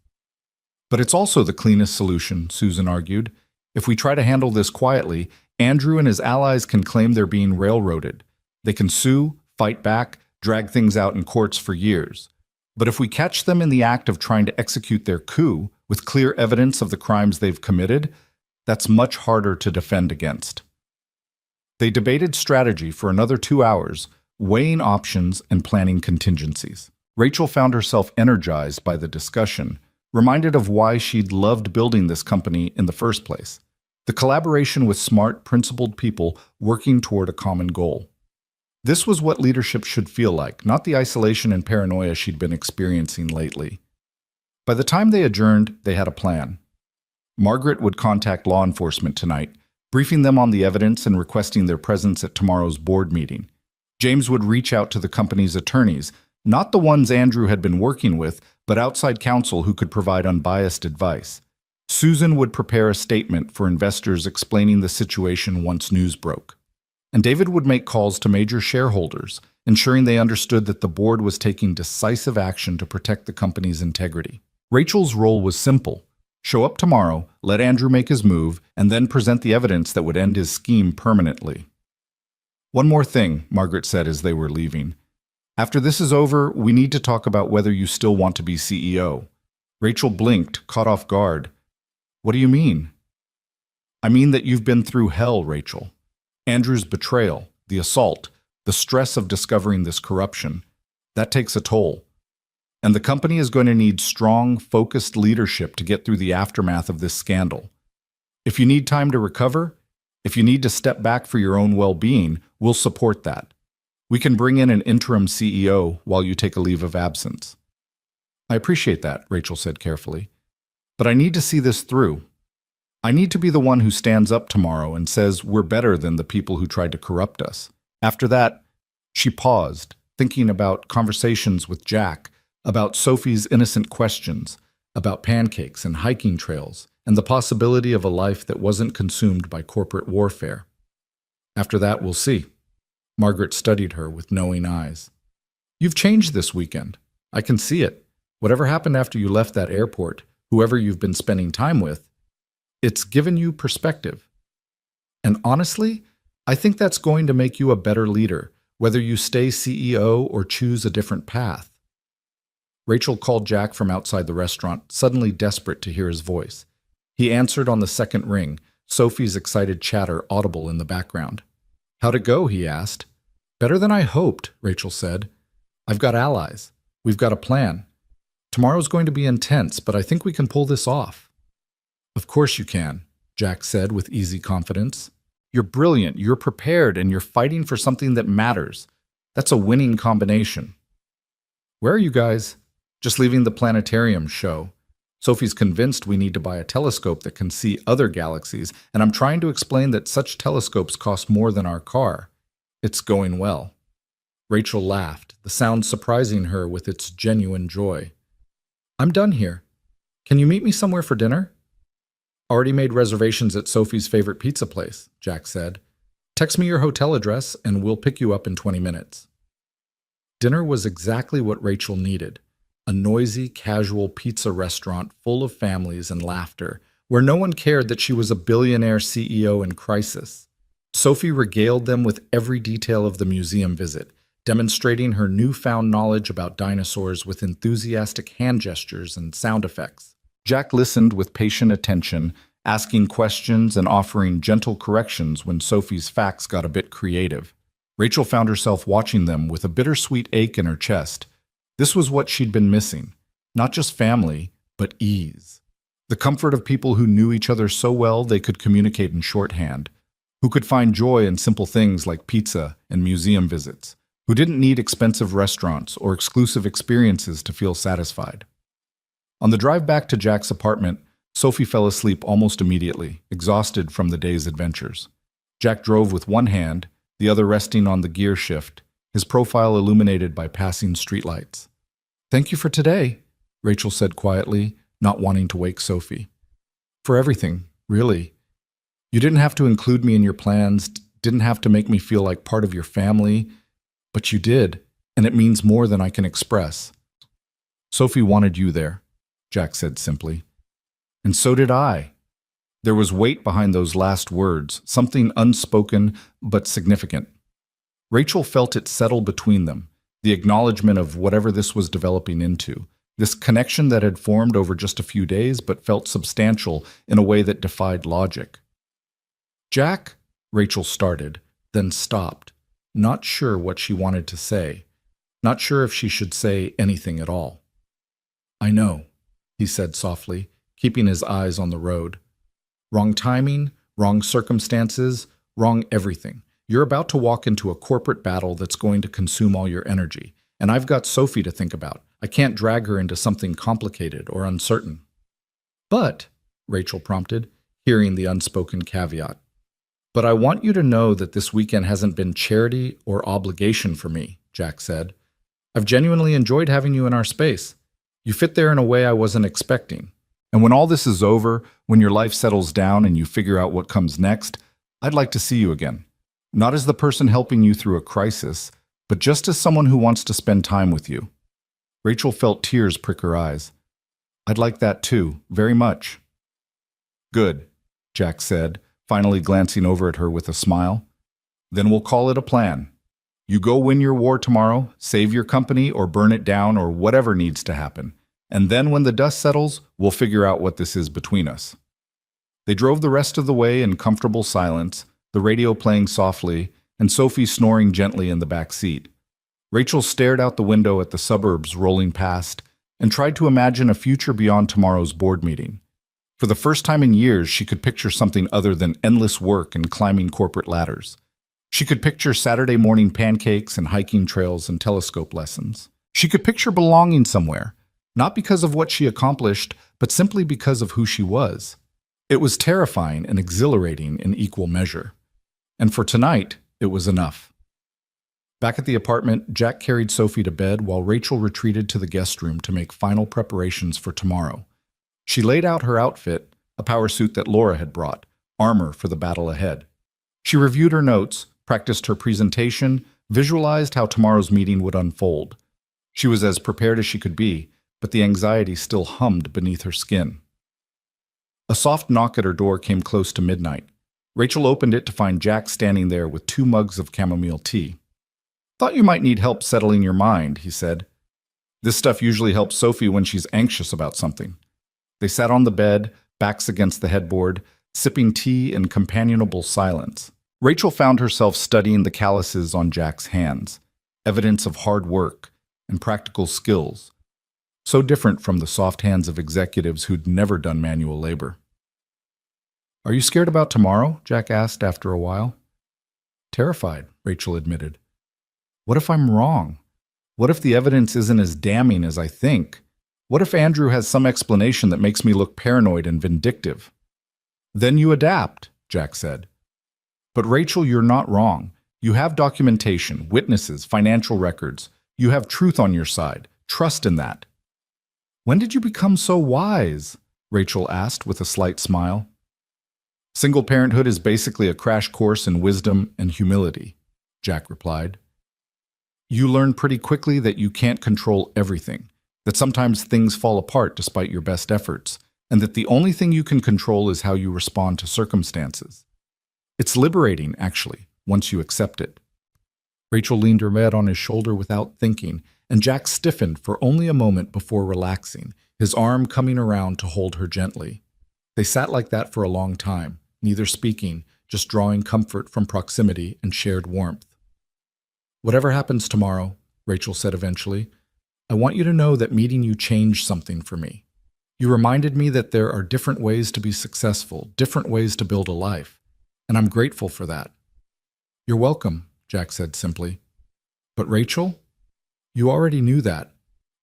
A: But it's also the cleanest solution, Susan argued. If we try to handle this quietly, Andrew and his allies can claim they're being railroaded. They can sue, fight back, drag things out in courts for years. But if we catch them in the act of trying to execute their coup with clear evidence of the crimes they've committed, that's much harder to defend against. They debated strategy for another 2 hours, weighing options and planning contingencies. Rachel found herself energized by the discussion, reminded of why she'd loved building this company in the first place. The collaboration with smart, principled people working toward a common goal. This was what leadership should feel like, not the isolation and paranoia she'd been experiencing lately. By the time they adjourned, they had a plan. Margaret would contact law enforcement tonight, briefing them on the evidence and requesting their presence at tomorrow's board meeting. James would reach out to the company's attorneys, not the ones Andrew had been working with, but outside counsel who could provide unbiased advice. Susan would prepare a statement for investors explaining the situation once news broke. And David would make calls to major shareholders, ensuring they understood that the board was taking decisive action to protect the company's integrity. Rachel's role was simple. Show up tomorrow, let Andrew make his move, and then present the evidence that would end his scheme permanently. One more thing, Margaret said as they were leaving. After this is over, we need to talk about whether you still want to be CEO. Rachel blinked, caught off guard. What do you mean? I mean that you've been through hell, Rachel. Andrew's betrayal, the assault, the stress of discovering this corruption, that takes a toll. And the company is going to need strong, focused leadership to get through the aftermath of this scandal. If you need time to recover, if you need to step back for your own well-being, we'll support that. We can bring in an interim CEO while you take a leave of absence. I appreciate that, Rachel said carefully. But I need to see this through. I need to be the one who stands up tomorrow and says we're better than the people who tried to corrupt us. After that, she paused, thinking about conversations with Jack, about Sophie's innocent questions, about pancakes and hiking trails, and the possibility of a life that wasn't consumed by corporate warfare. After that, we'll see. Margaret studied her with knowing eyes. You've changed this weekend. I can see it. Whatever happened after you left that airport, whoever you've been spending time with, it's given you perspective. And honestly, I think that's going to make you a better leader, whether you stay CEO or choose a different path. Rachel called Jack from outside the restaurant, suddenly desperate to hear his voice. He answered on the second ring, Sophie's excited chatter audible in the background. How'd it go? He asked. Better than I hoped, Rachel said. I've got allies. We've got a plan. Tomorrow's going to be intense, but I think we can pull this off. Of course you can, Jack said with easy confidence. You're brilliant, you're prepared, and you're fighting for something that matters. That's a winning combination. Where are you guys? Just leaving the planetarium show. Sophie's convinced we need to buy a telescope that can see other galaxies, and I'm trying to explain that such telescopes cost more than our car. It's going well. Rachel laughed, the sound surprising her with its genuine joy. I'm done here. Can you meet me somewhere for dinner? Already made reservations at Sophie's favorite pizza place, Jack said. Text me your hotel address and we'll pick you up in 20 minutes. Dinner was exactly what Rachel needed. A noisy, casual pizza restaurant full of families and laughter, where no one cared that she was a billionaire CEO in crisis. Sophie regaled them with every detail of the museum visit, demonstrating her newfound knowledge about dinosaurs with enthusiastic hand gestures and sound effects. Jack listened with patient attention, asking questions and offering gentle corrections when Sophie's facts got a bit creative. Rachel found herself watching them with a bittersweet ache in her chest. This was what she'd been missing. Not just family, but ease. The comfort of people who knew each other so well they could communicate in shorthand, who could find joy in simple things like pizza and museum visits, who didn't need expensive restaurants or exclusive experiences to feel satisfied. On the drive back to Jack's apartment, Sophie fell asleep almost immediately, exhausted from the day's adventures. Jack drove with one hand, the other resting on the gear shift, his profile illuminated by passing streetlights. Thank you for today, Rachel said quietly, not wanting to wake Sophie. For everything, really. You didn't have to include me in your plans, didn't have to make me feel like part of your family, but you did, and it means more than I can express. Sophie wanted you there, Jack said simply. And so did I. There was weight behind those last words, something unspoken but significant. Rachel felt it settle between them, the acknowledgement of whatever this was developing into, this connection that had formed over just a few days but felt substantial in a way that defied logic. Jack, Rachel started, then stopped, not sure what she wanted to say, not sure if she should say anything at all. I know, he said softly, keeping his eyes on the road. Wrong timing, wrong circumstances, wrong everything. You're about to walk into a corporate battle that's going to consume all your energy, and I've got Sophie to think about. I can't drag her into something complicated or uncertain. But, Rachel prompted, hearing the unspoken caveat, but I want you to know that this weekend hasn't been charity or obligation for me, Jack said. I've genuinely enjoyed having you in our space. You fit there in a way I wasn't expecting. And when all this is over, when your life settles down and you figure out what comes next, I'd like to see you again. Not as the person helping you through a crisis, but just as someone who wants to spend time with you. Rachel felt tears prick her eyes. I'd like that too, very much. Good, Jack said, finally glancing over at her with a smile. Then we'll call it a plan. You go win your war tomorrow, save your company, or burn it down, or whatever needs to happen. And then when the dust settles, we'll figure out what this is between us. They drove the rest of the way in comfortable silence, the radio playing softly, and Sophie snoring gently in the back seat. Rachel stared out the window at the suburbs rolling past and tried to imagine a future beyond tomorrow's board meeting. For the first time in years, she could picture something other than endless work and climbing corporate ladders. She could picture Saturday morning pancakes and hiking trails and telescope lessons. She could picture belonging somewhere, not because of what she accomplished, but simply because of who she was. It was terrifying and exhilarating in equal measure. And for tonight, it was enough. Back at the apartment, Jack carried Sophie to bed while Rachel retreated to the guest room to make final preparations for tomorrow. She laid out her outfit, a power suit that Laura had brought, armor for the battle ahead. She reviewed her notes, practiced her presentation, visualized how tomorrow's meeting would unfold. She was as prepared as she could be, but the anxiety still hummed beneath her skin. A soft knock at her door came close to midnight. Rachel opened it to find Jack standing there with 2 mugs of chamomile tea. Thought you might need help settling your mind, he said. This stuff usually helps Sophie when she's anxious about something. They sat on the bed, backs against the headboard, sipping tea in companionable silence. Rachel found herself studying the calluses on Jack's hands, evidence of hard work and practical skills, so different from the soft hands of executives who'd never done manual labor. Are you scared about tomorrow? Jack asked after a while. Terrified, Rachel admitted. What if I'm wrong? What if the evidence isn't as damning as I think? What if Andrew has some explanation that makes me look paranoid and vindictive? Then you adapt, Jack said. But Rachel, you're not wrong. You have documentation, witnesses, financial records. You have truth on your side. Trust in that. When did you become so wise? Rachel asked with a slight smile. Single parenthood is basically a crash course in wisdom and humility, Jack replied. You learn pretty quickly that you can't control everything, that sometimes things fall apart despite your best efforts, and that the only thing you can control is how you respond to circumstances. It's liberating, actually, once you accept it. Rachel leaned her head on his shoulder without thinking, and Jack stiffened for only a moment before relaxing, his arm coming around to hold her gently. They sat like that for a long time, neither speaking, just drawing comfort from proximity and shared warmth. Whatever happens tomorrow, Rachel said eventually, I want you to know that meeting you changed something for me. You reminded me that there are different ways to be successful, different ways to build a life, and I'm grateful for that. You're welcome, Jack said simply. But Rachel, you already knew that.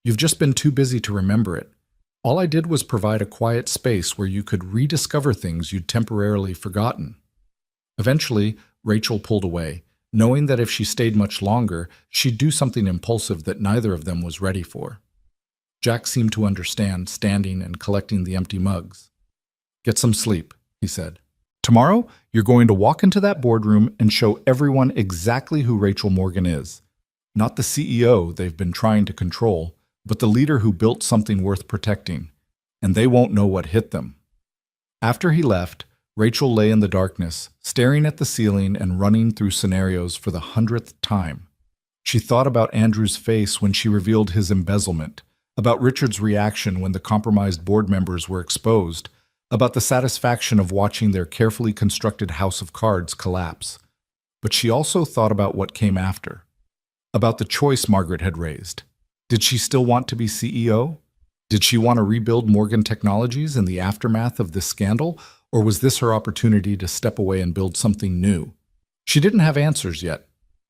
A: You've just been too busy to remember it. All I did was provide a quiet space where you could rediscover things you'd temporarily forgotten. Eventually, Rachel pulled away, knowing that if she stayed much longer, she'd do something impulsive that neither of them was ready for. Jack seemed to understand, standing and collecting the empty mugs. Get some sleep, he said. Tomorrow, you're going to walk into that boardroom and show everyone exactly who Rachel Morgan is. Not the CEO they've been trying to control, but the leader who built something worth protecting. And they won't know what hit them. After he left, Rachel lay in the darkness, staring at the ceiling and running through scenarios for the 100th time. She thought about Andrew's face when she revealed his embezzlement, about Richard's reaction when the compromised board members were exposed, about the satisfaction of watching their carefully constructed house of cards collapse. But she also thought about what came after, about the choice Margaret had raised. Did she still want to be CEO? Did she want to rebuild Morgan Technologies in the aftermath of this scandal, or was this her opportunity to step away and build something new? She didn't have answers yet,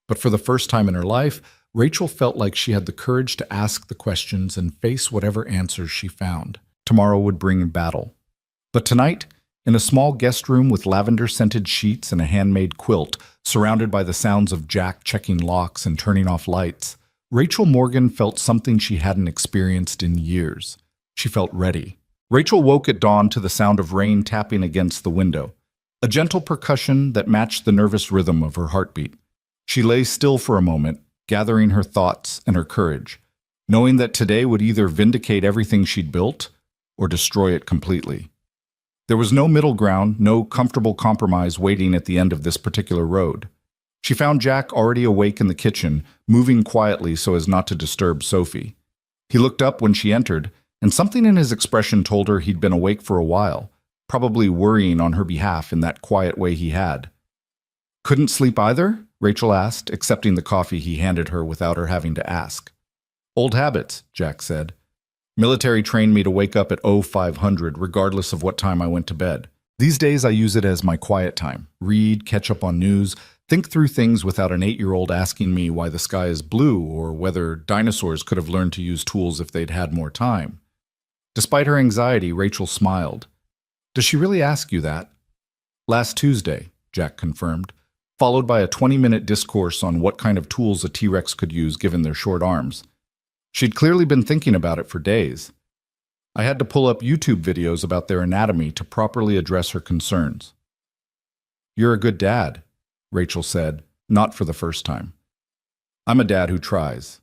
A: but for the first time in her life, Rachel felt like she had the courage to ask the questions and face whatever answers she found. Tomorrow would bring battle. But tonight, in a small guest room with lavender-scented sheets and a handmade quilt, surrounded by the sounds of Jack checking locks and turning off lights, Rachel Morgan felt something she hadn't experienced in years. She felt ready. Rachel woke at dawn to the sound of rain tapping against the window, a gentle percussion that matched the nervous rhythm of her heartbeat. She lay still for a moment, gathering her thoughts and her courage, knowing that today would either vindicate everything she'd built or destroy it completely. There was no middle ground, no comfortable compromise waiting at the end of this particular road. She found Jack already awake in the kitchen, moving quietly so as not to disturb Sophie. He looked up when she entered, and something in his expression told her he'd been awake for a while, probably worrying on her behalf in that quiet way he had. Couldn't sleep either? Rachel asked, accepting the coffee he handed her without her having to ask. Old habits, Jack said. Military trained me to wake up at 0500 regardless of what time I went to bed. These days I use it as my quiet time. Read, catch up on news, think through things without an 8-year-old asking me why the sky is blue or whether dinosaurs could have learned to use tools if they'd had more time. Despite her anxiety, Rachel smiled. Does she really ask you that? Last Tuesday, Jack confirmed, followed by a 20-minute discourse on what kind of tools a T-Rex could use given their short arms. She'd clearly been thinking about it for days. I had to pull up YouTube videos about their anatomy to properly address her concerns. You're a good dad, Rachel said, not for the first time. I'm a dad who tries,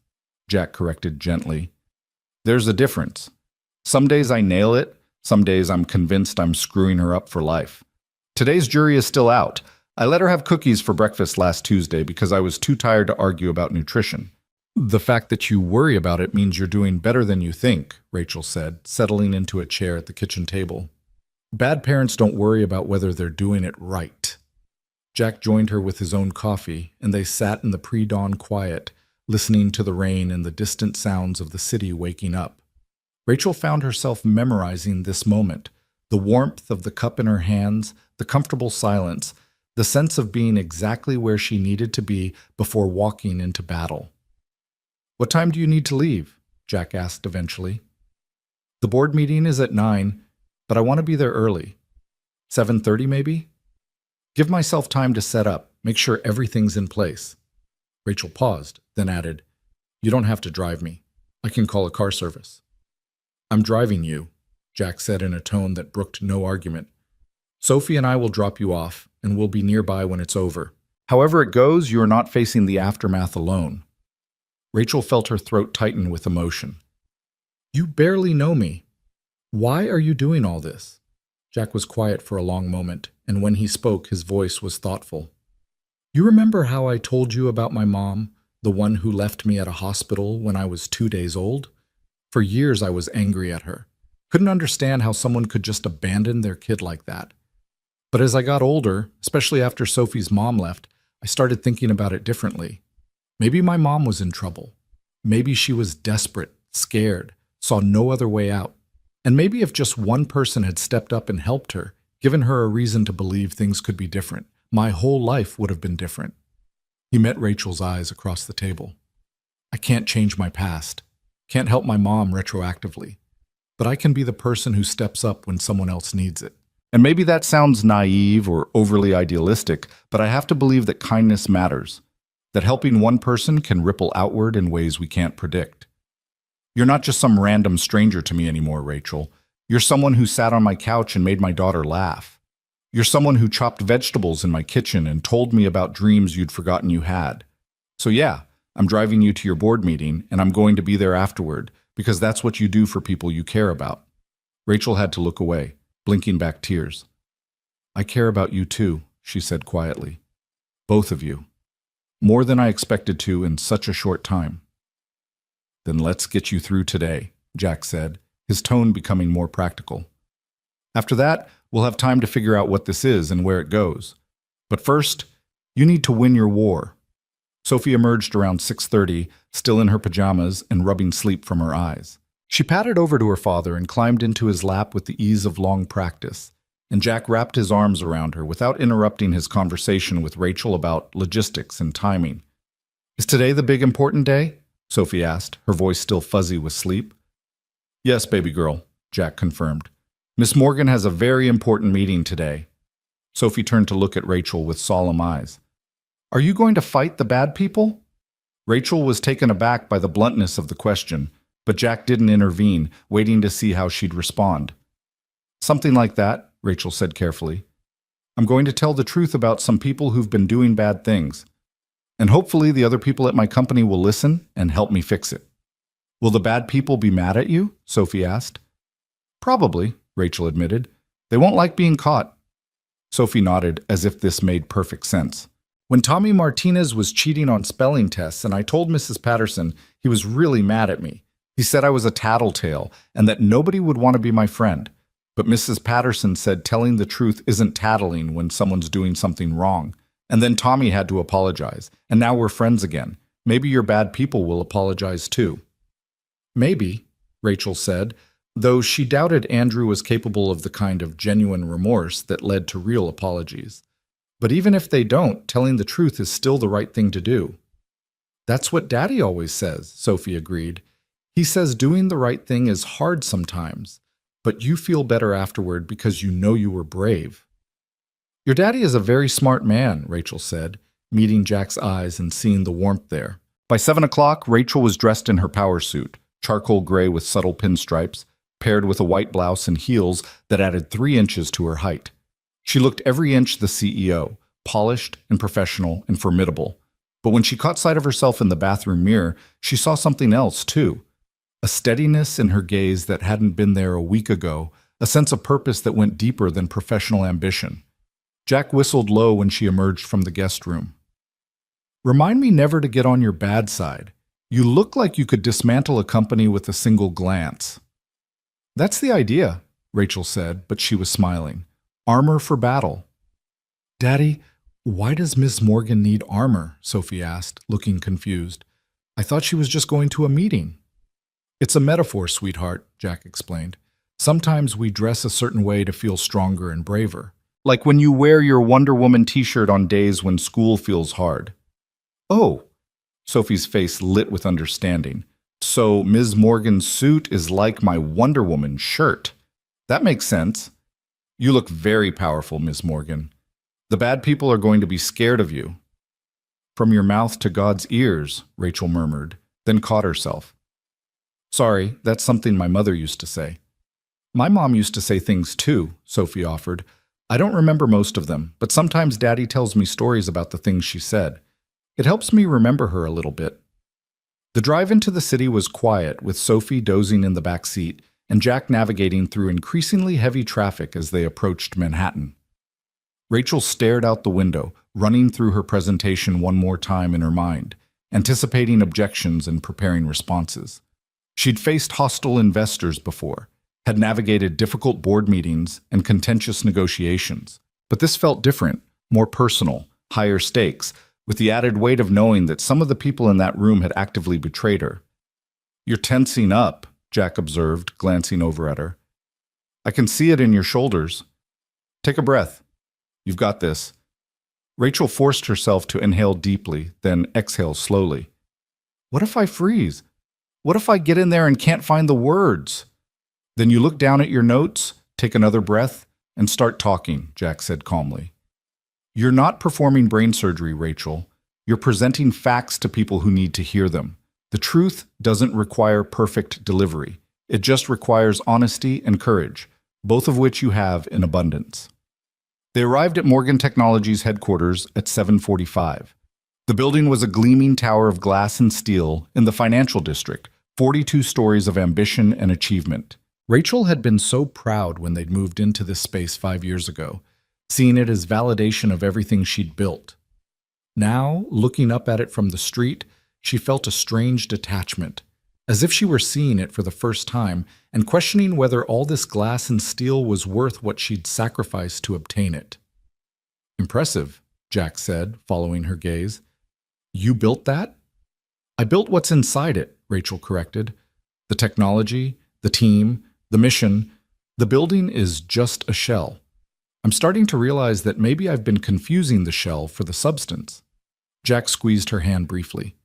A: Jack corrected gently. There's a difference. Some days I nail it, some days I'm convinced I'm screwing her up for life. Today's jury is still out. I let her have cookies for breakfast last Tuesday because I was too tired to argue about nutrition. The fact that you worry about it means you're doing better than you think, Rachel said, settling into a chair at the kitchen table. Bad parents don't worry about whether they're doing it right. Jack joined her with his own coffee, and they sat in the pre-dawn quiet, listening to the rain and the distant sounds of the city waking up. Rachel found herself memorizing this moment, The warmth of the cup in her hands, the comfortable silence, the sense of being exactly where she needed to be before walking into battle. "What time do you need to leave?" Jack asked eventually. "The board meeting is at 9, but I want to be there early. 7:30 maybe? Give myself time to set up, make sure everything's in place." Rachel paused, then added, "You don't have to drive me. I can call a car service." "I'm driving you," Jack said in a tone that brooked no argument. "Sophie and I will drop you off, and we'll be nearby when it's over. However it goes, you are not facing the aftermath alone." Rachel felt her throat tighten with emotion. "You barely know me. Why are you doing all this?" Jack was quiet for a long moment, and when he spoke, his voice was thoughtful. "You remember how I told you about my mom, the one who left me at a hospital when I was 2 days old? For years I was angry at her. Couldn't understand how someone could just abandon their kid like that. But as I got older, especially after Sophie's mom left, I started thinking about it differently. Maybe my mom was in trouble. Maybe she was desperate, scared, saw no other way out. And maybe if just one person had stepped up and helped her, given her a reason to believe things could be different, my whole life would have been different." He met Rachel's eyes across the table. "I can't change my past. Can't help my mom retroactively. But I can be the person who steps up when someone else needs it. And maybe that sounds naive or overly idealistic, but I have to believe that kindness matters, that helping one person can ripple outward in ways we can't predict. You're not just some random stranger to me anymore, Rachel. You're someone who sat on my couch and made my daughter laugh. You're someone who chopped vegetables in my kitchen and told me about dreams you'd forgotten you had. So yeah, I'm driving you to your board meeting, and I'm going to be there afterward, because that's what you do for people you care about." Rachel had to look away, blinking back tears. "I care about you too," she said quietly. "Both of you. More than I expected to in such a short time." "Then let's get you through today," Jack said, his tone becoming more practical. "After that, we'll have time to figure out what this is and where it goes. But first, you need to win your war." Sophie emerged around 6:30, still in her pajamas and rubbing sleep from her eyes. She padded over to her father and climbed into his lap with the ease of long practice, and Jack wrapped his arms around her without interrupting his conversation with Rachel about logistics and timing. "Is today the big important day?" Sophie asked, her voice still fuzzy with sleep. "Yes, baby girl," Jack confirmed. "Miss Morgan has a very important meeting today." Sophie turned to look at Rachel with solemn eyes. "Are you going to fight the bad people?" Rachel was taken aback by the bluntness of the question, but Jack didn't intervene, waiting to see how she'd respond. "Something like that," Rachel said carefully. "I'm going to tell the truth about some people who've been doing bad things. And hopefully the other people at my company will listen and help me fix it." "Will the bad people be mad at you?" Sophie asked. "Probably," Rachel admitted. "They won't like being caught." Sophie nodded as if this made perfect sense. "When Tommy Martinez was cheating on spelling tests and I told Mrs. Patterson, he was really mad at me. He said I was a tattletale and that nobody would want to be my friend. But Mrs. Patterson said telling the truth isn't tattling when someone's doing something wrong. And then Tommy had to apologize, and now we're friends again. Maybe your bad people will apologize too." "Maybe," Rachel said, though she doubted Andrew was capable of the kind of genuine remorse that led to real apologies. "But even if they don't, telling the truth is still the right thing to do." "That's what Daddy always says," Sophie agreed. "He says doing the right thing is hard sometimes, but you feel better afterward because you know you were brave." "Your daddy is a very smart man," Rachel said, meeting Jack's eyes and seeing the warmth there. By 7 o'clock, Rachel was dressed in her power suit, charcoal gray with subtle pinstripes, paired with a white blouse and heels that added 3 inches to her height. She looked every inch the CEO, polished and professional and formidable. But when she caught sight of herself in the bathroom mirror, she saw something else, too. A steadiness in her gaze that hadn't been there a week ago, a sense of purpose that went deeper than professional ambition. Jack whistled low when she emerged from the guest room. "Remind me never to get on your bad side. You look like you could dismantle a company with a single glance." "That's the idea," Rachel said, but she was smiling. "Armor for battle." "Daddy, why does Miss Morgan need armor?" Sophie asked, looking confused. "I thought she was just going to a meeting." "It's a metaphor, sweetheart," Jack explained. Sometimes we dress a certain way to feel stronger and braver. Like when you wear your Wonder Woman t-shirt on days when school feels hard. Oh, Sophie's face lit with understanding. So Ms. Morgan's suit is like my Wonder Woman shirt. That makes sense. You look very powerful, Ms. Morgan. The bad people are going to be scared of you. From your mouth to God's ears, Rachel murmured, then caught herself. Sorry, that's something my mother used to say. My mom used to say things too, Sophie offered. I don't remember most of them, but sometimes Daddy tells me stories about the things she said. It helps me remember her a little bit. The drive into the city was quiet, with Sophie dozing in the back seat and Jack navigating through increasingly heavy traffic as they approached Manhattan. Rachel stared out the window, running through her presentation one more time in her mind, anticipating objections and preparing responses. She'd faced hostile investors before, had navigated difficult board meetings and contentious negotiations, but this felt different, more personal, higher stakes, with the added weight of knowing that some of the people in that room had actively betrayed her. You're tensing up, Jack observed, glancing over at her. I can see it in your shoulders. Take a breath. You've got this. Rachel forced herself to inhale deeply, then exhale slowly. What if I freeze? What if I get in there and can't find the words? Then you look down at your notes, take another breath, and start talking, Jack said calmly. You're not performing brain surgery, Rachel. You're presenting facts to people who need to hear them. The truth doesn't require perfect delivery. It just requires honesty and courage, both of which you have in abundance. They arrived at Morgan Technologies headquarters at 7:45. The building was a gleaming tower of glass and steel in the financial district, 42 stories of ambition and achievement. Rachel had been so proud when they'd moved into this space 5 years ago, seeing it as validation of everything she'd built. Now, looking up at it from the street, she felt a strange detachment, as if she were seeing it for the first time and questioning whether all this glass and steel was worth what she'd sacrificed to obtain it. Impressive, Jack said, following her gaze. You built that? I built what's inside it, Rachel corrected. The technology, the team, the mission. The building is just a shell. I'm starting to realize that maybe I've been confusing the shell for the substance. Jack squeezed her hand briefly.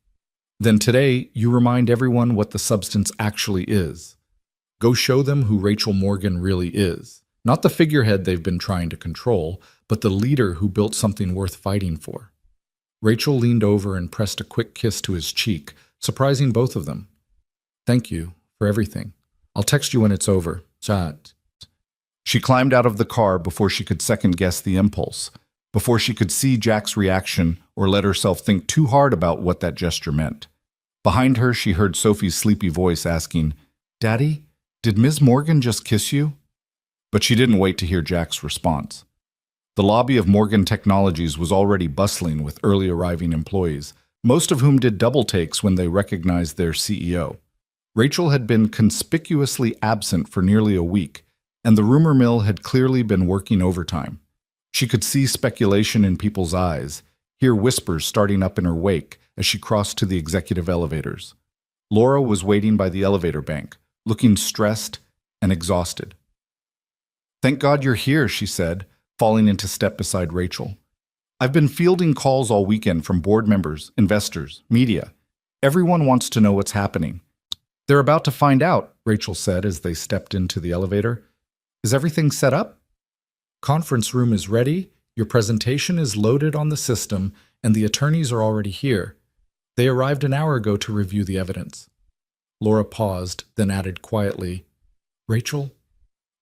A: Then today, you remind everyone what the substance actually is. Go show them who Rachel Morgan really is. Not the figurehead they've been trying to control, but the leader who built something worth fighting for. Rachel leaned over and pressed a quick kiss to his cheek, surprising both of them. Thank you for everything. I'll text you when it's over. Chat. She climbed out of the car before she could second-guess the impulse, before she could see Jack's reaction or let herself think too hard about what that gesture meant. Behind her, she heard Sophie's sleepy voice asking, Daddy, did Ms. Morgan just kiss you? But she didn't wait to hear Jack's response. The lobby of Morgan Technologies was already bustling with early arriving employees, most of whom did double takes when they recognized their CEO. Rachel had been conspicuously absent for nearly a week, and the rumor mill had clearly been working overtime. She could see speculation in people's eyes, hear whispers starting up in her wake as she crossed to the executive elevators. Laura was waiting by the elevator bank, looking stressed and exhausted. Thank God you're here, she said, falling into step beside Rachel. I've been fielding calls all weekend from board members, investors, media. Everyone wants to know what's happening. They're about to find out, Rachel said as they stepped into the elevator. Is everything set up? Conference room is ready, your presentation is loaded on the system, and the attorneys are already here. They arrived an hour ago to review the evidence. Laura paused, then added quietly, Rachel,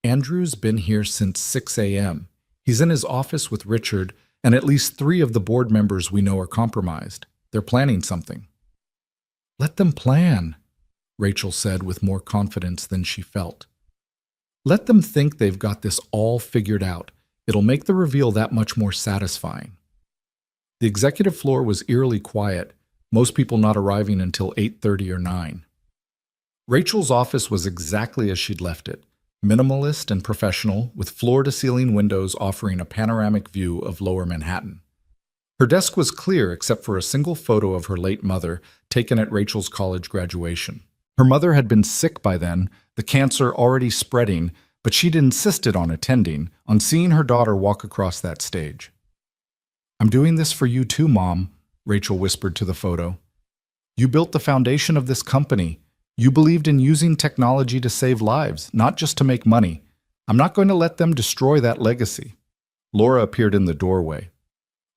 A: Andrew's been here since 6 a.m. He's in his office with Richard, and at least 3 of the board members we know are compromised. They're planning something. Let them plan, Rachel said with more confidence than she felt. Let them think they've got this all figured out. It'll make the reveal that much more satisfying. The executive floor was eerily quiet, most people not arriving until 8:30 or 9. Rachel's office was exactly as she'd left it, minimalist and professional, with floor-to-ceiling windows offering a panoramic view of Lower Manhattan. Her desk was clear except for a single photo of her late mother taken at Rachel's college graduation. Her mother had been sick by then, the cancer already spreading, but she'd insisted on attending, on seeing her daughter walk across that stage. "I'm doing this for you too, Mom," Rachel whispered to the photo. "You built the foundation of this company. You believed in using technology to save lives, not just to make money. I'm not going to let them destroy that legacy." Laura appeared in the doorway.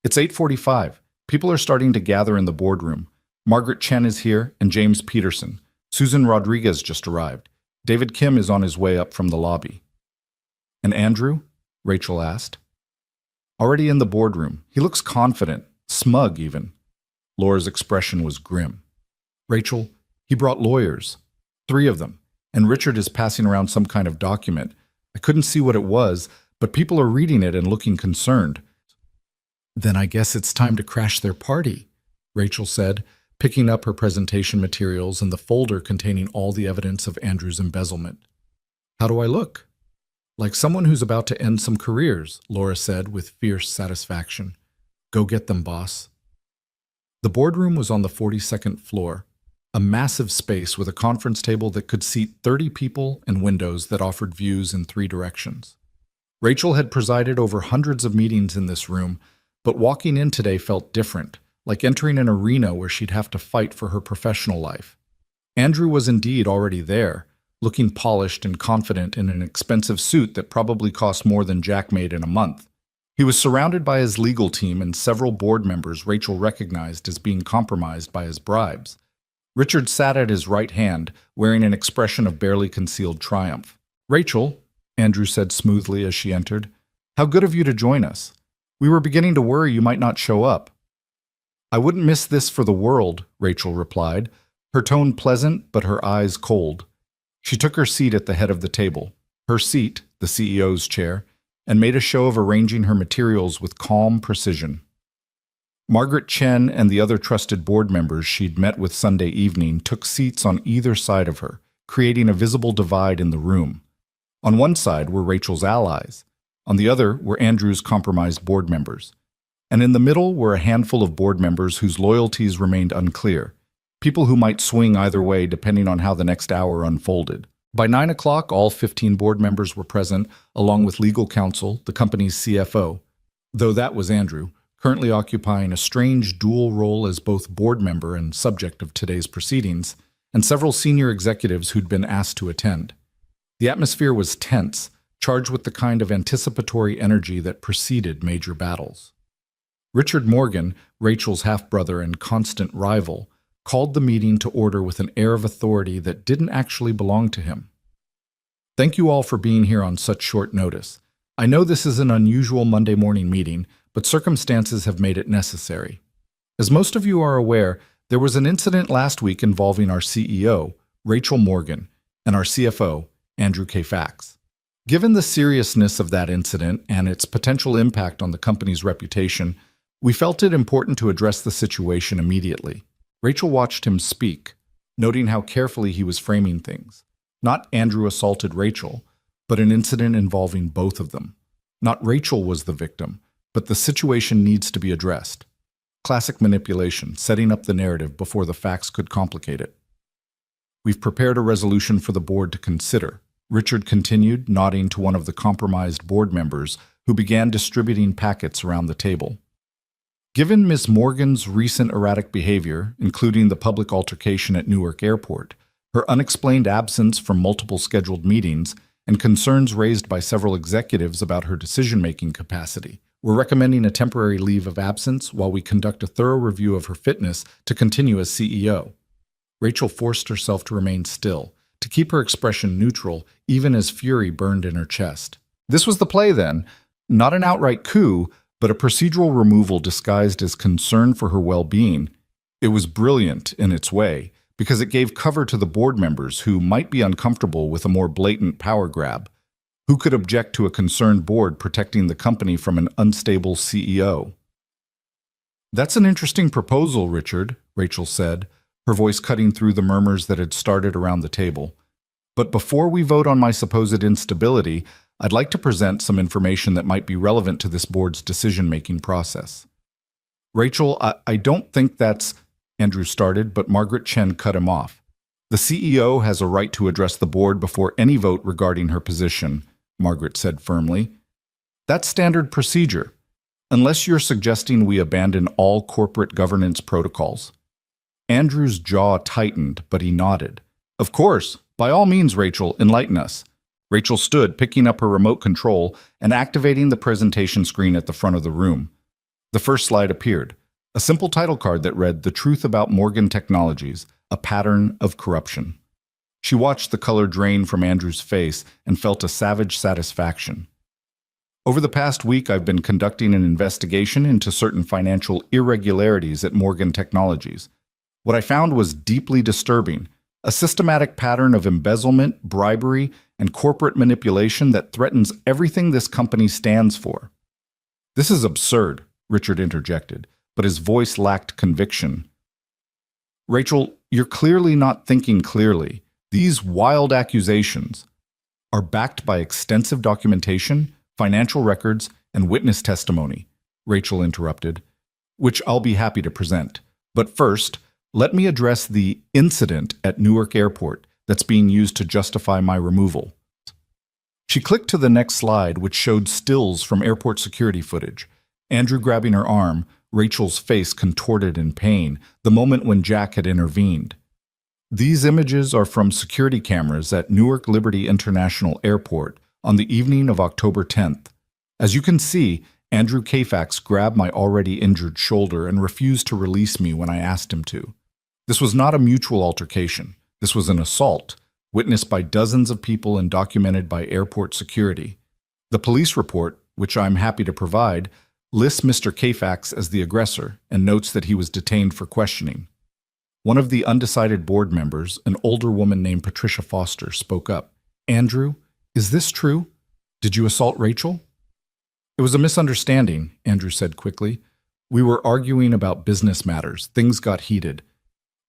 A: "It's 8:45. People are starting to gather in the boardroom. Margaret Chen is here, and James Peterson. Susan Rodriguez just arrived. David Kim is on his way up from the lobby." "And Andrew?" Rachel asked. "Already in the boardroom. He looks confident, smug even." Laura's expression was grim. "Rachel, he brought lawyers. 3 of them. And Richard is passing around some kind of document. I couldn't see what it was, but people are reading it and looking concerned." "Then I guess it's time to crash their party," Rachel said, picking up her presentation materials and the folder containing all the evidence of Andrew's embezzlement. "How do I look?" "Like someone who's about to end some careers," Laura said with fierce satisfaction. "Go get them, boss." The boardroom was on the 42nd floor, a massive space with a conference table that could seat 30 people and windows that offered views in 3 directions. Rachel had presided over hundreds of meetings in this room, but walking in today felt different, like entering an arena where she'd have to fight for her professional life. Andrew was indeed already there, looking polished and confident in an expensive suit that probably cost more than Jack made in a month. He was surrounded by his legal team and several board members Rachel recognized as being compromised by his bribes. Richard sat at his right hand, wearing an expression of barely concealed triumph. "Rachel," Andrew said smoothly as she entered, "how good of you to join us. We were beginning to worry you might not show up." "I wouldn't miss this for the world," Rachel replied, her tone pleasant but her eyes cold. She took her seat at the head of the table, her seat, the CEO's chair, and made a show of arranging her materials with calm precision. Margaret Chen and the other trusted board members she'd met with Sunday evening took seats on either side of her, creating a visible divide in the room. On one side were Rachel's allies. On the other were Andrew's compromised board members. And in the middle were a handful of board members whose loyalties remained unclear, people who might swing either way depending on how the next hour unfolded. By 9 o'clock, all 15 board members were present, along with legal counsel, the company's CFO, though that was Andrew, currently occupying a strange dual role as both board member and subject of today's proceedings, and several senior executives who'd been asked to attend. The atmosphere was tense, charged with the kind of anticipatory energy that preceded major battles. Richard Morgan, Rachel's half-brother and constant rival, called the meeting to order with an air of authority that didn't actually belong to him. "Thank you all for being here on such short notice. I know this is an unusual Monday morning meeting, but circumstances have made it necessary. As most of you are aware, there was an incident last week involving our CEO, Rachel Morgan, and our CFO, Andrew K. Fax. Given the seriousness of that incident and its potential impact on the company's reputation, we felt it important to address the situation immediately." Rachel watched him speak, noting how carefully he was framing things. Not Andrew assaulted Rachel, but an incident involving both of them. Not Rachel was the victim, but the situation needs to be addressed. Classic manipulation, setting up the narrative before the facts could complicate it. "We've prepared a resolution for the board to consider," Richard continued, nodding to one of the compromised board members who began distributing packets around the table. "Given Ms. Morgan's recent erratic behavior, including the public altercation at Newark Airport, her unexplained absence from multiple scheduled meetings, and concerns raised by several executives about her decision-making capacity, we're recommending a temporary leave of absence while we conduct a thorough review of her fitness to continue as CEO." Rachel forced herself to remain still, to keep her expression neutral, even as fury burned in her chest. This was the play, then. Not an outright coup, but a procedural removal disguised as concern for her well-being. It was brilliant in its way, because it gave cover to the board members who might be uncomfortable with a more blatant power grab. Who could object to a concerned board protecting the company from an unstable CEO? "That's an interesting proposal, Richard," Rachel said, her voice cutting through the murmurs that had started around the table. "But before we vote on my supposed instability, I'd like to present some information that might be relevant to this board's decision-making process." "Rachel, I don't think that's—" Andrew started, but Margaret Chen cut him off. The CEO has a right to address the board before any vote regarding her position, Margaret said firmly. That's standard procedure, unless you're suggesting we abandon all corporate governance protocols. Andrew's jaw tightened, but he nodded. Of course, by all means, Rachel, enlighten us. Rachel stood, picking up her remote control and activating the presentation screen at the front of the room. The first slide appeared, a simple title card that read, "The Truth About Morgan Technologies, a Pattern of Corruption." She watched the color drain from Andrew's face and felt a savage satisfaction. Over the past week, I've been conducting an investigation into certain financial irregularities at Morgan Technologies. What I found was deeply disturbing, a systematic pattern of embezzlement, bribery, and corporate manipulation that threatens everything this company stands for. This is absurd, Richard interjected, but his voice lacked conviction. Rachel, you're clearly not thinking clearly. These wild accusations are backed by extensive documentation, financial records, and witness testimony, Rachel interrupted, which I'll be happy to present. But first, let me address the incident at Newark Airport that's being used to justify my removal. She clicked to the next slide, which showed stills from airport security footage. Andrew grabbing her arm, Rachel's face contorted in pain, the moment when Jack had intervened. These images are from security cameras at Newark Liberty International Airport on the evening of October 10th. As you can see, Andrew Kayfax grabbed my already injured shoulder and refused to release me when I asked him to. This was not a mutual altercation. This was an assault, witnessed by dozens of people and documented by airport security. The police report, which I'm happy to provide, lists Mr. Kayfax as the aggressor and notes that he was detained for questioning. One of the undecided board members, an older woman named Patricia Foster, spoke up. Andrew, is this true? Did you assault Rachel? It was a misunderstanding, Andrew said quickly. We were arguing about business matters. Things got heated.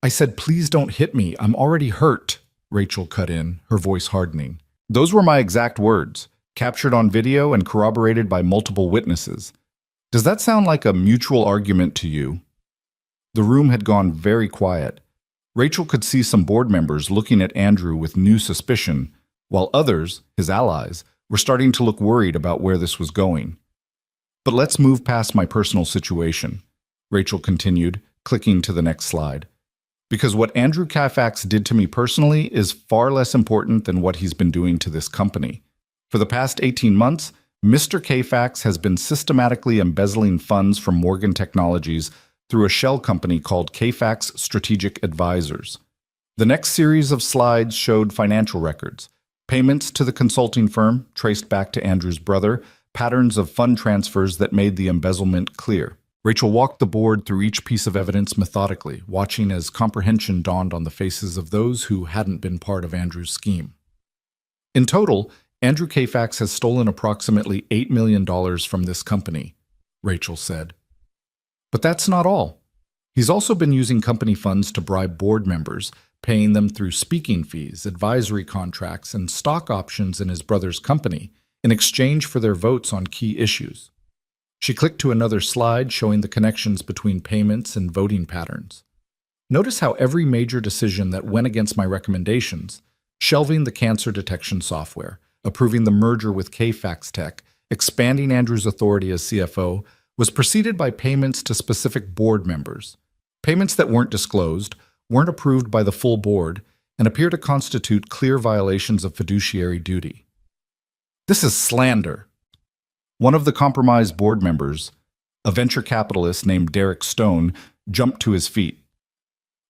A: I said, please don't hit me. I'm already hurt, Rachel cut in, her voice hardening. Those were my exact words, captured on video and corroborated by multiple witnesses. Does that sound like a mutual argument to you? The room had gone very quiet. Rachel could see some board members looking at Andrew with new suspicion, while others, his allies, were starting to look worried about where this was going. But let's move past my personal situation, Rachel continued, clicking to the next slide. Because what Andrew Kayfax did to me personally is far less important than what he's been doing to this company. For the past 18 months, Mr. Kayfax has been systematically embezzling funds from Morgan Technologies through a shell company called Kayfax Strategic Advisors. The next series of slides showed financial records, payments to the consulting firm traced back to Andrew's brother, patterns of fund transfers that made the embezzlement clear. Rachel walked the board through each piece of evidence methodically, watching as comprehension dawned on the faces of those who hadn't been part of Andrew's scheme. In total, Andrew Kayfax has stolen approximately $8 million from this company, Rachel said. But that's not all. He's also been using company funds to bribe board members, paying them through speaking fees, advisory contracts, and stock options in his brother's company in exchange for their votes on key issues. She clicked to another slide showing the connections between payments and voting patterns. Notice how every major decision that went against my recommendations, shelving the cancer detection software, approving the merger with Kayfax Tech, expanding Andrew's authority as CFO, was preceded by payments to specific board members. Payments that weren't disclosed, weren't approved by the full board, and appear to constitute clear violations of fiduciary duty. This is slander. One of the compromised board members, a venture capitalist named Derek Stone, jumped to his feet.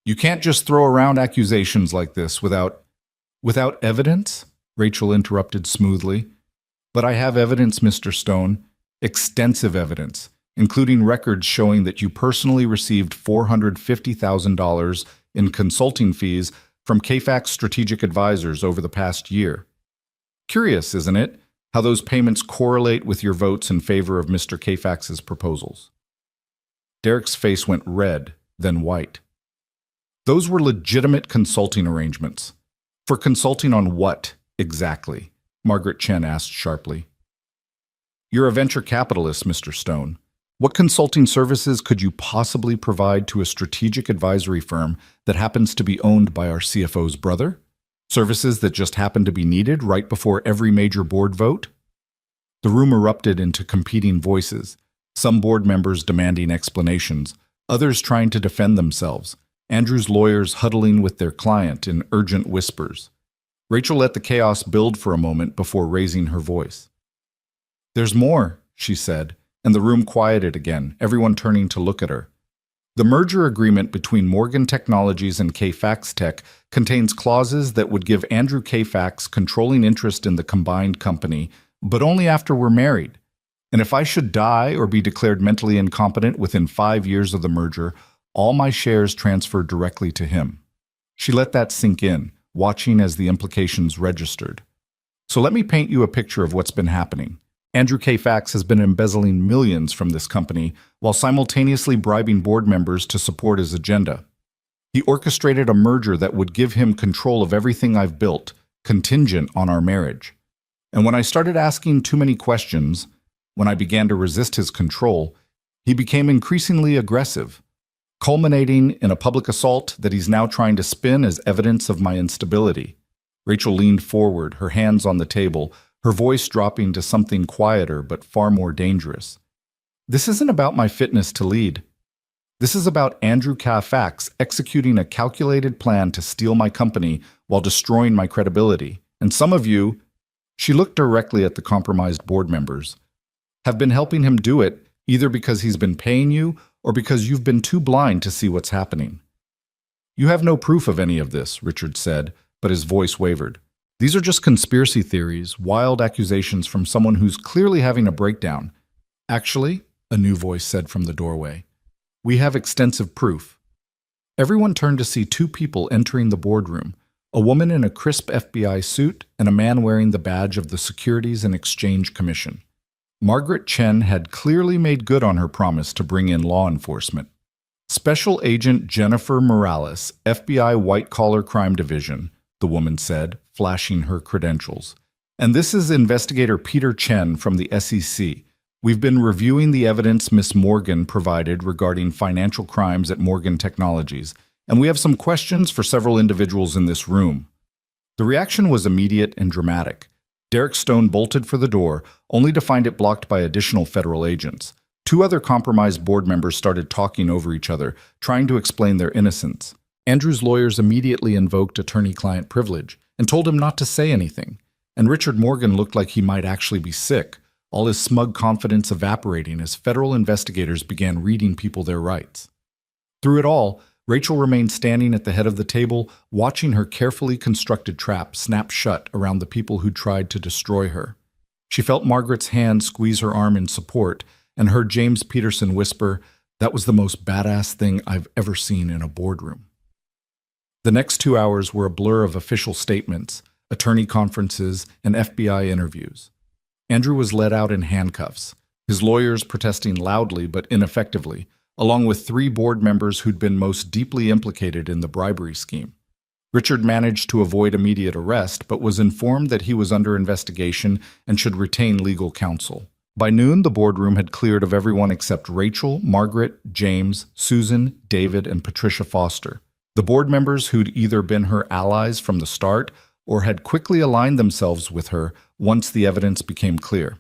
A: You can't just throw around accusations like this without evidence? Rachel interrupted smoothly. But I have evidence, Mr. Stone. Extensive evidence, including records showing that you personally received $450,000 in consulting fees from Kayfax Strategic Advisors over the past year. Curious, isn't it, how those payments correlate with your votes in favor of Mr. Kayfax's proposals? Derek's face went red, then white. Those were legitimate consulting arrangements. For consulting on what, exactly? Margaret Chen asked sharply. You're a venture capitalist, Mr. Stone. What consulting services could you possibly provide to a strategic advisory firm that happens to be owned by our CFO's brother? Services that just happen to be needed right before every major board vote? The room erupted into competing voices, some board members demanding explanations, others trying to defend themselves, Andrew's lawyers huddling with their client in urgent whispers. Rachel let the chaos build for a moment before raising her voice. "There's more," she said, and the room quieted again, everyone turning to look at her. The merger agreement between Morgan Technologies and Kfax Tech contains clauses that would give Andrew Kfax controlling interest in the combined company, but only after we're married. And if I should die or be declared mentally incompetent within 5 years of the merger, all my shares transferred directly to him. She let that sink in, watching as the implications registered. So let me paint you a picture of what's been happening. Andrew Kfax has been embezzling millions from this company while simultaneously bribing board members to support his agenda. He orchestrated a merger that would give him control of everything I've built, contingent on our marriage. And when I started asking too many questions, when I began to resist his control, he became increasingly aggressive, culminating in a public assault that he's now trying to spin as evidence of my instability. Rachel leaned forward, her hands on the table, her voice dropping to something quieter but far more dangerous. This isn't about my fitness to lead. This is about Andrew Kfax executing a calculated plan to steal my company while destroying my credibility. And some of you, she looked directly at the compromised board members, have been helping him do it either because he's been paying you or because you've been too blind to see what's happening. You have no proof of any of this, Richard said, but his voice wavered. These are just conspiracy theories, wild accusations from someone who's clearly having a breakdown. Actually, a new voice said from the doorway, we have extensive proof. Everyone turned to see two people entering the boardroom, a woman in a crisp FBI suit and a man wearing the badge of the Securities and Exchange Commission. Margaret Chen had clearly made good on her promise to bring in law enforcement. Special Agent Jennifer Morales, FBI White Collar Crime Division, the woman said, flashing her credentials. And this is Investigator Peter Chen from the SEC. We've been reviewing the evidence Miss Morgan provided regarding financial crimes at Morgan Technologies, and we have some questions for several individuals in this room. The reaction was immediate and dramatic. Derek Stone bolted for the door, only to find it blocked by additional federal agents. Two other compromised board members started talking over each other, trying to explain their innocence. Andrew's lawyers immediately invoked attorney-client privilege and told him not to say anything. And Richard Morgan looked like he might actually be sick, all his smug confidence evaporating as federal investigators began reading people their rights. Through it all, Rachel remained standing at the head of the table, watching her carefully constructed trap snap shut around the people who tried to destroy her. She felt Margaret's hand squeeze her arm in support and heard James Peterson whisper, "That was the most badass thing I've ever seen in a boardroom." The next 2 hours were a blur of official statements, attorney conferences, and FBI interviews. Andrew was led out in handcuffs, his lawyers protesting loudly but ineffectively, along with 3 board members who'd been most deeply implicated in the bribery scheme. Richard managed to avoid immediate arrest, but was informed that he was under investigation and should retain legal counsel. By noon, the boardroom had cleared of everyone except Rachel, Margaret, James, Susan, David, and Patricia Foster. The board members who'd either been her allies from the start or had quickly aligned themselves with her once the evidence became clear.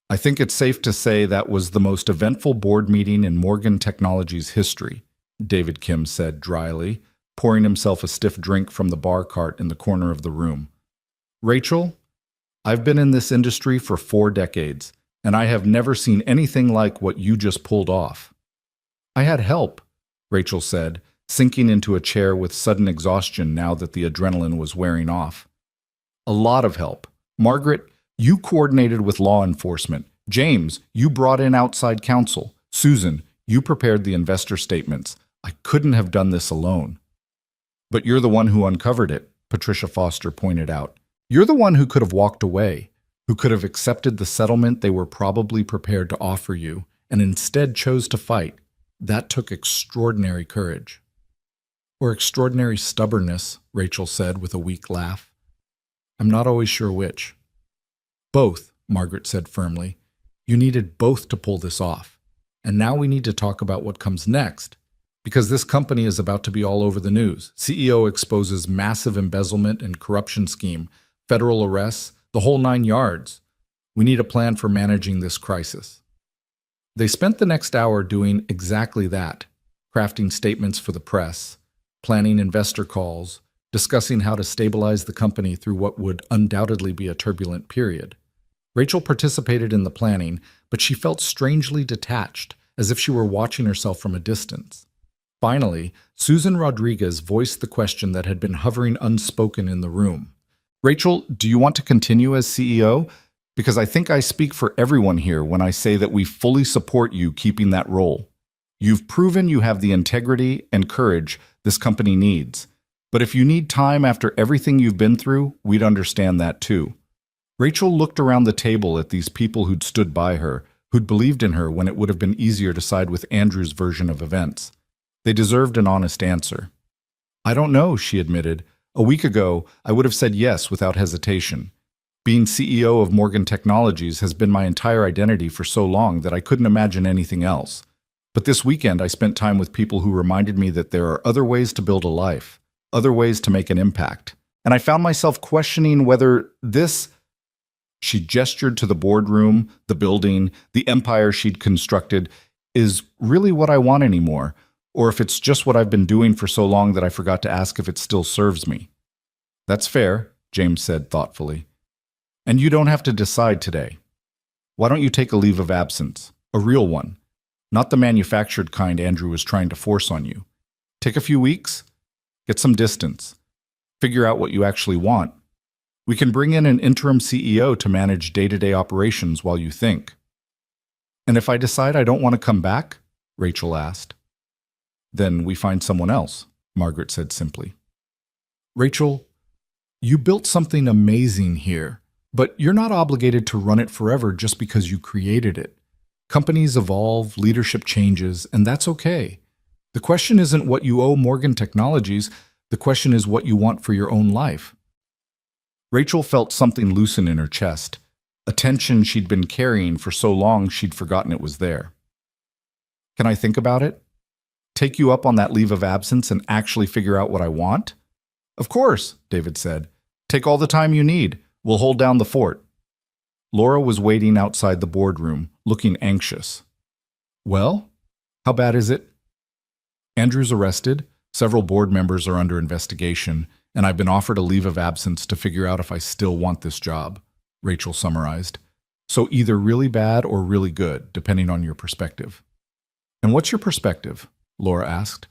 A: I think it's safe to say that was the most eventful board meeting in Morgan Technologies history, David Kim said dryly, pouring himself a stiff drink from the bar cart in the corner of the room. Rachel, I've been in this industry for 4 decades, and I have never seen anything like what you just pulled off. I had help, Rachel said, sinking into a chair with sudden exhaustion now that the adrenaline was wearing off. A lot of help. Margaret, you coordinated with law enforcement. James, you brought in outside counsel. Susan, you prepared the investor statements. I couldn't have done this alone. But you're the one who uncovered it, Patricia Foster pointed out. You're the one who could have walked away, who could have accepted the settlement they were probably prepared to offer you, and instead chose to fight. That took extraordinary courage. Or extraordinary stubbornness, Rachel said with a weak laugh. I'm not always sure which. Both, Margaret said firmly. You needed both to pull this off. And now we need to talk about what comes next. Because this company is about to be all over the news. CEO exposes massive embezzlement and corruption scheme, federal arrests, the whole 9 yards. We need a plan for managing this crisis. They spent the next hour doing exactly that, crafting statements for the press, planning investor calls, discussing how to stabilize the company through what would undoubtedly be a turbulent period. Rachel participated in the planning, but she felt strangely detached, as if she were watching herself from a distance. Finally, Susan Rodriguez voiced the question that had been hovering unspoken in the room. Rachel, do you want to continue as CEO? Because I think I speak for everyone here when I say that we fully support you keeping that role. You've proven you have the integrity and courage this company needs. But if you need time after everything you've been through, we'd understand that too. Rachel looked around the table at these people who'd stood by her, who'd believed in her when it would have been easier to side with Andrew's version of events. They deserved an honest answer. I don't know, she admitted. A week ago, I would have said yes without hesitation. Being CEO of Morgan Technologies has been my entire identity for so long that I couldn't imagine anything else. But this weekend, I spent time with people who reminded me that there are other ways to build a life, other ways to make an impact. And I found myself questioning whether this... She gestured to the boardroom, the building, the empire she'd constructed, is really what I want anymore, or if it's just what I've been doing for so long that I forgot to ask if it still serves me. That's fair, James said thoughtfully. And you don't have to decide today. Why don't you take a leave of absence, a real one, not the manufactured kind Andrew was trying to force on you. Take a few weeks, get some distance, figure out what you actually want. We can bring in an interim CEO to manage day-to-day operations while you think. And if I decide I don't want to come back? Rachel asked. Then we find someone else, Margaret said simply. Rachel, you built something amazing here, but you're not obligated to run it forever just because you created it. Companies evolve, leadership changes, and that's okay. The question isn't what you owe Morgan Technologies, the question is what you want for your own life. Rachel felt something loosen in her chest, a tension she'd been carrying for so long she'd forgotten it was there. Can I think about it? Take you up on that leave of absence and actually figure out what I want? Of course, David said. Take all the time you need. We'll hold down the fort. Laura was waiting outside the boardroom, looking anxious. Well, how bad is it? Andrew's arrested, several board members are under investigation, and I've been offered a leave of absence to figure out if I still want this job, Rachel summarized. So either really bad or really good, depending on your perspective. And what's your perspective? Laura asked.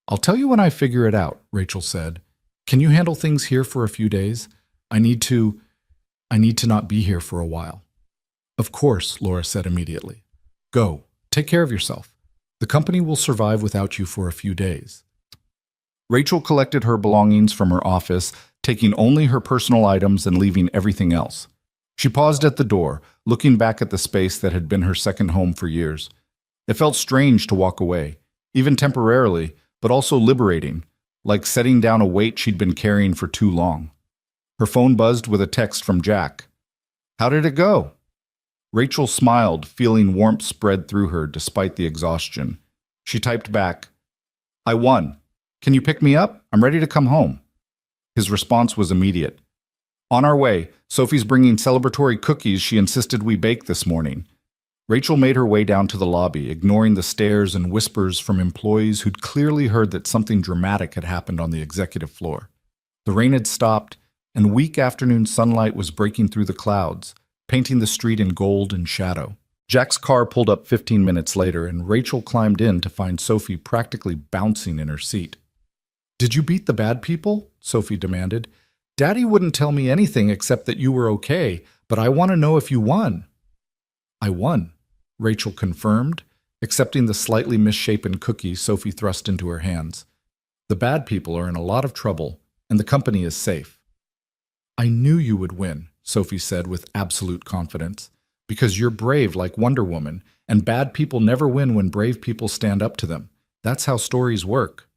A: I'll tell you when I figure it out, Rachel said. Can you handle things here for a few days? I need to not be here for a while. Of course, Laura said immediately. Go, take care of yourself. The company will survive without you for a few days. Rachel collected her belongings from her office, taking only her personal items and leaving everything else. She paused at the door, looking back at the space that had been her second home for years. It felt strange to walk away, even temporarily, but also liberating, like setting down a weight she'd been carrying for too long. Her phone buzzed with a text from Jack. How did it go? Rachel smiled, feeling warmth spread through her despite the exhaustion. She typed back, I won. Can you pick me up? I'm ready to come home. His response was immediate. On our way. Sophie's bringing celebratory cookies she insisted we bake this morning. Rachel made her way down to the lobby, ignoring the stares and whispers from employees who'd clearly heard that something dramatic had happened on the executive floor. The rain had stopped, and weak afternoon sunlight was breaking through the clouds, painting the street in gold and shadow. Jack's car pulled up 15 minutes later, and Rachel climbed in to find Sophie practically bouncing in her seat. Did you beat the bad people? Sophie demanded. Daddy wouldn't tell me anything except that you were okay, but I want to know if you won. I won, Rachel confirmed, accepting the slightly misshapen cookie Sophie thrust into her hands. The bad people are in a lot of trouble, and the company is safe. I knew you would win, Sophie said with absolute confidence, because you're brave like Wonder Woman, and bad people never win when brave people stand up to them. That's how stories work.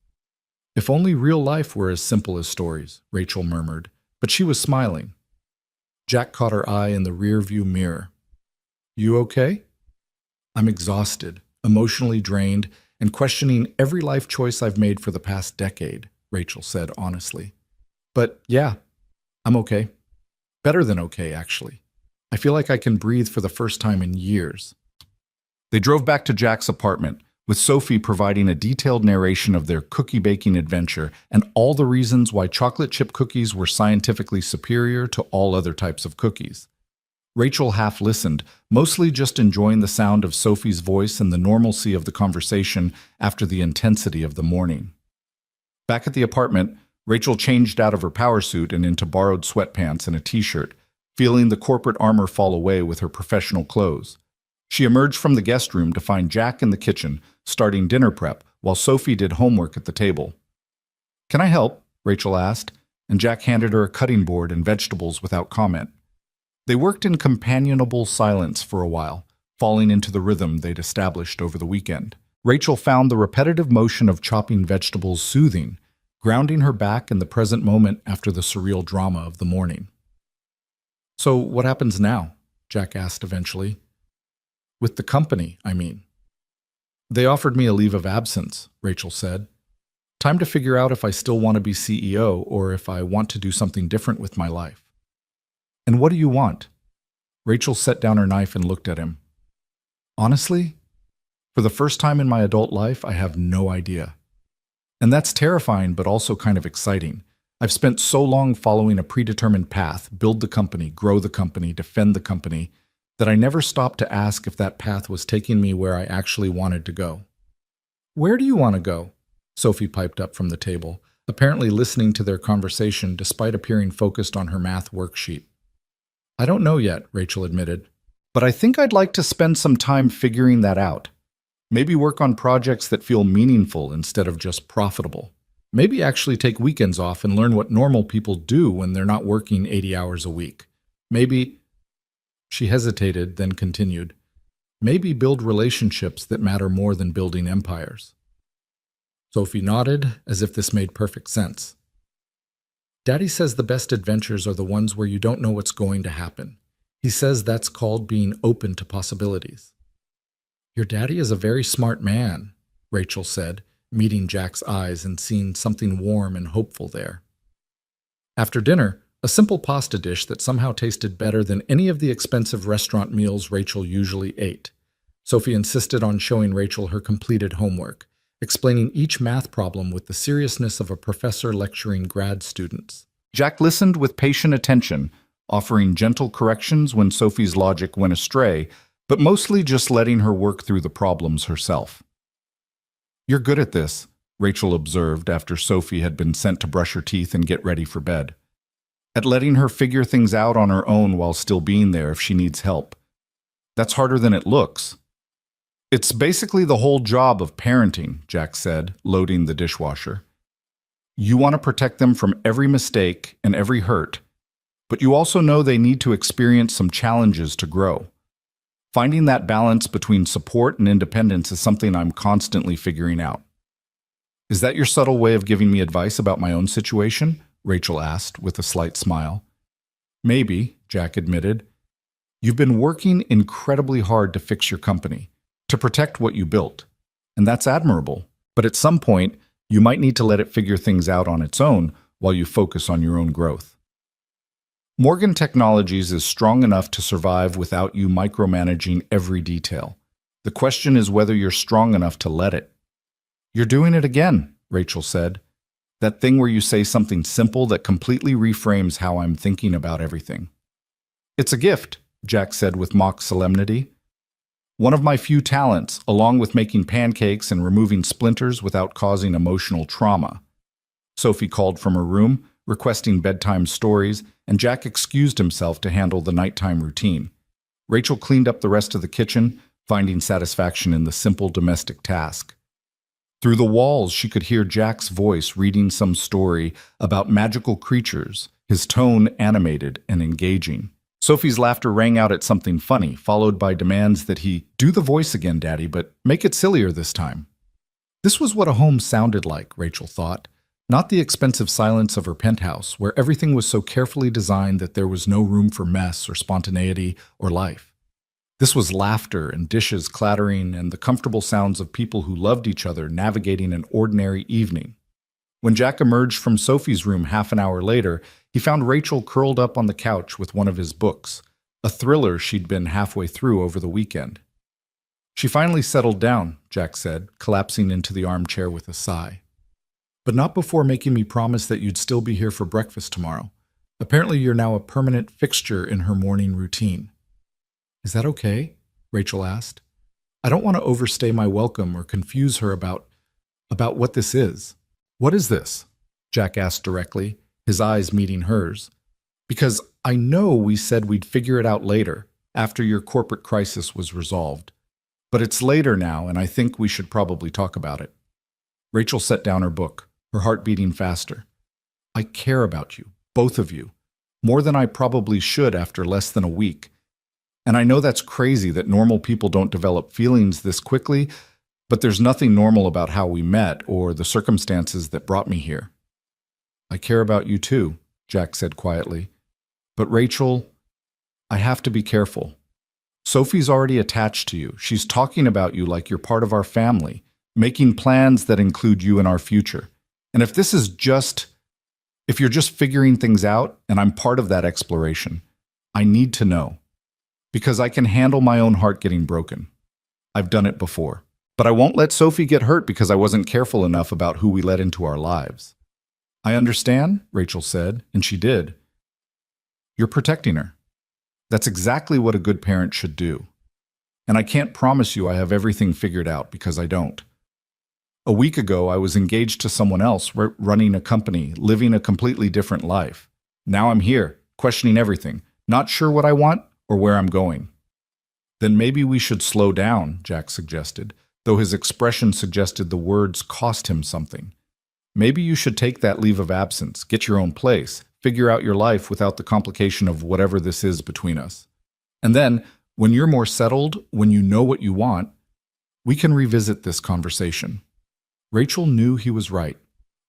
A: If only real life were as simple as stories, Rachel murmured, but she was smiling. Jack caught her eye in the rear-view mirror. You okay? I'm exhausted, emotionally drained, and questioning every life choice I've made for the past decade, Rachel said honestly. But yeah, I'm okay. Better than okay, actually. I feel like I can breathe for the first time in years. They drove back to Jack's apartment, with Sophie providing a detailed narration of their cookie baking adventure and all the reasons why chocolate chip cookies were scientifically superior to all other types of cookies. Rachel half listened, mostly just enjoying the sound of Sophie's voice and the normalcy of the conversation after the intensity of the morning. Back at the apartment, Rachel changed out of her power suit and into borrowed sweatpants and a t-shirt, feeling the corporate armor fall away with her professional clothes. She emerged from the guest room to find Jack in the kitchen, starting dinner prep, while Sophie did homework at the table. "Can I help?" Rachel asked, and Jack handed her a cutting board and vegetables without comment. They worked in companionable silence for a while, falling into the rhythm they'd established over the weekend. Rachel found the repetitive motion of chopping vegetables soothing, grounding her back in the present moment after the surreal drama of the morning. "So what happens now?" Jack asked eventually. "With the company, I mean." "They offered me a leave of absence," Rachel said. "Time to figure out if I still want to be CEO or if I want to do something different with my life." "And what do you want?" Rachel set down her knife and looked at him. "Honestly, for the first time in my adult life, I have no idea. And that's terrifying, but also kind of exciting. I've spent so long following a predetermined path, build the company, grow the company, defend the company, that I never stopped to ask if that path was taking me where I actually wanted to go." "Where do you want to go?" Sophie piped up from the table, apparently listening to their conversation despite appearing focused on her math worksheet. "I don't know yet," Rachel admitted, "but I think I'd like to spend some time figuring that out. Maybe work on projects that feel meaningful instead of just profitable. Maybe actually take weekends off and learn what normal people do when they're not working 80 hours a week. Maybe—" She hesitated, then continued, "Maybe build relationships that matter more than building empires." Sophie nodded, as if this made perfect sense. "Daddy says the best adventures are the ones where you don't know what's going to happen. He says that's called being open to possibilities." "Your daddy is a very smart man," Rachel said, meeting Jack's eyes and seeing something warm and hopeful there. After dinner, a simple pasta dish that somehow tasted better than any of the expensive restaurant meals Rachel usually ate. Sophie insisted on showing Rachel her completed homework, explaining each math problem with the seriousness of a professor lecturing grad students. Jack listened with patient attention, offering gentle corrections when Sophie's logic went astray, but mostly just letting her work through the problems herself. "You're good at this," Rachel observed after Sophie had been sent to brush her teeth and get ready for bed. "At letting her figure things out on her own while still being there if she needs help. That's harder than it looks." "It's basically the whole job of parenting," Jack said, loading the dishwasher. "You want to protect them from every mistake and every hurt, but you also know they need to experience some challenges to grow. Finding that balance between support and independence is something I'm constantly figuring out." "Is that your subtle way of giving me advice about my own situation?" Rachel asked with a slight smile. "Maybe," Jack admitted. "You've been working incredibly hard to fix your company, to protect what you built, and that's admirable. But at some point, you might need to let it figure things out on its own while you focus on your own growth. Morgan Technologies is strong enough to survive without you micromanaging every detail. The question is whether you're strong enough to let it." "You're doing it again," Rachel said. "That thing where you say something simple that completely reframes how I'm thinking about everything." "It's a gift," Jack said with mock solemnity. "One of my few talents, along with making pancakes and removing splinters without causing emotional trauma." Sophie called from her room, requesting bedtime stories, and Jack excused himself to handle the nighttime routine. Rachel cleaned up the rest of the kitchen, finding satisfaction in the simple domestic task. Through the walls, she could hear Jack's voice reading some story about magical creatures, his tone animated and engaging. Sophie's laughter rang out at something funny, followed by demands that he do the voice again, Daddy, but make it sillier this time. This was what a home sounded like, Rachel thought, not the expensive silence of her penthouse, where everything was so carefully designed that there was no room for mess or spontaneity or life. This was laughter and dishes clattering and the comfortable sounds of people who loved each other navigating an ordinary evening. When Jack emerged from Sophie's room half an hour later, he found Rachel curled up on the couch with one of his books, a thriller she'd been halfway through over the weekend. She finally settled down, Jack said, collapsing into the armchair with a sigh. But not before making me promise that you'd still be here for breakfast tomorrow. Apparently you're now a permanent fixture in her morning routine. Is that okay? Rachel asked. I don't want to overstay my welcome or confuse her about what this is. What is this? Jack asked directly, his eyes meeting hers. Because I know we said we'd figure it out later, after your corporate crisis was resolved. But it's later now, and I think we should probably talk about it. Rachel set down her book, her heart beating faster. I care about you, both of you, more than I probably should after less than a week. And I know that's crazy that normal people don't develop feelings this quickly, but there's nothing normal about how we met or the circumstances that brought me here. I care about you too, Jack said quietly. But Rachel, I have to be careful. Sophie's already attached to you. She's talking about you like you're part of our family, making plans that include you in our future. And if you're just figuring things out and I'm part of that exploration, I need to know. Because I can handle my own heart getting broken. I've done it before. But I won't let Sophie get hurt because I wasn't careful enough about who we let into our lives. I understand, Rachel said, and she did. You're protecting her. That's exactly what a good parent should do. And I can't promise you I have everything figured out because I don't. A week ago, I was engaged to someone else, running a company, living a completely different life. Now I'm here, questioning everything, not sure what I want or where I'm going. Then maybe we should slow down, Jack suggested, though his expression suggested the words cost him something. Maybe you should take that leave of absence, get your own place, figure out your life without the complication of whatever this is between us. And then, when you're more settled, when you know what you want, we can revisit this conversation. Rachel knew he was right,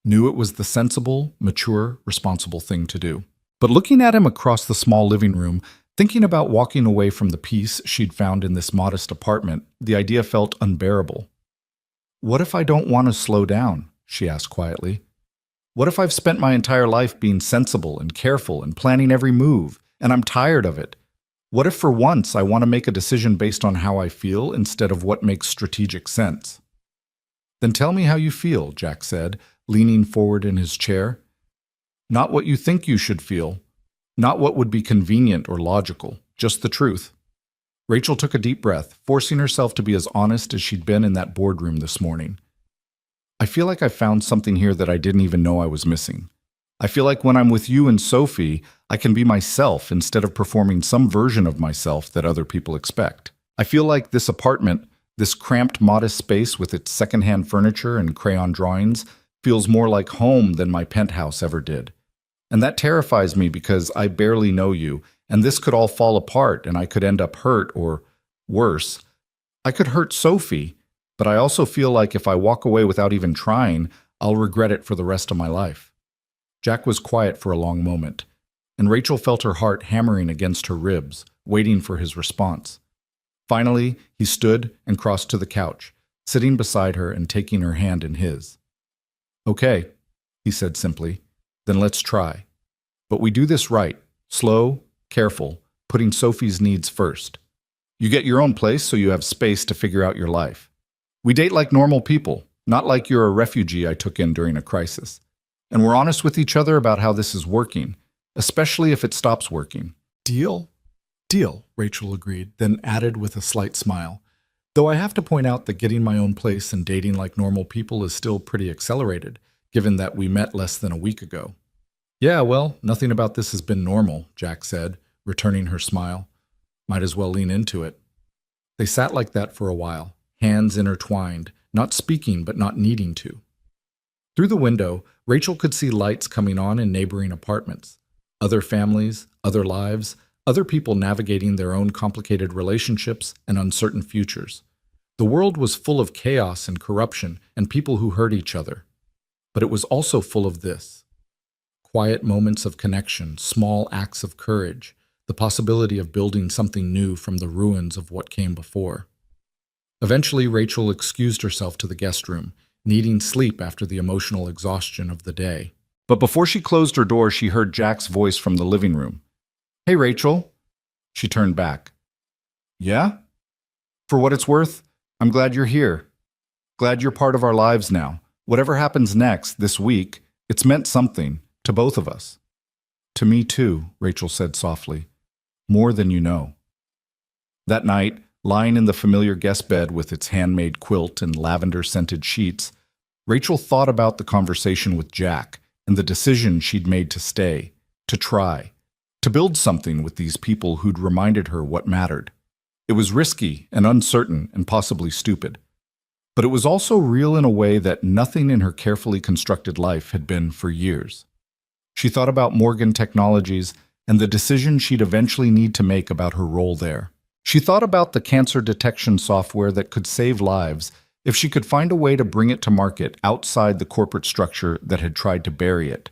A: knew it was the sensible, mature, responsible thing to do. But looking at him across the small living room, thinking about walking away from the peace she'd found in this modest apartment, the idea felt unbearable. What if I don't want to slow down? She asked quietly. What if I've spent my entire life being sensible and careful and planning every move, and I'm tired of it? What if for once I want to make a decision based on how I feel instead of what makes strategic sense? Then tell me how you feel, Jack said, leaning forward in his chair. Not what you think you should feel. Not what would be convenient or logical, just the truth. Rachel took a deep breath, forcing herself to be as honest as she'd been in that boardroom this morning. I feel like I found something here that I didn't even know I was missing. I feel like when I'm with you and Sophie, I can be myself instead of performing some version of myself that other people expect. I feel like this apartment, this cramped, modest space with its secondhand furniture and crayon drawings, feels more like home than my penthouse ever did. And that terrifies me because I barely know you, and this could all fall apart and I could end up hurt or, worse, I could hurt Sophie, but I also feel like if I walk away without even trying, I'll regret it for the rest of my life. Jack was quiet for a long moment, and Rachel felt her heart hammering against her ribs, waiting for his response. Finally, he stood and crossed to the couch, sitting beside her and taking her hand in his. Okay, he said simply. Then let's try. But we do this right, slow, careful, putting Sophie's needs first. You get your own place so you have space to figure out your life. We date like normal people, not like you're a refugee I took in during a crisis. And we're honest with each other about how this is working, especially if it stops working. Deal? Deal, Rachel agreed, then added with a slight smile. Though I have to point out that getting my own place and dating like normal people is still pretty accelerated, given that we met less than a week ago. Yeah, well, nothing about this has been normal, Jack said, returning her smile. Might as well lean into it. They sat like that for a while, hands intertwined, not speaking but not needing to. Through the window, Rachel could see lights coming on in neighboring apartments. Other families, other lives, other people navigating their own complicated relationships and uncertain futures. The world was full of chaos and corruption and people who hurt each other. But it was also full of this. Quiet moments of connection, small acts of courage, the possibility of building something new from the ruins of what came before. Eventually, Rachel excused herself to the guest room, needing sleep after the emotional exhaustion of the day. But before she closed her door, she heard Jack's voice from the living room. "Hey, Rachel." She turned back. "Yeah? For what it's worth, I'm glad you're here. Glad you're part of our lives now. Whatever happens next, this week, it's meant something, to both of us." "To me too," Rachel said softly. "More than you know." That night, lying in the familiar guest bed with its handmade quilt and lavender-scented sheets, Rachel thought about the conversation with Jack and the decision she'd made to stay, to try, to build something with these people who'd reminded her what mattered. It was risky and uncertain and possibly stupid. But it was also real in a way that nothing in her carefully constructed life had been for years. She thought about Morgan Technologies and the decision she'd eventually need to make about her role there. She thought about the cancer detection software that could save lives if she could find a way to bring it to market outside the corporate structure that had tried to bury it.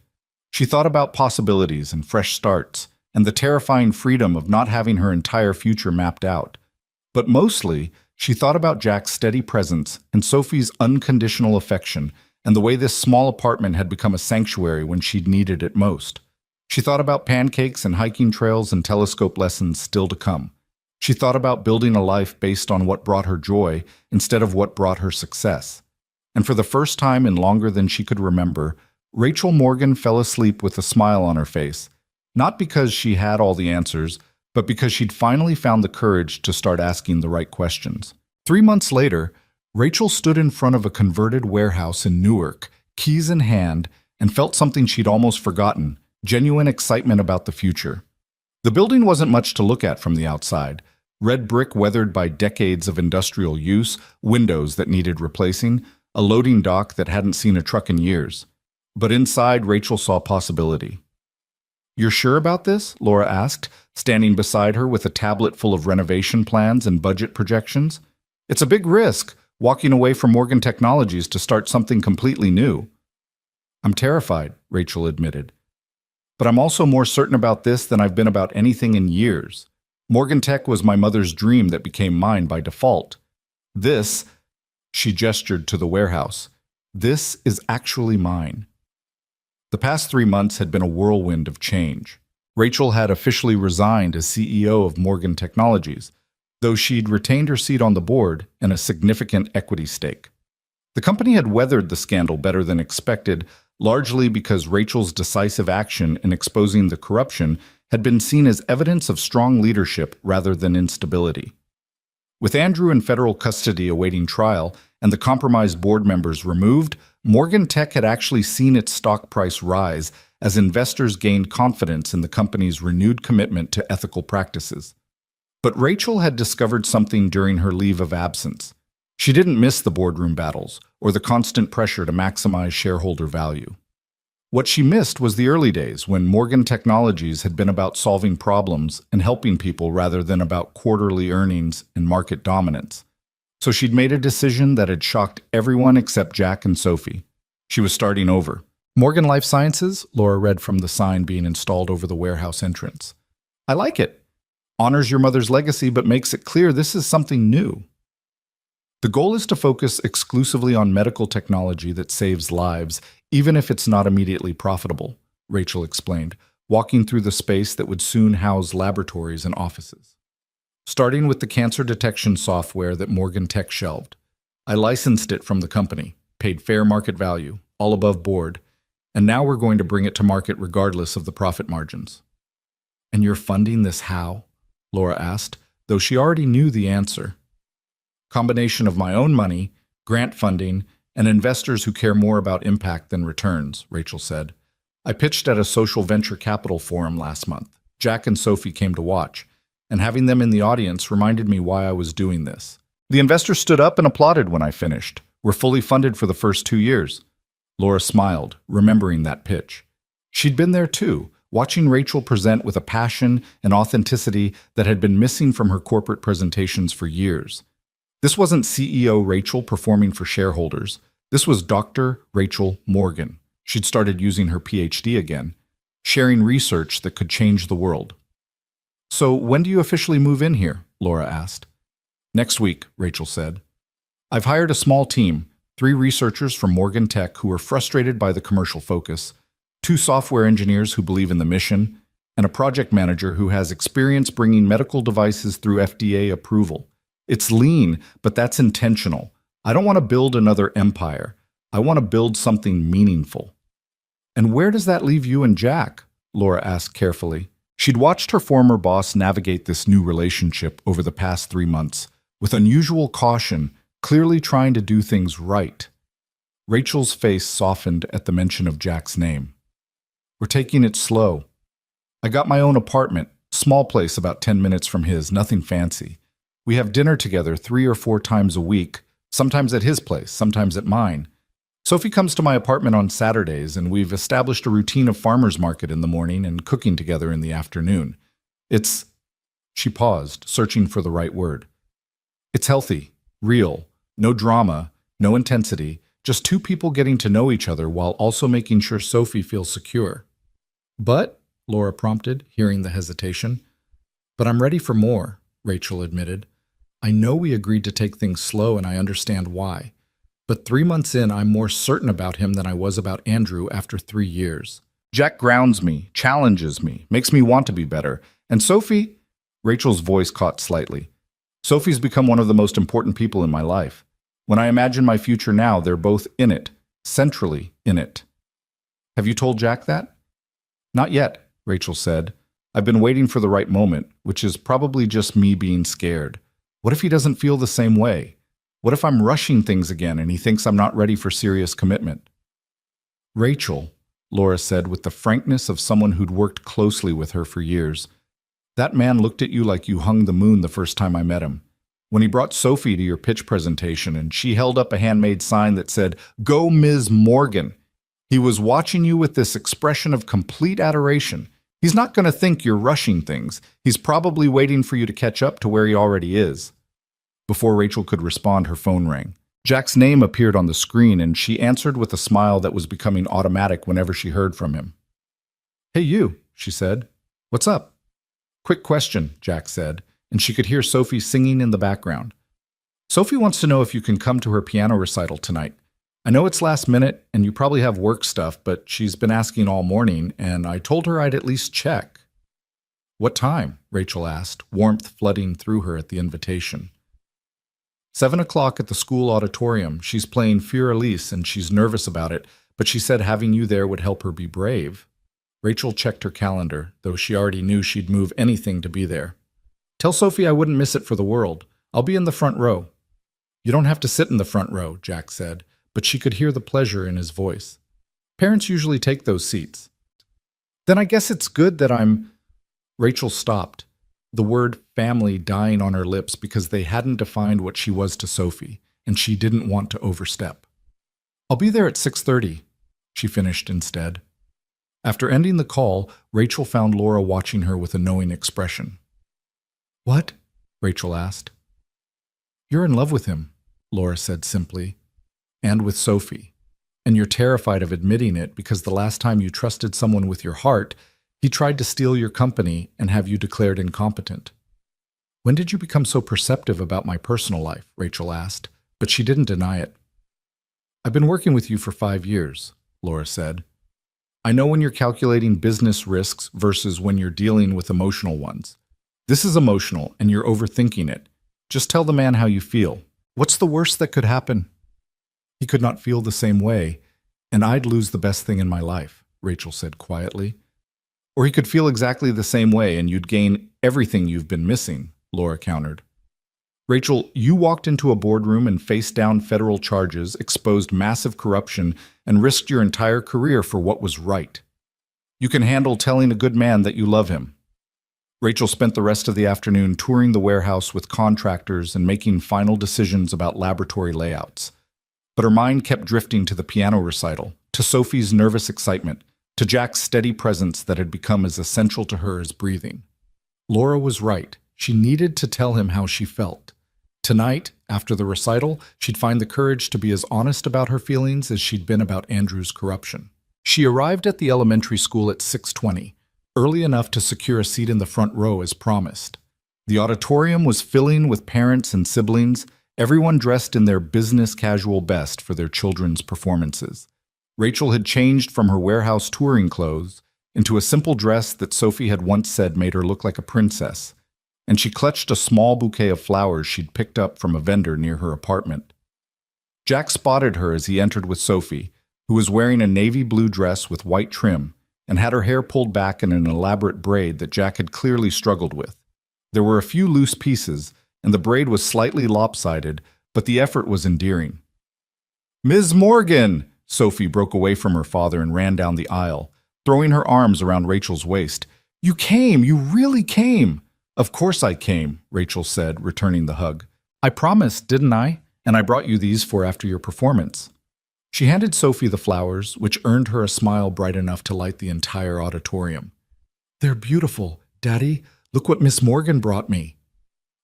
A: She thought about possibilities and fresh starts, and the terrifying freedom of not having her entire future mapped out. But mostly, she thought about Jack's steady presence and Sophie's unconditional affection and the way this small apartment had become a sanctuary when she'd needed it most. She thought about pancakes and hiking trails and telescope lessons still to come. She thought about building a life based on what brought her joy instead of what brought her success. And for the first time in longer than she could remember, Rachel Morgan fell asleep with a smile on her face, not because she had all the answers, but because she'd finally found the courage to start asking the right questions. 3 months later, Rachel stood in front of a converted warehouse in Newark, keys in hand, and felt something she'd almost forgotten: genuine excitement about the future. The building wasn't much to look at from the outside. Red brick weathered by decades of industrial use, windows that needed replacing, a loading dock that hadn't seen a truck in years. But inside, Rachel saw possibility. "You're sure about this?" Laura asked, standing beside her with a tablet full of renovation plans and budget projections. "It's a big risk, walking away from Morgan Technologies to start something completely new." "I'm terrified," Rachel admitted. "But I'm also more certain about this than I've been about anything in years. Morgan Tech was my mother's dream that became mine by default. This," she gestured to the warehouse, "this is actually mine." The past 3 months had been a whirlwind of change. Rachel had officially resigned as CEO of Morgan Technologies, though she'd retained her seat on the board and a significant equity stake. The company had weathered the scandal better than expected, largely because Rachel's decisive action in exposing the corruption had been seen as evidence of strong leadership rather than instability. With Andrew in federal custody awaiting trial and the compromised board members removed, Morgan Tech had actually seen its stock price rise as investors gained confidence in the company's renewed commitment to ethical practices. But Rachel had discovered something during her leave of absence. She didn't miss the boardroom battles or the constant pressure to maximize shareholder value. What she missed was the early days when Morgan Technologies had been about solving problems and helping people rather than about quarterly earnings and market dominance. So she'd made a decision that had shocked everyone except Jack and Sophie. She was starting over. "Morgan Life Sciences," Laura read from the sign being installed over the warehouse entrance. "I like it. Honors your mother's legacy but makes it clear this is something new." "The goal is to focus exclusively on medical technology that saves lives, even if it's not immediately profitable," Rachel explained, walking through the space that would soon house laboratories and offices. "Starting with the cancer detection software that Morgan Tech shelved. I licensed it from the company, paid fair market value, all above board, and now we're going to bring it to market regardless of the profit margins." "And you're funding this how?" Laura asked, though she already knew the answer. "Combination of my own money, grant funding, and investors who care more about impact than returns," Rachel said. "I pitched at a social venture capital forum last month. Jack and Sophie came to watch, and having them in the audience reminded me why I was doing this. The investors stood up and applauded when I finished. We're fully funded for the first 2 years." Laura smiled, remembering that pitch. She'd been there too, watching Rachel present with a passion and authenticity that had been missing from her corporate presentations for years. This wasn't CEO Rachel performing for shareholders. This was Dr. Rachel Morgan. She'd started using her PhD again, sharing research that could change the world. So when do you officially move in here? Laura asked. Next week, Rachel said. I've hired a small team, 3 researchers from Morgan Tech who are frustrated by the commercial focus, 2 software engineers who believe in the mission, and a project manager who has experience bringing medical devices through FDA approval. It's lean, but that's intentional. I don't want to build another empire. I want to build something meaningful. And where does that leave you and Jack? Laura asked carefully. She'd watched her former boss navigate this new relationship over the past 3 months, with unusual caution, clearly trying to do things right. Rachel's face softened at the mention of Jack's name. We're taking it slow. I got my own apartment, small place about 10 minutes from his, nothing fancy. We have dinner together 3 or 4 times a week, sometimes at his place, sometimes at mine. Sophie comes to my apartment on Saturdays, and we've established a routine of farmer's market in the morning and cooking together in the afternoon. It's... She paused, searching for the right word. It's healthy, real, no drama, no intensity, just 2 people getting to know each other while also making sure Sophie feels secure. But, Laura prompted, hearing the hesitation. But I'm ready for more, Rachel admitted. I know we agreed to take things slow and I understand why. But 3 months in, I'm more certain about him than I was about Andrew after 3 years. Jack grounds me, challenges me, makes me want to be better. And Sophie... Rachel's voice caught slightly. Sophie's become one of the most important people in my life. When I imagine my future now, they're both in it, centrally in it. Have you told Jack that? Not yet, Rachel said. I've been waiting for the right moment, which is probably just me being scared. What if he doesn't feel the same way? What if I'm rushing things again and he thinks I'm not ready for serious commitment? Rachel, Laura said with the frankness of someone who'd worked closely with her for years, that man looked at you like you hung the moon the first time I met him. When he brought Sophie to your pitch presentation and she held up a handmade sign that said, "Go Ms. Morgan," he was watching you with this expression of complete adoration. He's not going to think you're rushing things. He's probably waiting for you to catch up to where he already is. Before Rachel could respond, her phone rang. Jack's name appeared on the screen, and she answered with a smile that was becoming automatic whenever she heard from him. "Hey, you," she said. "What's up?" "Quick question," Jack said, and she could hear Sophie singing in the background. "Sophie wants to know if you can come to her piano recital tonight. I know it's last minute, and you probably have work stuff, but she's been asking all morning, and I told her I'd at least check." "What time?" Rachel asked, warmth flooding through her at the invitation. 7 o'clock at the school auditorium. She's playing Fur-Elise, and she's nervous about it, but she said having you there would help her be brave. Rachel checked her calendar, though she already knew she'd move anything to be there. "Tell Sophie I wouldn't miss it for the world. I'll be in the front row." "You don't have to sit in the front row," Jack said, but she could hear the pleasure in his voice. "Parents usually take those seats." "Then I guess it's good that I'm—" Rachel stopped, the word family dying on her lips because they hadn't defined what she was to Sophie, and she didn't want to overstep. "I'll be there at 6:30, she finished instead. After ending the call, Rachel found Laura watching her with a knowing expression. "What?" Rachel asked. "You're in love with him," Laura said simply, "and with Sophie. And you're terrified of admitting it because the last time you trusted someone with your heart, he tried to steal your company and have you declared incompetent." "When did you become so perceptive about my personal life?" Rachel asked, but she didn't deny it. "I've been working with you for 5 years, Laura said. "I know when you're calculating business risks versus when you're dealing with emotional ones. This is emotional, and you're overthinking it. Just tell the man how you feel. What's the worst that could happen?" "He could not feel the same way, and I'd lose the best thing in my life," Rachel said quietly. "Or he could feel exactly the same way, and you'd gain everything you've been missing," Laura countered. "Rachel, you walked into a boardroom and faced down federal charges, exposed massive corruption, and risked your entire career for what was right. You can handle telling a good man that you love him." Rachel spent the rest of the afternoon touring the warehouse with contractors and making final decisions about laboratory layouts. But her mind kept drifting to the piano recital, to Sophie's nervous excitement, to Jack's steady presence that had become as essential to her as breathing. Laura was right. She needed to tell him how she felt. Tonight, after the recital, she'd find the courage to be as honest about her feelings as she'd been about Andrew's corruption. She arrived at the elementary school at 6:20. early enough to secure a seat in the front row as promised. The auditorium was filling with parents and siblings, everyone dressed in their business casual best for their children's performances. Rachel had changed from her warehouse touring clothes into a simple dress that Sophie had once said made her look like a princess, and she clutched a small bouquet of flowers she'd picked up from a vendor near her apartment. Jack spotted her as he entered with Sophie, who was wearing a navy blue dress with white trim and had her hair pulled back in an elaborate braid that Jack had clearly struggled with. There were a few loose pieces, and the braid was slightly lopsided, but the effort was endearing. "Ms. Morgan!" Sophie broke away from her father and ran down the aisle, throwing her arms around Rachel's waist. "You came! You really came!" "Of course I came," Rachel said, returning the hug. "I promised, didn't I? And I brought you these for after your performance." She handed Sophie the flowers, which earned her a smile bright enough to light the entire auditorium. "They're beautiful. Daddy, look what Miss Morgan brought me."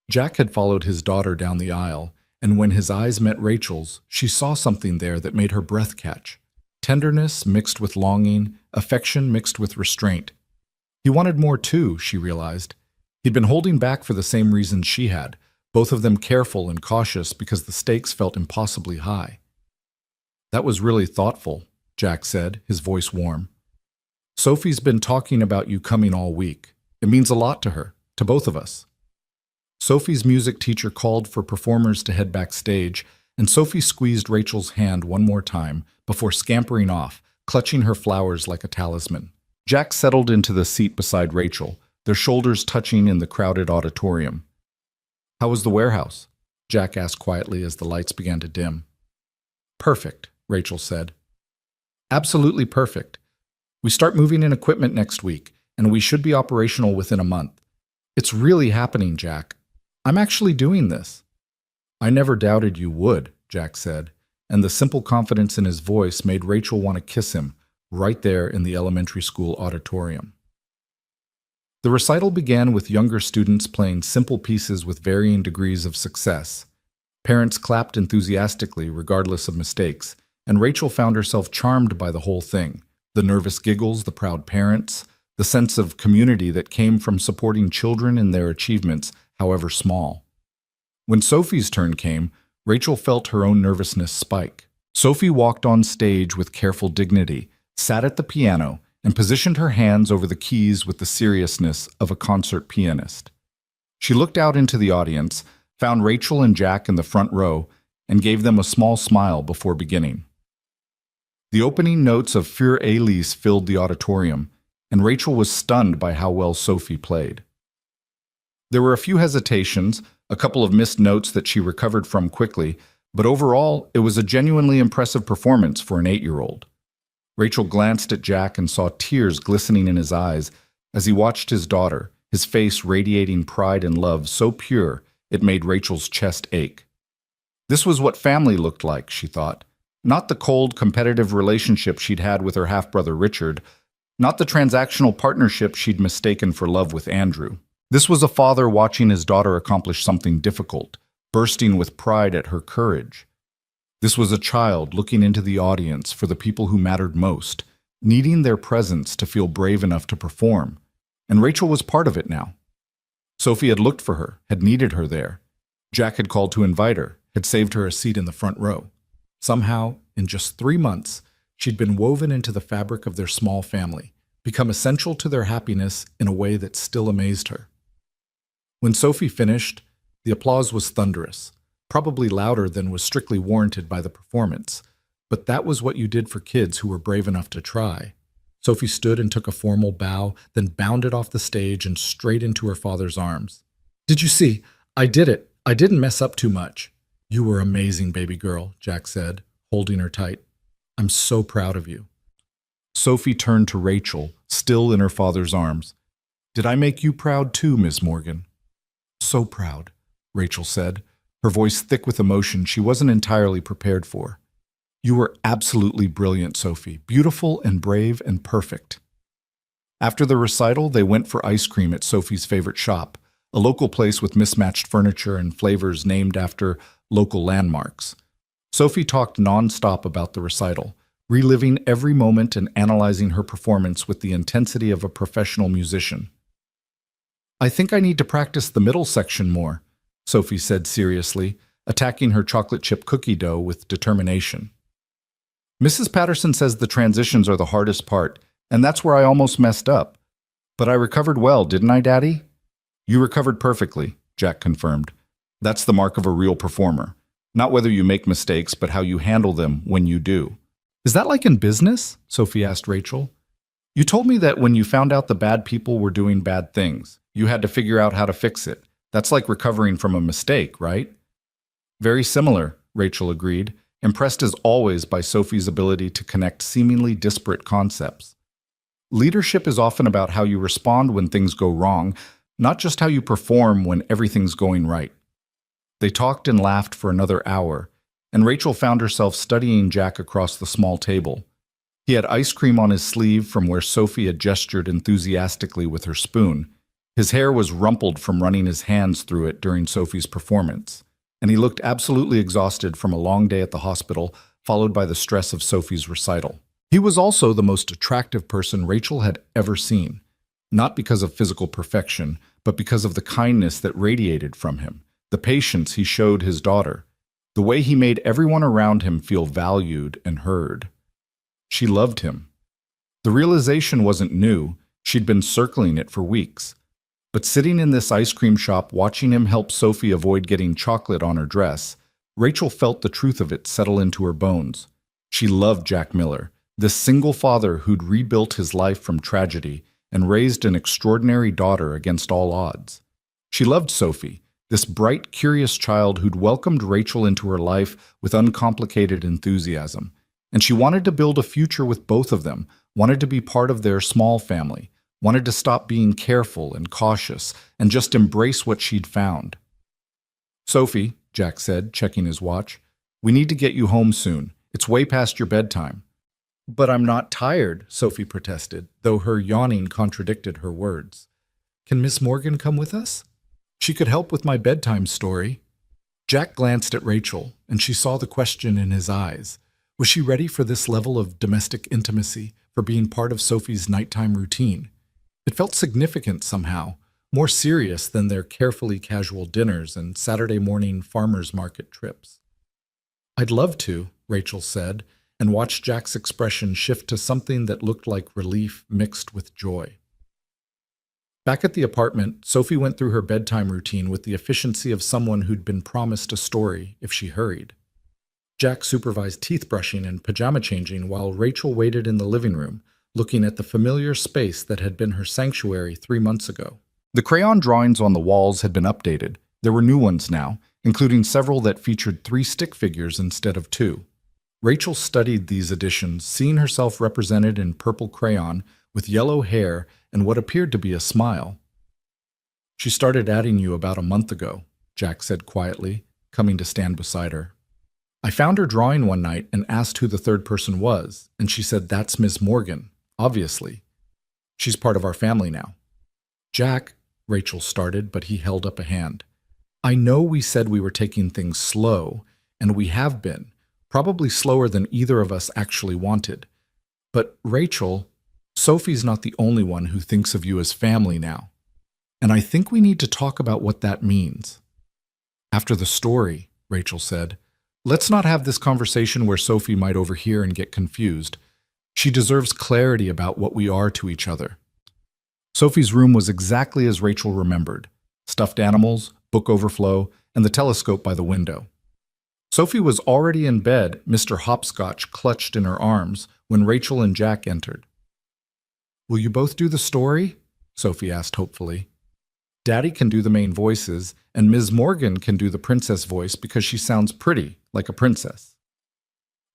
A: Jack had followed his daughter down the aisle, and when his eyes met Rachel's, she saw something there that made her breath catch. Tenderness mixed with longing, affection mixed with restraint. He wanted more too, she realized. He'd been holding back for the same reasons she had, both of them careful and cautious because the stakes felt impossibly high. "That was really thoughtful," Jack said, his voice warm. "Sophie's been talking about you coming all week. It means a lot to her, to both of us." Sophie's music teacher called for performers to head backstage, and Sophie squeezed Rachel's hand one more time before scampering off, clutching her flowers like a talisman. Jack settled into the seat beside Rachel, their shoulders touching in the crowded auditorium. "How was the warehouse?" Jack asked quietly as the lights began to dim. "Perfect," Rachel said. "Absolutely perfect. We start moving in equipment next week, and we should be operational within a month. It's really happening, Jack. I'm actually doing this." "I never doubted you would," Jack said, and the simple confidence in his voice made Rachel want to kiss him right there in the elementary school auditorium. The recital began with younger students playing simple pieces with varying degrees of success. Parents clapped enthusiastically regardless of mistakes, and Rachel found herself charmed by the whole thing. The nervous giggles, the proud parents, the sense of community that came from supporting children in their achievements, however small. When Sophie's turn came, Rachel felt her own nervousness spike. Sophie walked on stage with careful dignity, sat at the piano, and positioned her hands over the keys with the seriousness of a concert pianist. She looked out into the audience, found Rachel and Jack in the front row, and gave them a small smile before beginning. The opening notes of Für Elise filled the auditorium, and Rachel was stunned by how well Sophie played. There were a few hesitations, a couple of missed notes that she recovered from quickly, but overall, it was a genuinely impressive performance for an 8-year-old. Rachel glanced at Jack and saw tears glistening in his eyes as he watched his daughter, his face radiating pride and love so pure it made Rachel's chest ache. This was what family looked like, she thought. Not the cold, competitive relationship she'd had with her half-brother Richard, not the transactional partnership she'd mistaken for love with Andrew. This was a father watching his daughter accomplish something difficult, bursting with pride at her courage. This was a child looking into the audience for the people who mattered most, needing their presence to feel brave enough to perform, and Rachel was part of it now. Sophie had looked for her, had needed her there. Jack had called to invite her, had saved her a seat in the front row. Somehow, in just 3 months, she'd been woven into the fabric of their small family, become essential to their happiness in a way that still amazed her. When Sophie finished, the applause was thunderous, probably louder than was strictly warranted by the performance, but that was what you did for kids who were brave enough to try. Sophie stood and took a formal bow, then bounded off the stage and straight into her father's arms. "Did you see? I did it. I didn't mess up too much." "You were amazing, baby girl," Jack said, holding her tight. "I'm so proud of you." Sophie turned to Rachel, still in her father's arms. "Did I make you proud too, Miss Morgan?" "So proud," Rachel said, her voice thick with emotion she wasn't entirely prepared for. "You were absolutely brilliant, Sophie. Beautiful and brave and perfect." After the recital, they went for ice cream at Sophie's favorite shop, a local place with mismatched furniture and flavors named after local landmarks. Sophie talked non-stop about the recital, reliving every moment and analyzing her performance with the intensity of a professional musician. "I think I need to practice the middle section more," Sophie said seriously, attacking her chocolate chip cookie dough with determination. "Mrs. Patterson says the transitions are the hardest part, and that's where I almost messed up. But I recovered well, didn't I, Daddy?" "You recovered perfectly," Jack confirmed. "That's the mark of a real performer. Not whether you make mistakes, but how you handle them when you do." "Is that like in business?" Sophie asked Rachel. "You told me that when you found out the bad people were doing bad things, you had to figure out how to fix it. That's like recovering from a mistake, right?" "Very similar," Rachel agreed, impressed as always by Sophie's ability to connect seemingly disparate concepts. Leadership is often about how you respond when things go wrong, not just how you perform when everything's going right. They talked and laughed for another hour, and Rachel found herself studying Jack across the small table. He had ice cream on his sleeve from where Sophie had gestured enthusiastically with her spoon. His hair was rumpled from running his hands through it during Sophie's performance, and he looked absolutely exhausted from a long day at the hospital, followed by the stress of Sophie's recital. He was also the most attractive person Rachel had ever seen, not because of physical perfection, but because of the kindness that radiated from him, the patience he showed his daughter, the way he made everyone around him feel valued and heard. She loved him. The realization wasn't new, she'd been circling it for weeks. But sitting in this ice cream shop watching him help Sophie avoid getting chocolate on her dress, Rachel felt the truth of it settle into her bones. She loved Jack Miller, this single father who'd rebuilt his life from tragedy and raised an extraordinary daughter against all odds. She loved Sophie, this bright, curious child who'd welcomed Rachel into her life with uncomplicated enthusiasm. And she wanted to build a future with both of them, wanted to be part of their small family, wanted to stop being careful and cautious and just embrace what she'd found. "Sophie," Jack said, checking his watch, "we need to get you home soon. It's way past your bedtime." "But I'm not tired," Sophie protested, though her yawning contradicted her words. "Can Miss Morgan come with us? She could help with my bedtime story." Jack glanced at Rachel, and she saw the question in his eyes. Was she ready for this level of domestic intimacy, for being part of Sophie's nighttime routine? It felt significant somehow, more serious than their carefully casual dinners and Saturday morning farmers market trips. "I'd love to," Rachel said, and watched Jack's expression shift to something that looked like relief mixed with joy. Back at the apartment, Sophie went through her bedtime routine with the efficiency of someone who'd been promised a story if she hurried. Jack supervised teeth brushing and pajama changing while Rachel waited in the living room, looking at the familiar space that had been her sanctuary 3 months ago. The crayon drawings on the walls had been updated. There were new ones now, including several that featured 3 stick figures instead of 2. Rachel studied these additions, seeing herself represented in purple crayon with yellow hair and what appeared to be a smile. "She started adding you about a month ago," Jack said quietly, coming to stand beside her. "I found her drawing one night and asked who the third person was, and she said that's Miss Morgan, obviously. She's part of our family now." "Jack," Rachel started, but he held up a hand. "I know we said we were taking things slow, and we have been, probably slower than either of us actually wanted. But Rachel, Sophie's not the only one who thinks of you as family now. And I think we need to talk about what that means." "After the story," Rachel said, "let's not have this conversation where Sophie might overhear and get confused. She deserves clarity about what we are to each other." Sophie's room was exactly as Rachel remembered: stuffed animals, book overflow, and the telescope by the window. Sophie was already in bed, Mr. Hopscotch clutched in her arms, when Rachel and Jack entered. "Will you both do the story?" Sophie asked hopefully. "Daddy can do the main voices, and Ms. Morgan can do the princess voice because she sounds pretty, like a princess."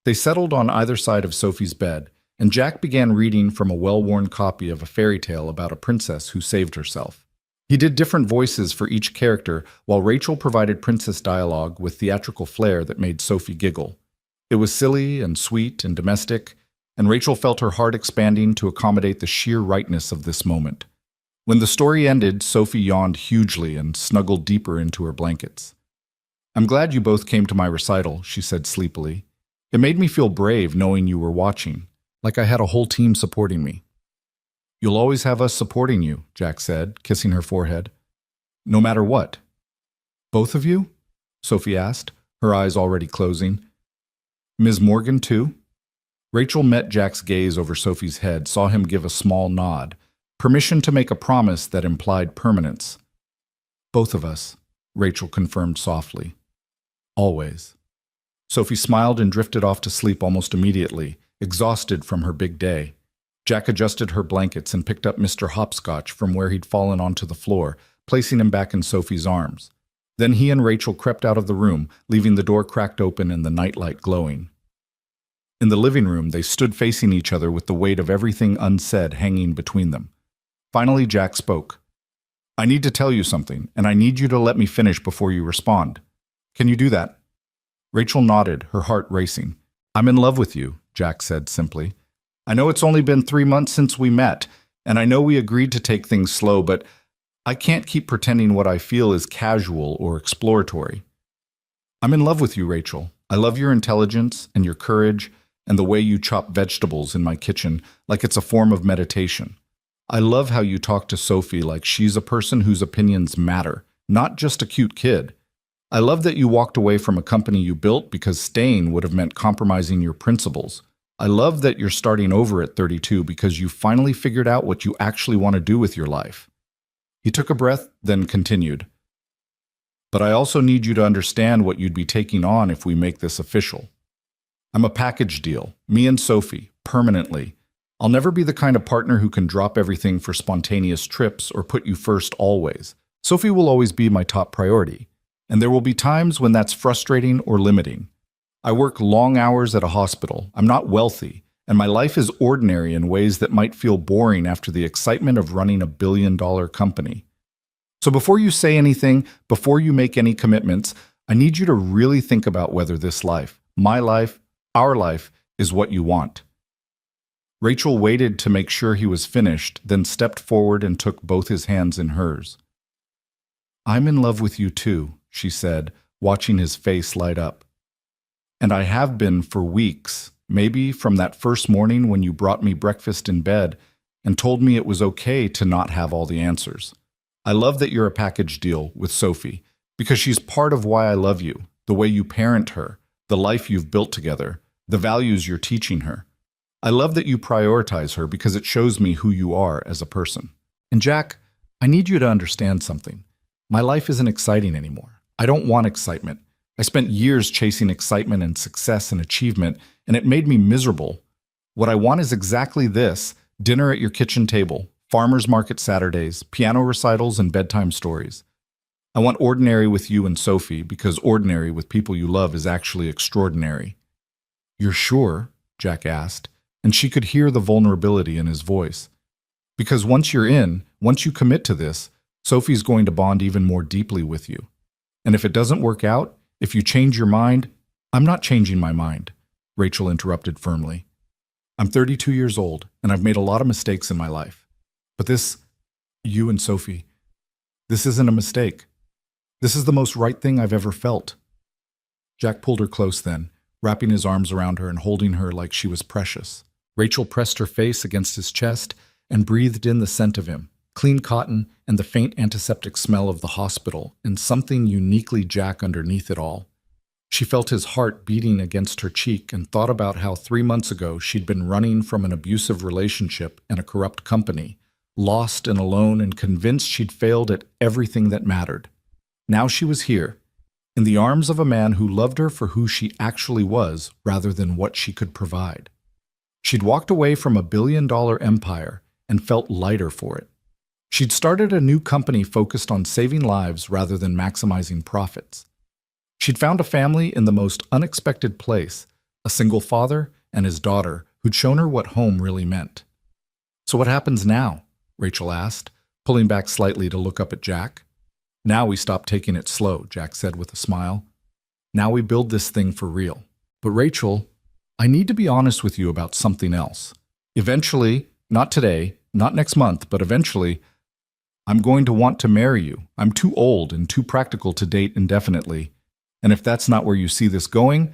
A: They settled on either side of Sophie's bed, and Jack began reading from a well-worn copy of a fairy tale about a princess who saved herself. He did different voices for each character, while Rachel provided princess dialogue with theatrical flair that made Sophie giggle. It was silly and sweet and domestic, and Rachel felt her heart expanding to accommodate the sheer rightness of this moment. When the story ended, Sophie yawned hugely and snuggled deeper into her blankets. "I'm glad you both came to my recital," she said sleepily. It made me feel brave knowing you were watching, like I had a whole team supporting me. You'll always have us supporting you, Jack said, kissing her forehead. No matter what. Both of you? Sophie asked, her eyes already closing. Ms. Morgan, too? Rachel met Jack's gaze over Sophie's head, saw him give a small nod, permission to make a promise that implied permanence. Both of us, Rachel confirmed softly. Always. Sophie smiled and drifted off to sleep almost immediately, exhausted from her big day. Jack adjusted her blankets and picked up Mr. Hopscotch from where he'd fallen onto the floor, placing him back in Sophie's arms. Then he and Rachel crept out of the room, leaving the door cracked open and the nightlight glowing. In the living room, they stood facing each other with the weight of everything unsaid hanging between them. Finally, Jack spoke. I need to tell you something, and I need you to let me finish before you respond. Can you do that? Rachel nodded, her heart racing. I'm in love with you, Jack said simply. I know it's only been 3 months since we met, and I know we agreed to take things slow, but I can't keep pretending what I feel is casual or exploratory. I'm in love with you, Rachel. I love your intelligence and your courage and the way you chop vegetables in my kitchen like it's a form of meditation. I love how you talk to Sophie like she's a person whose opinions matter, not just a cute kid. I love that you walked away from a company you built because staying would have meant compromising your principles. I love that you're starting over at 32 because you finally figured out what you actually want to do with your life. He took a breath, then continued. But I also need you to understand what you'd be taking on if we make this official. I'm a package deal, me and Sophie, permanently. I'll never be the kind of partner who can drop everything for spontaneous trips or put you first always. Sophie will always be my top priority, and there will be times when that's frustrating or limiting. I work long hours at a hospital, I'm not wealthy, and my life is ordinary in ways that might feel boring after the excitement of running a billion-dollar company. So before you say anything, before you make any commitments, I need you to really think about whether this life, my life, our life, is what you want. Rachel waited to make sure he was finished, then stepped forward and took both his hands in hers. I'm in love with you too, she said, watching his face light up. And I have been for weeks, maybe from that first morning when you brought me breakfast in bed and told me it was okay to not have all the answers. I love that you're a package deal with Sophie, because she's part of why I love you, the way you parent her, the life you've built together, the values you're teaching her. I love that you prioritize her because it shows me who you are as a person. And Jack, I need you to understand something. My life isn't exciting anymore. I don't want excitement. I spent years chasing excitement and success and achievement, and it made me miserable. What I want is exactly this: dinner at your kitchen table, farmers market Saturdays, piano recitals, and bedtime stories. I want ordinary with you and Sophie because ordinary with people you love is actually extraordinary. You're sure? Jack asked, and she could hear the vulnerability in his voice. Because once you're in, once you commit to this, Sophie's going to bond even more deeply with you. And if it doesn't work out, if you change your mind, I'm not changing my mind, Rachel interrupted firmly. I'm 32 years old, and I've made a lot of mistakes in my life. But this, you and Sophie, this isn't a mistake. This is the most right thing I've ever felt. Jack pulled her close then, wrapping his arms around her and holding her like she was precious. Rachel pressed her face against his chest and breathed in the scent of him, clean cotton and the faint antiseptic smell of the hospital, and something uniquely Jack underneath it all. She felt his heart beating against her cheek and thought about how 3 months ago she'd been running from an abusive relationship and a corrupt company, lost and alone and convinced she'd failed at everything that mattered. Now she was here, in the arms of a man who loved her for who she actually was rather than what she could provide. She'd walked away from a billion-dollar empire and felt lighter for it. She'd started a new company focused on saving lives rather than maximizing profits. She'd found a family in the most unexpected place, a single father and his daughter who'd shown her what home really meant. So what happens now? Rachel asked, pulling back slightly to look up at Jack. Now we stop taking it slow, Jack said with a smile. Now we build this thing for real. But Rachel, I need to be honest with you about something else. Eventually, not today, not next month, but eventually, I'm going to want to marry you. I'm too old and too practical to date indefinitely. And if that's not where you see this going,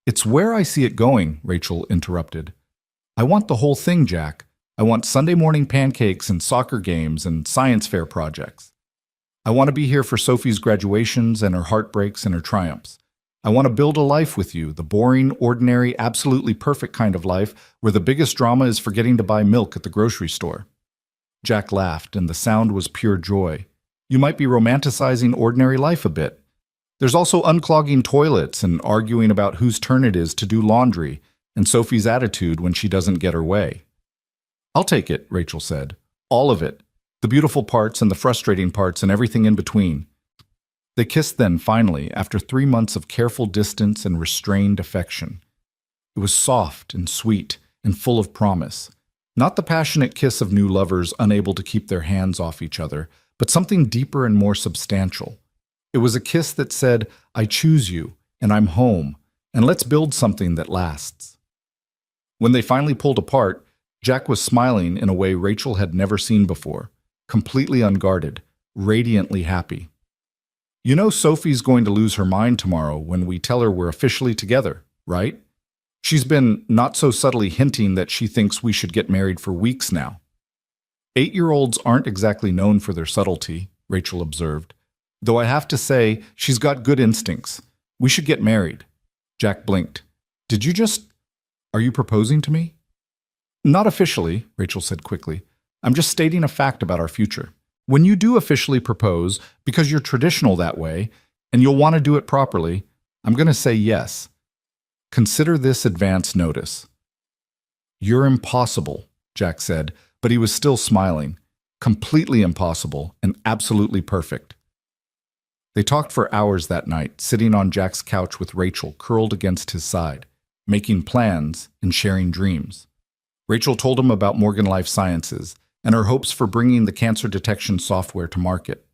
A: It's where I see it going, Rachel interrupted. I want the whole thing, Jack. I want Sunday morning pancakes and soccer games and science fair projects. I want to be here for Sophie's graduations and her heartbreaks and her triumphs. I want to build a life with you, the boring, ordinary, absolutely perfect kind of life where the biggest drama is forgetting to buy milk at the grocery store. Jack laughed, and the sound was pure joy. You might be romanticizing ordinary life a bit. There's also unclogging toilets and arguing about whose turn it is to do laundry, and Sophie's attitude when she doesn't get her way. I'll take it, Rachel said. All of it. The beautiful parts and the frustrating parts and everything in between. They kissed then, finally, after 3 months of careful distance and restrained affection. It was soft and sweet and full of promise. Not the passionate kiss of new lovers unable to keep their hands off each other, but something deeper and more substantial. It was a kiss that said, I choose you, and I'm home, and let's build something that lasts. When they finally pulled apart, Jack was smiling in a way Rachel had never seen before, completely unguarded, radiantly happy. You know Sophie's going to lose her mind tomorrow when we tell her we're officially together, right? She's been not so subtly hinting that she thinks we should get married for weeks now. 8-year-olds aren't exactly known for their subtlety, Rachel observed. Though I have to say, she's got good instincts. We should get married. Jack blinked. Are you proposing to me? Not officially, Rachel said quickly. I'm just stating a fact about our future. When you do officially propose, because you're traditional that way, and you'll want to do it properly, I'm going to say yes. Consider this advance notice. You're impossible, Jack said, but he was still smiling. Completely impossible and absolutely perfect. They talked for hours that night, sitting on Jack's couch with Rachel curled against his side, making plans and sharing dreams. Rachel told him about Morgan Life Sciences and her hopes for bringing the cancer detection software to market.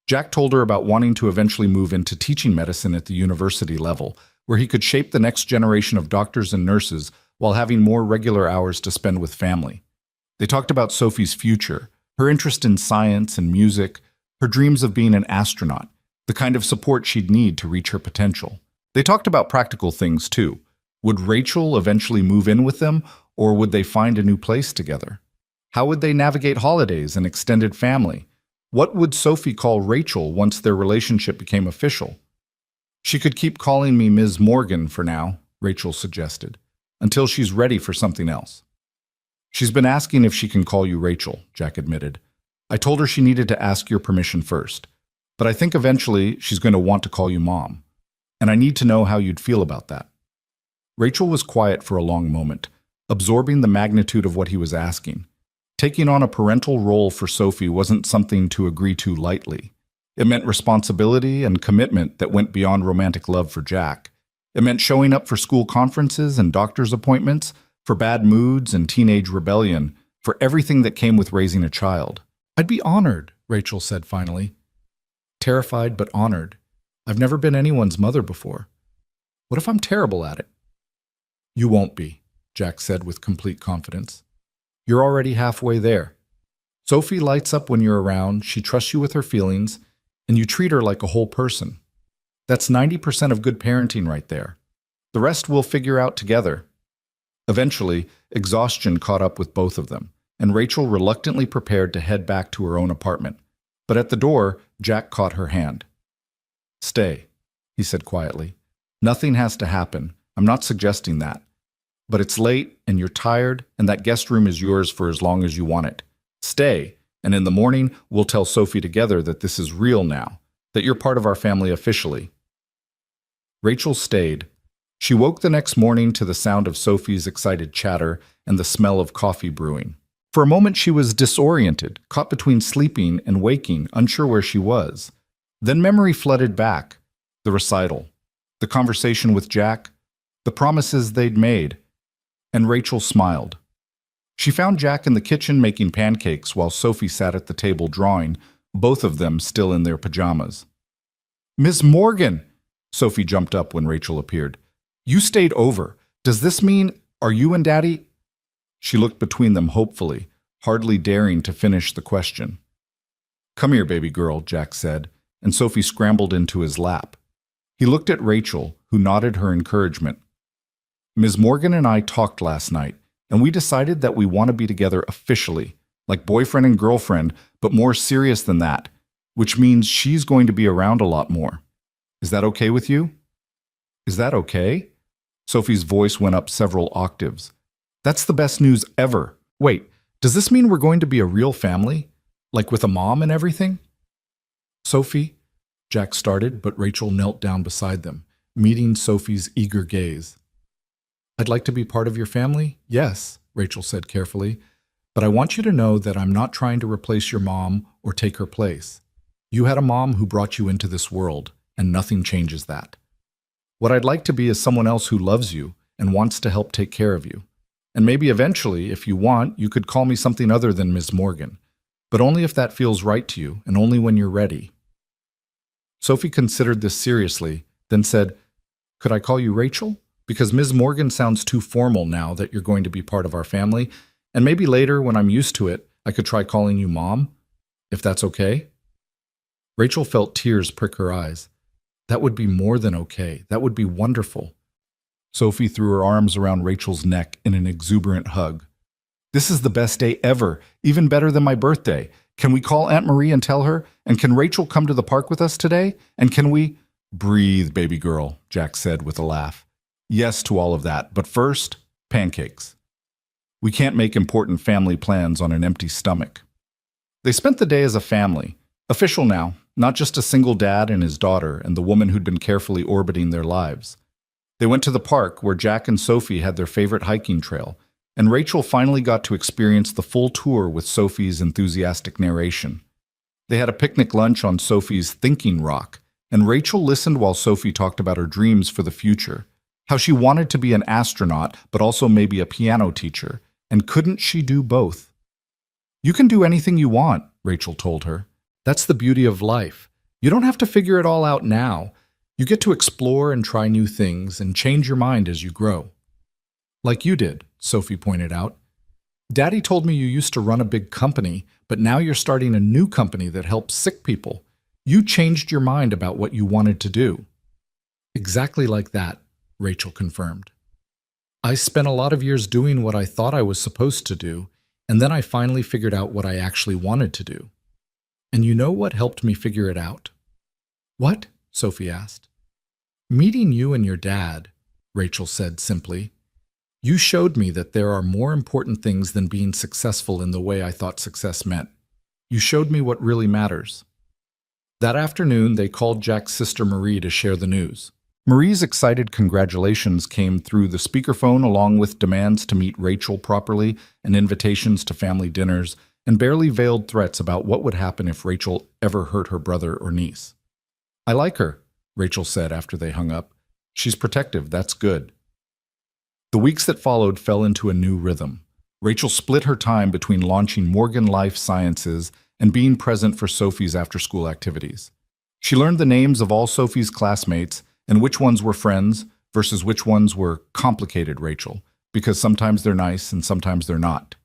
A: Jack told her about wanting to eventually move into teaching medicine at the university level, where he could shape the next generation of doctors and nurses while having more regular hours to spend with family. They talked about Sophie's future, her interest in science and music, her dreams of being an astronaut, the kind of support she'd need to reach her potential. They talked about practical things, too. Would Rachel eventually move in with them, or would they find a new place together? How would they navigate holidays and extended family? What would Sophie call Rachel once their relationship became official? She could keep calling me Ms. Morgan for now, Rachel suggested, until she's ready for something else. She's been asking if she can call you Rachel, Jack admitted. I told her she needed to ask your permission first, but I think eventually she's going to want to call you Mom, and I need to know how you'd feel about that. Rachel was quiet for a long moment, absorbing the magnitude of what he was asking. Taking on a parental role for Sophie wasn't something to agree to lightly. It meant responsibility and commitment that went beyond romantic love for Jack. It meant showing up for school conferences and doctor's appointments, for bad moods and teenage rebellion, for everything that came with raising a child. I'd be honored, Rachel said finally. Terrified but honored. I've never been anyone's mother before. What if I'm terrible at it? You won't be, Jack said with complete confidence. You're already halfway there. Sophie lights up when you're around, she trusts you with her feelings, and you treat her like a whole person. That's 90% of good parenting right there. The rest we'll figure out together. Eventually, exhaustion caught up with both of them, and Rachel reluctantly prepared to head back to her own apartment. But at the door, Jack caught her hand. Stay, he said quietly. Nothing has to happen. I'm not suggesting that. But it's late, and you're tired, and that guest room is yours for as long as you want it. Stay, and in the morning, we'll tell Sophie together that this is real now, that you're part of our family officially. Rachel stayed. She woke the next morning to the sound of Sophie's excited chatter and the smell of coffee brewing. For a moment she was disoriented, caught between sleeping and waking, unsure where she was. Then memory flooded back. The recital, the conversation with Jack, the promises they'd made. And Rachel smiled. She found Jack in the kitchen making pancakes while Sophie sat at the table drawing, both of them still in their pajamas. Miss Morgan! Sophie jumped up when Rachel appeared. You stayed over. Does this mean, are you and Daddy? She looked between them hopefully, hardly daring to finish the question. Come here, baby girl, Jack said, and Sophie scrambled into his lap. He looked at Rachel, who nodded her encouragement. Ms. Morgan and I talked last night, and we decided that we want to be together officially, like boyfriend and girlfriend, but more serious than that, which means she's going to be around a lot more. Is that okay with you? Is that okay? Sophie's voice went up several octaves. That's the best news ever. Wait, does this mean we're going to be a real family? Like with a mom and everything? Sophie, Jack started, but Rachel knelt down beside them, meeting Sophie's eager gaze. I'd like to be part of your family? Yes, Rachel said carefully, but I want you to know that I'm not trying to replace your mom or take her place. You had a mom who brought you into this world, and nothing changes that. What I'd like to be is someone else who loves you and wants to help take care of you. And maybe eventually, if you want, you could call me something other than Ms. Morgan, but only if that feels right to you and only when you're ready. Sophie considered this seriously, then said, Could I call you Rachel? Because Ms. Morgan sounds too formal now that you're going to be part of our family, and maybe later, when I'm used to it, I could try calling you Mom, if that's okay. Rachel felt tears prick her eyes. That would be more than okay. That would be wonderful. Sophie threw her arms around Rachel's neck in an exuberant hug. This is the best day ever, even better than my birthday. Can we call Aunt Marie and tell her? And can Rachel come to the park with us today? And can we— Breathe, baby girl, Jack said with a laugh. Yes to all of that, but first, pancakes. We can't make important family plans on an empty stomach. They spent the day as a family, official now, not just a single dad and his daughter and the woman who'd been carefully orbiting their lives. They went to the park where Jack and Sophie had their favorite hiking trail, and Rachel finally got to experience the full tour with Sophie's enthusiastic narration. They had a picnic lunch on Sophie's Thinking Rock, and Rachel listened while Sophie talked about her dreams for the future, how she wanted to be an astronaut but also maybe a piano teacher, and couldn't she do both? You can do anything you want, Rachel told her. That's the beauty of life. You don't have to figure it all out now. You get to explore and try new things and change your mind as you grow. Like you did, Sophie pointed out. Daddy told me you used to run a big company, but now you're starting a new company that helps sick people. You changed your mind about what you wanted to do. Exactly like that, Rachel confirmed. I spent a lot of years doing what I thought I was supposed to do, and then I finally figured out what I actually wanted to do. And you know what helped me figure it out? What? Sophie asked. Meeting you and your dad, Rachel said simply. You showed me that there are more important things than being successful in the way I thought success meant. You showed me what really matters. That afternoon, they called Jack's sister Marie to share the news. Marie's excited congratulations came through the speakerphone along with demands to meet Rachel properly and invitations to family dinners and barely veiled threats about what would happen if Rachel ever hurt her brother or niece. I like her, Rachel said after they hung up. She's protective, that's good. The weeks that followed fell into a new rhythm. Rachel split her time between launching Morgan Life Sciences and being present for Sophie's after-school activities. She learned the names of all Sophie's classmates and which ones were friends versus which ones were complicated Rachel, because sometimes they're nice and sometimes they're not.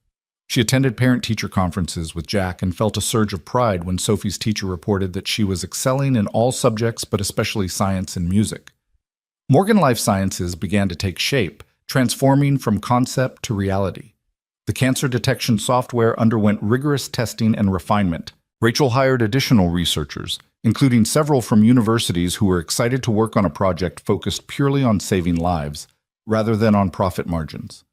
A: She attended parent-teacher conferences with Jack and felt a surge of pride when Sophie's teacher reported that she was excelling in all subjects but especially science and music. Morgan Life Sciences began to take shape, transforming from concept to reality. The cancer detection software underwent rigorous testing and refinement. Rachel hired additional researchers, including several from universities who were excited to work on a project focused purely on saving lives, rather than on profit margins.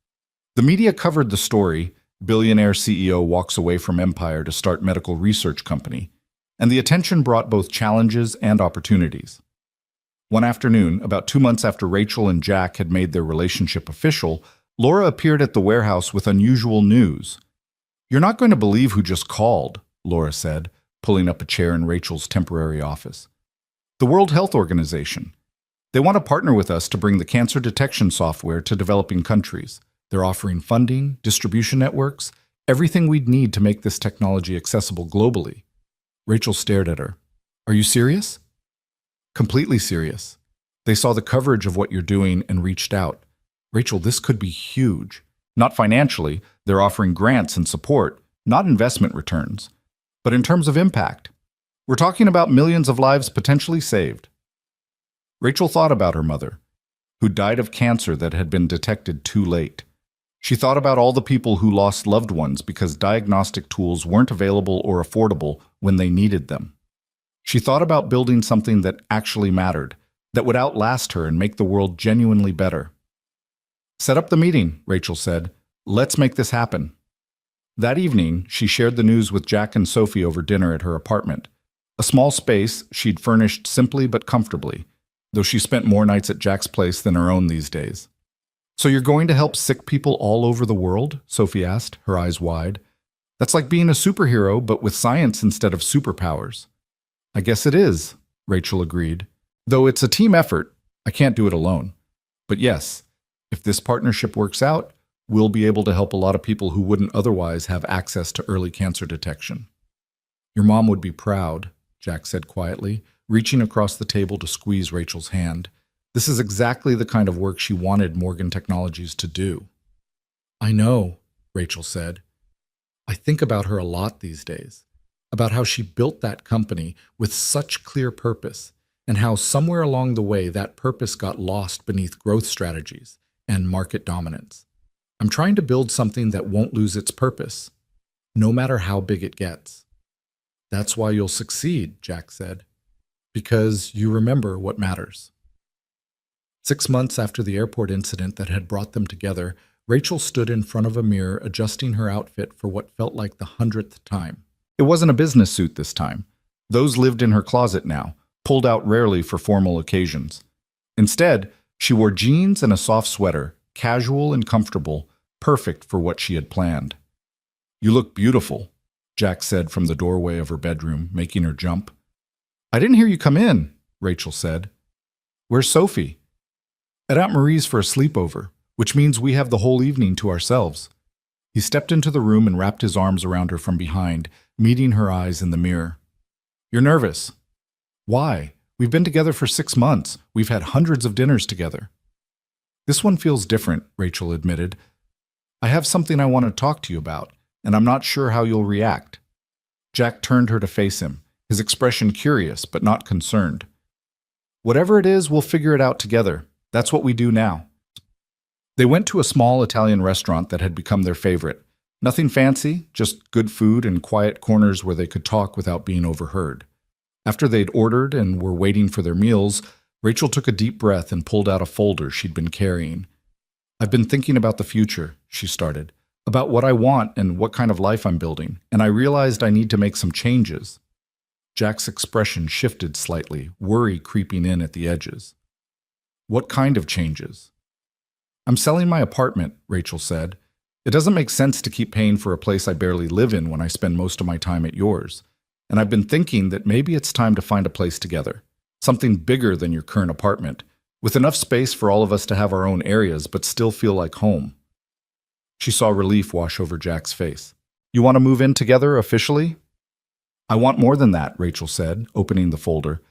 A: The media covered the story, billionaire CEO walks away from empire to start medical research company, and the attention brought both challenges and opportunities. One afternoon, about 2 months after Rachel and Jack had made their relationship official, Laura appeared at the warehouse with unusual news. You're not going to believe who just called, Laura said, pulling up a chair in Rachel's temporary office. The World Health Organization. They want to partner with us to bring the cancer detection software to developing countries. They're offering funding, distribution networks, everything we'd need to make this technology accessible globally. Rachel stared at her. Are you serious? Completely serious. They saw the coverage of what you're doing and reached out. Rachel, this could be huge. Not financially, they're offering grants and support, not investment returns. But in terms of impact, we're talking about millions of lives potentially saved. Rachel thought about her mother. who died of cancer that had been detected too late. She thought about all the people who lost loved ones because diagnostic tools weren't available or affordable when they needed them. She thought about building something that actually mattered, that would outlast her and make the world genuinely better. "Set up the meeting," Rachel said. "Let's make this happen." That evening, she shared the news with Jack and Sophie over dinner at her apartment. A small space she'd furnished simply but comfortably, though she spent more nights at Jack's place than her own these days. "So you're going to help sick people all over the world?" Sophie asked, her eyes wide. "That's like being a superhero, but with science instead of superpowers." "I guess it is," Rachel agreed. "Though it's a team effort, I can't do it alone. But yes, if this partnership works out, we'll be able to help a lot of people who wouldn't otherwise have access to early cancer detection." "Your mom would be proud," Jack said quietly, reaching across the table to squeeze Rachel's hand. This is exactly the kind of work she wanted Morgan Technologies to do. "I know," Rachel said. "I think about her a lot these days, about how she built that company with such clear purpose, and how somewhere along the way that purpose got lost beneath growth strategies and market dominance. I'm trying to build something that won't lose its purpose, no matter how big it gets." "That's why you'll succeed," Jack said, "because you remember what matters." 6 months after the airport incident that had brought them together, Rachel stood in front of a mirror adjusting her outfit for what felt like the 100th time. It wasn't a business suit this time. Those lived in her closet now, pulled out rarely for formal occasions. Instead, she wore jeans and a soft sweater, casual and comfortable, perfect for what she had planned. "You look beautiful," Jack said from the doorway of her bedroom, making her jump. "I didn't hear you come in," Rachel said. "Where's Sophie?" "At Aunt Marie's for a sleepover, which means we have the whole evening to ourselves." He stepped into the room and wrapped his arms around her from behind, meeting her eyes in the mirror. "You're nervous." "Why? We've been together for 6 months. We've had hundreds of dinners together." "This one feels different," Rachel admitted. "I have something I want to talk to you about, and I'm not sure how you'll react." Jack turned her to face him, his expression curious but not concerned. "Whatever it is, we'll figure it out together. That's what we do now." They went to a small Italian restaurant that had become their favorite. Nothing fancy, just good food and quiet corners where they could talk without being overheard. After they'd ordered and were waiting for their meals, Rachel took a deep breath and pulled out a folder she'd been carrying. "I've been thinking about the future," she started, "about what I want and what kind of life I'm building, and I realized I need to make some changes." Jack's expression shifted slightly, worry creeping in at the edges. "What kind of changes?" "I'm selling my apartment," Rachel said. "It doesn't make sense to keep paying for a place I barely live in when I spend most of my time at yours. And I've been thinking that maybe it's time to find a place together. Something bigger than your current apartment, with enough space for all of us to have our own areas but still feel like home." She saw relief wash over Jack's face. "You want to move in together officially?" "I want more than that," Rachel said, opening the folder.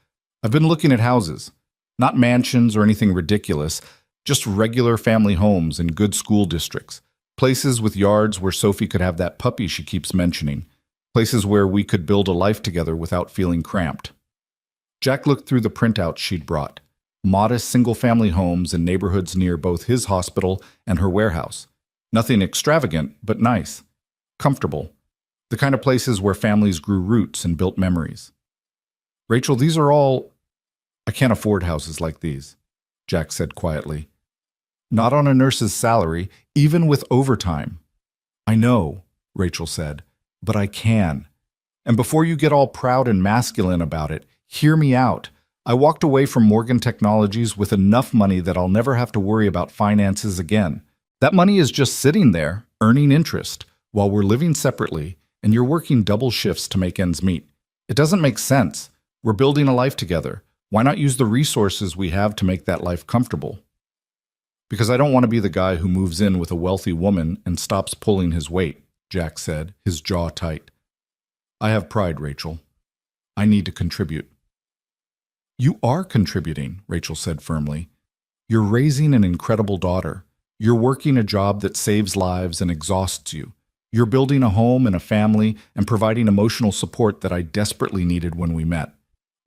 A: "I've been looking at houses. Not mansions or anything ridiculous, just regular family homes in good school districts. Places with yards where Sophie could have that puppy she keeps mentioning. Places where we could build a life together without feeling cramped." Jack looked through the printouts she'd brought. Modest single-family homes in neighborhoods near both his hospital and her warehouse. Nothing extravagant, but nice. Comfortable. The kind of places where families grew roots and built memories. "Rachel, these are all—" "I can't afford houses like these," Jack said quietly. "Not on a nurse's salary, even with overtime." "I know," Rachel said, "but I can. And before you get all proud and masculine about it, hear me out. I walked away from Morgan Technologies with enough money that I'll never have to worry about finances again. That money is just sitting there, earning interest, while we're living separately, and you're working double shifts to make ends meet. It doesn't make sense. We're building a life together. Why not use the resources we have to make that life comfortable?" "Because I don't want to be the guy who moves in with a wealthy woman and stops pulling his weight," Jack said, his jaw tight. "I have pride, Rachel. I need to contribute." "You are contributing," Rachel said firmly. "You're raising an incredible daughter. You're working a job that saves lives and exhausts you. You're building a home and a family and providing emotional support that I desperately needed when we met.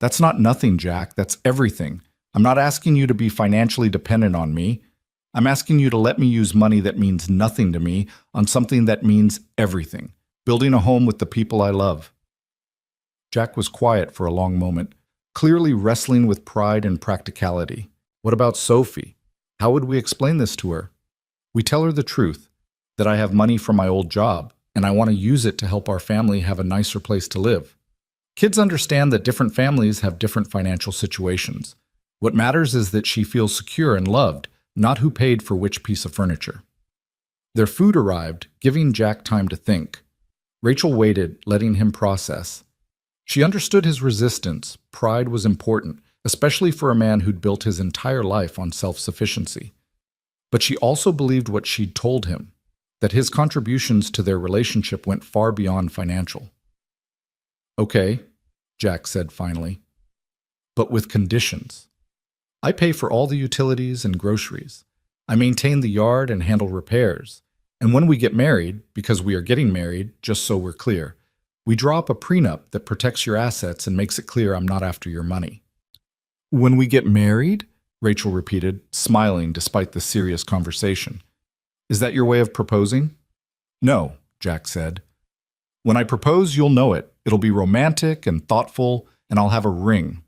A: That's not nothing, Jack. That's everything. I'm not asking you to be financially dependent on me. I'm asking you to let me use money that means nothing to me on something that means everything, building a home with the people I love." Jack was quiet for a long moment, clearly wrestling with pride and practicality. What about Sophie? How would we explain this to her? We tell her the truth, that I have money from my old job, and I want to use it to help our family have a nicer place to live. Kids understand that different families have different financial situations. What matters is that she feels secure and loved, not who paid for which piece of furniture. Their food arrived, giving Jack time to think. Rachel waited, letting him process. She understood his resistance. Pride was important, especially for a man who'd built his entire life on self-sufficiency. But she also believed what she'd told him, that his contributions to their relationship went far beyond financial. "Okay," Jack said finally, "but with conditions. I pay for all the utilities and groceries. I maintain the yard and handle repairs. And when we get married, because we are getting married, just so we're clear, we draw up a prenup that protects your assets and makes it clear I'm not after your money." "When we get married?" Rachel repeated, smiling despite the serious conversation. "Is that your way of proposing?" "No," Jack said. "When I propose, you'll know it. It'll be romantic and thoughtful, and I'll have a ring.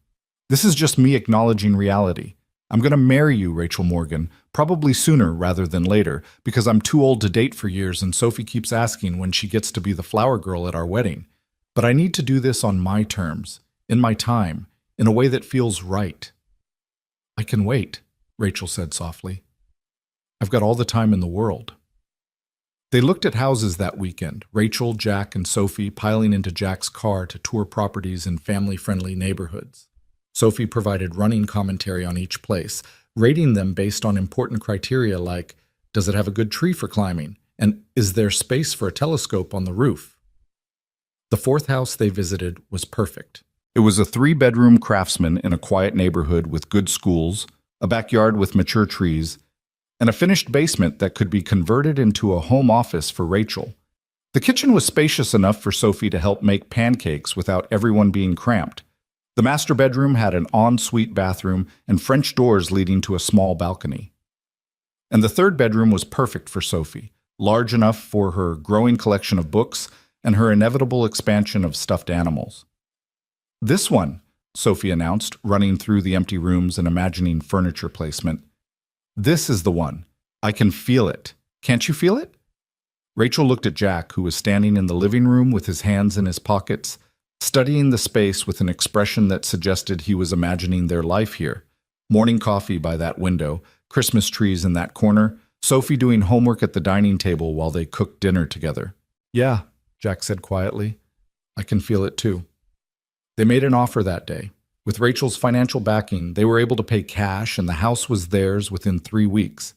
A: This is just me acknowledging reality. I'm going to marry you, Rachel Morgan, probably sooner rather than later, because I'm too old to date for years and Sophie keeps asking when she gets to be the flower girl at our wedding. But I need to do this on my terms, in my time, in a way that feels right." "I can wait," Rachel said softly. "I've got all the time in the world." They looked at houses that weekend, Rachel, Jack, and Sophie piling into Jack's car to tour properties in family-friendly neighborhoods. Sophie provided running commentary on each place, rating them based on important criteria like, does it have a good tree for climbing, and is there space for a telescope on the roof? The fourth house they visited was perfect. It was a 3-bedroom craftsman in a quiet neighborhood with good schools, a backyard with mature trees, and a finished basement that could be converted into a home office for Rachel. The kitchen was spacious enough for Sophie to help make pancakes without everyone being cramped. The master bedroom had an ensuite bathroom and French doors leading to a small balcony. And the third bedroom was perfect for Sophie, large enough for her growing collection of books and her inevitable expansion of stuffed animals. "This one," Sophie announced, running through the empty rooms and imagining furniture placement. "This is the one. I can feel it. Can't you feel it?" Rachel looked at Jack, who was standing in the living room with his hands in his pockets, studying the space with an expression that suggested he was imagining their life here. Morning coffee by that window, Christmas trees in that corner, Sophie doing homework at the dining table while they cooked dinner together. "Yeah," Jack said quietly. "I can feel it too." They made an offer that day. With Rachel's financial backing, they were able to pay cash and the house was theirs within 3 weeks.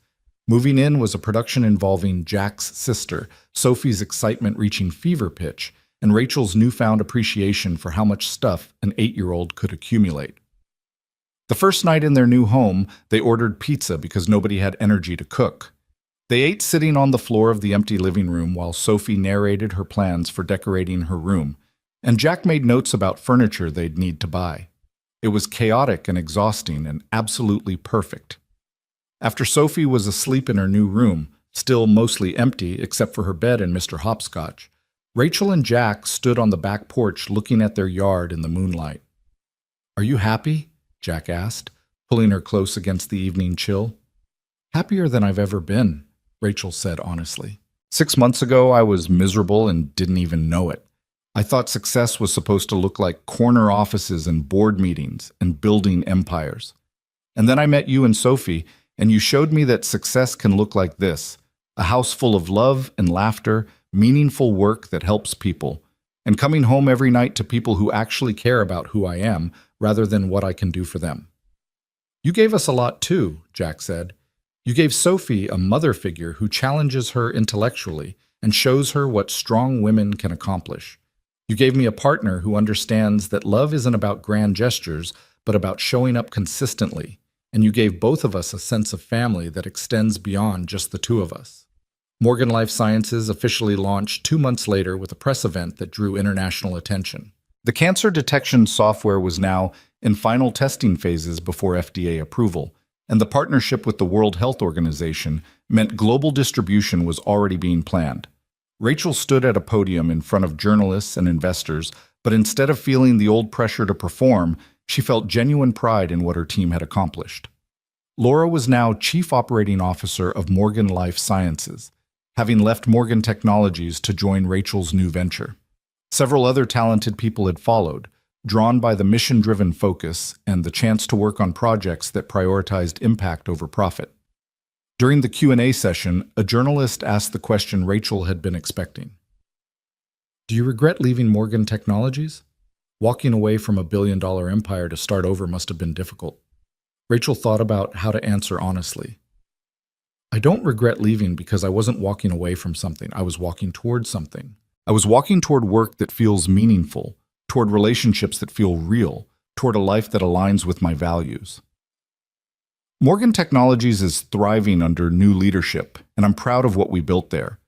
A: Moving in was a production involving Jack's sister, Sophie's excitement reaching fever pitch, and Rachel's newfound appreciation for how much stuff an 8-year-old could accumulate. The first night in their new home, they ordered pizza because nobody had energy to cook. They ate sitting on the floor of the empty living room while Sophie narrated her plans for decorating her room, and Jack made notes about furniture they'd need to buy. It was chaotic and exhausting and absolutely perfect. After Sophie was asleep in her new room, still mostly empty except for her bed and Mr. Hopscotch, Rachel and Jack stood on the back porch looking at their yard in the moonlight. "Are you happy?" Jack asked, pulling her close against the evening chill. "Happier than I've ever been," Rachel said honestly. 6 months ago, I was miserable and didn't even know it. I thought success was supposed to look like corner offices and board meetings and building empires. And then I met you and Sophie, and you showed me that success can look like this: a house full of love and laughter, meaningful work that helps people, and coming home every night to people who actually care about who I am rather than what I can do for them. You gave us a lot too, Jack said. You gave Sophie a mother figure who challenges her intellectually and shows her what strong women can accomplish. You gave me a partner who understands that love isn't about grand gestures, but about showing up consistently. And you gave both of us a sense of family that extends beyond just the two of us. Morgan Life Sciences officially launched 2 months later with a press event that drew international attention. The cancer detection software was now in final testing phases before FDA approval, and the partnership with the World Health Organization meant global distribution was already being planned. Rachel stood at a podium in front of journalists and investors, but instead of feeling the old pressure to perform, she felt genuine pride in what her team had accomplished. Laura was now Chief Operating Officer of Morgan Life Sciences, having left Morgan Technologies to join Rachel's new venture. Several other talented people had followed, drawn by the mission-driven focus and the chance to work on projects that prioritized impact over profit. During the Q&A session, a journalist asked the question Rachel had been expecting. Do you regret leaving Morgan Technologies? Walking away from a billion-dollar empire to start over must have been difficult. Rachel thought about how to answer honestly. I don't regret leaving because I wasn't walking away from something. I was walking toward something. I was walking toward work that feels meaningful, toward relationships that feel real, toward a life that aligns with my values. Morgan Technologies is thriving under new leadership, and I'm proud of what we built there.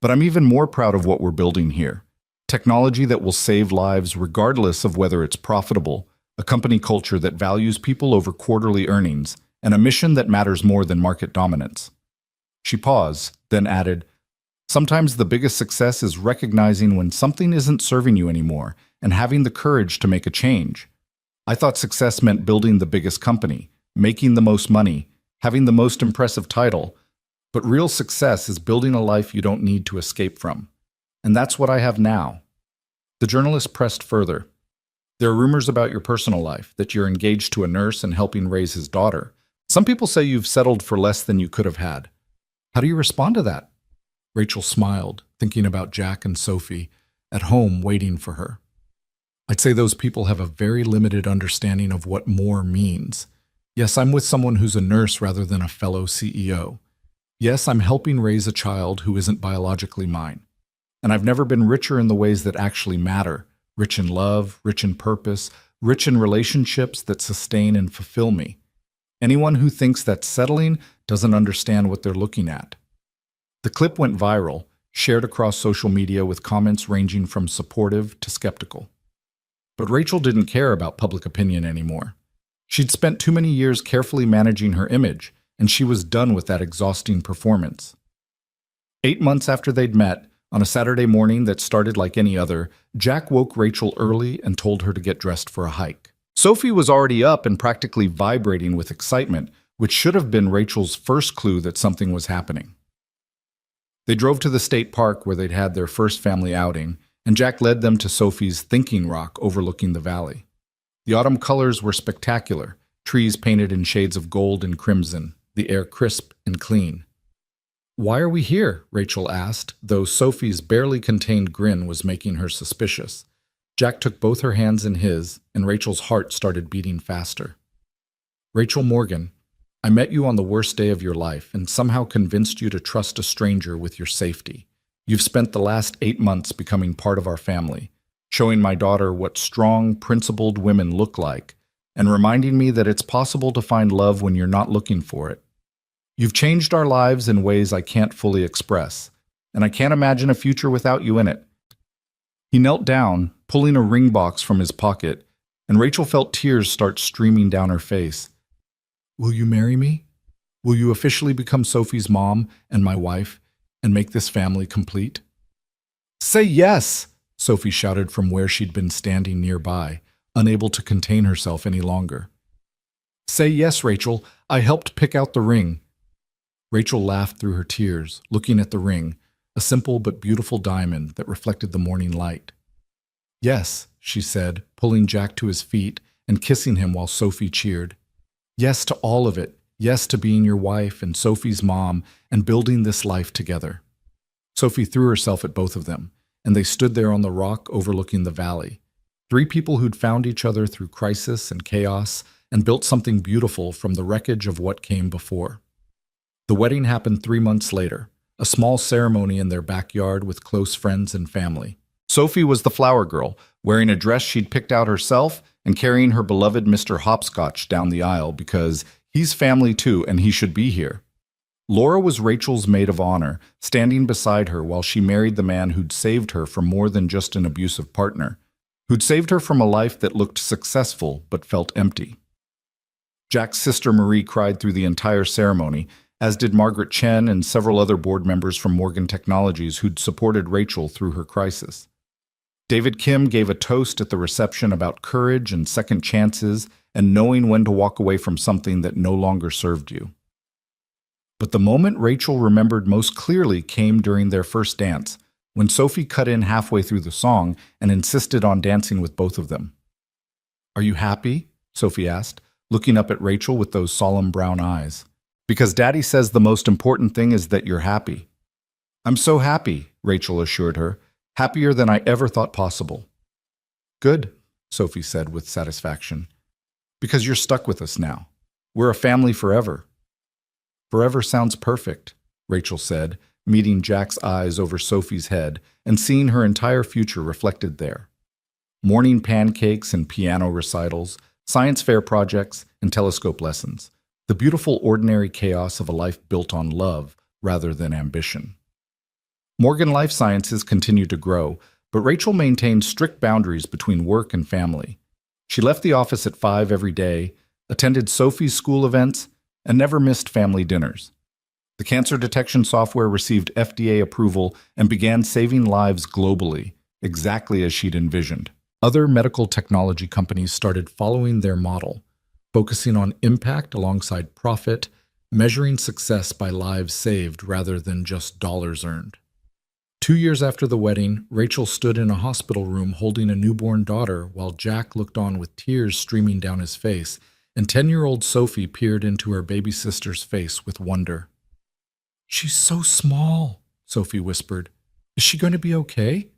A: But I'm even more proud of what we're building here. Technology that will save lives regardless of whether it's profitable, a company culture that values people over quarterly earnings, and a mission that matters more than market dominance. She paused, then added, sometimes the biggest success is recognizing when something isn't serving you anymore and having the courage to make a change. I thought success meant building the biggest company, making the most money, having the most impressive title, but real success is building a life you don't need to escape from. And that's what I have now. The journalist pressed further. There are rumors about your personal life, that you're engaged to a nurse and helping raise his daughter. Some people say you've settled for less than you could have had. How do you respond to that? Rachel smiled, thinking about Jack and Sophie, at home waiting for her. I'd say those people have a very limited understanding of what more means. Yes, I'm with someone who's a nurse rather than a fellow CEO. Yes, I'm helping raise a child who isn't biologically mine. And I've never been richer in the ways that actually matter, rich in love, rich in purpose, rich in relationships that sustain and fulfill me. Anyone who thinks that's settling doesn't understand what they're looking at. The clip went viral, shared across social media with comments ranging from supportive to skeptical. But Rachel didn't care about public opinion anymore. She'd spent too many years carefully managing her image, and she was done with that exhausting performance. 8 months after they'd met, on a Saturday morning that started like any other, Jack woke Rachel early and told her to get dressed for a hike. Sophie was already up and practically vibrating with excitement, which should have been Rachel's first clue that something was happening. They drove to the state park where they'd had their first family outing, and Jack led them to Sophie's Thinking Rock overlooking the valley. The autumn colors were spectacular, trees painted in shades of gold and crimson, the air crisp and clean. Why are we here? Rachel asked, though Sophie's barely contained grin was making her suspicious. Jack took both her hands in his, and Rachel's heart started beating faster. Rachel Morgan, I met you on the worst day of your life and somehow convinced you to trust a stranger with your safety. You've spent the last 8 months becoming part of our family, showing my daughter what strong, principled women look like, and reminding me that it's possible to find love when you're not looking for it. You've changed our lives in ways I can't fully express, and I can't imagine a future without you in it. He knelt down, pulling a ring box from his pocket, and Rachel felt tears start streaming down her face. Will you marry me? Will you officially become Sophie's mom and my wife and make this family complete? Say yes, Sophie shouted from where she'd been standing nearby, unable to contain herself any longer. Say yes, Rachel. I helped pick out the ring. Rachel laughed through her tears, looking at the ring, a simple but beautiful diamond that reflected the morning light. Yes, she said, pulling Jack to his feet and kissing him while Sophie cheered. Yes to all of it. Yes to being your wife and Sophie's mom and building this life together. Sophie threw herself at both of them, and they stood there on the rock overlooking the valley. 3 people who'd found each other through crisis and chaos and built something beautiful from the wreckage of what came before. The wedding happened 3 months later, a small ceremony in their backyard with close friends and family. Sophie was the flower girl, wearing a dress she'd picked out herself and carrying her beloved Mr. Hopscotch down the aisle because he's family too and he should be here. Laura was Rachel's maid of honor, standing beside her while she married the man who'd saved her from more than just an abusive partner. who'd saved her from a life that looked successful but felt empty. Jack's sister Marie cried through the entire ceremony, as did Margaret Chen and several other board members from Morgan Technologies who'd supported Rachel through her crisis. David Kim gave a toast at the reception about courage and second chances and knowing when to walk away from something that no longer served you. But the moment Rachel remembered most clearly came during their first dance, when Sophie cut in halfway through the song and insisted on dancing with both of them. "Are you happy?" Sophie asked, looking up at Rachel with those solemn brown eyes. "Because Daddy says the most important thing is that you're happy." "I'm so happy," Rachel assured her, "happier than I ever thought possible." "Good," Sophie said with satisfaction. "Because you're stuck with us now. We're a family forever." "Forever sounds perfect," Rachel said, meeting Jack's eyes over Sophie's head and seeing her entire future reflected there. Morning pancakes and piano recitals, science fair projects, and telescope lessons. The beautiful ordinary chaos of a life built on love rather than ambition. Morgan Life Sciences continued to grow, but Rachel maintained strict boundaries between work and family. She left the office at 5 every day, attended Sophie's school events, and never missed family dinners. The cancer detection software received FDA approval and began saving lives globally, exactly as she'd envisioned. Other medical technology companies started following their model, focusing on impact alongside profit, measuring success by lives saved rather than just dollars earned. 2 years after the wedding, Rachel stood in a hospital room holding a newborn daughter while Jack looked on with tears streaming down his face, and 10-year-old Sophie peered into her baby sister's face with wonder. "She's so small," Sophie whispered. "Is she going to be okay?"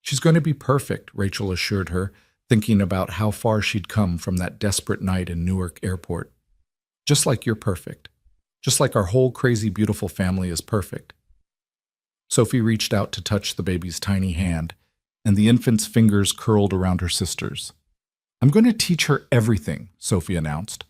A: "She's going to be perfect," Rachel assured her, thinking about how far she'd come from that desperate night in Newark Airport. "Just like you're perfect. Just like our whole crazy beautiful family is perfect." Sophie reached out to touch the baby's tiny hand, and the infant's fingers curled around her sister's. "I'm going to teach her everything," Sophie announced.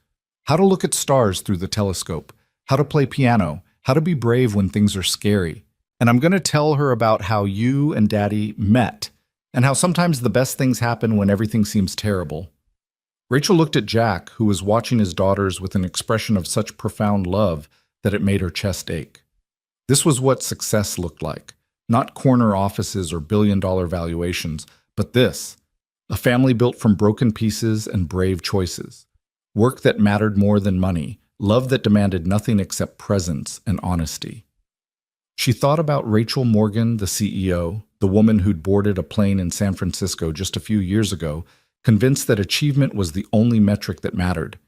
A: "How to look at stars through the telescope, how to play piano, how to be brave when things are scary. And I'm going to tell her about how you and Daddy met, and how sometimes the best things happen when everything seems terrible." Rachel looked at Jack, who was watching his daughters with an expression of such profound love that it made her chest ache. This was what success looked like. Not corner offices or billion-dollar valuations, but this. A family built from broken pieces and brave choices. Work that mattered more than money. Love that demanded nothing except presence and honesty. She thought about Rachel Morgan, the CEO, the woman who'd boarded a plane in San Francisco just a few years ago, convinced that achievement was the only metric that mattered.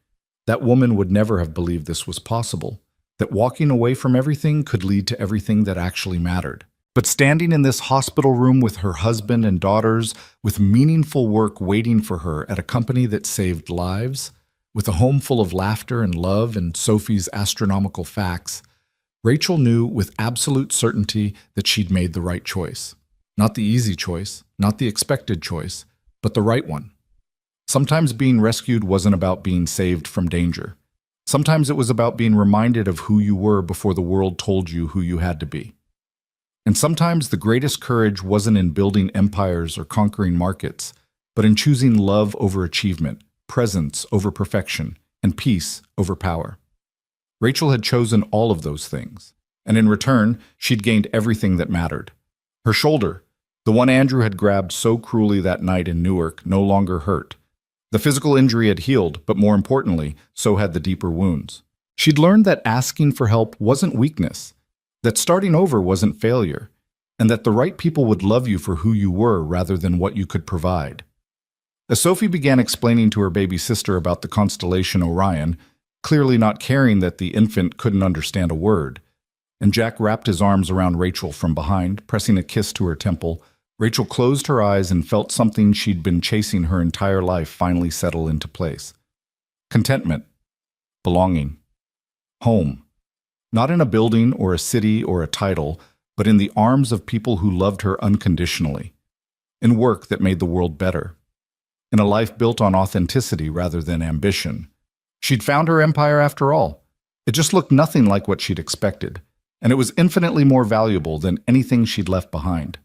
A: That woman would never have believed this was possible, that walking away from everything could lead to everything that actually mattered. But standing in this hospital room with her husband and daughters, with meaningful work waiting for her at a company that saved lives, with a home full of laughter and love and Sophie's astronomical facts, Rachel knew with absolute certainty that she'd made the right choice. Not the easy choice, not the expected choice, but the right one. Sometimes being rescued wasn't about being saved from danger. Sometimes it was about being reminded of who you were before the world told you who you had to be. And sometimes the greatest courage wasn't in building empires or conquering markets, but in choosing love over achievement, presence over perfection, and peace over power. Rachel had chosen all of those things, and in return, she'd gained everything that mattered. Her shoulder, the one Andrew had grabbed so cruelly that night in Newark, no longer hurt. The physical injury had healed, but more importantly, so had the deeper wounds. She'd learned that asking for help wasn't weakness, that starting over wasn't failure, and that the right people would love you for who you were rather than what you could provide. As Sophie began explaining to her baby sister about the constellation Orion, clearly not caring that the infant couldn't understand a word, and Jack wrapped his arms around Rachel from behind, pressing a kiss to her temple, Rachel closed her eyes and felt something she'd been chasing her entire life finally settle into place. Contentment. Belonging. Home. Not in a building or a city or a title, but in the arms of people who loved her unconditionally. In work that made the world better. In a life built on authenticity rather than ambition. She'd found her empire after all. It just looked nothing like what she'd expected, and it was infinitely more valuable than anything she'd left behind.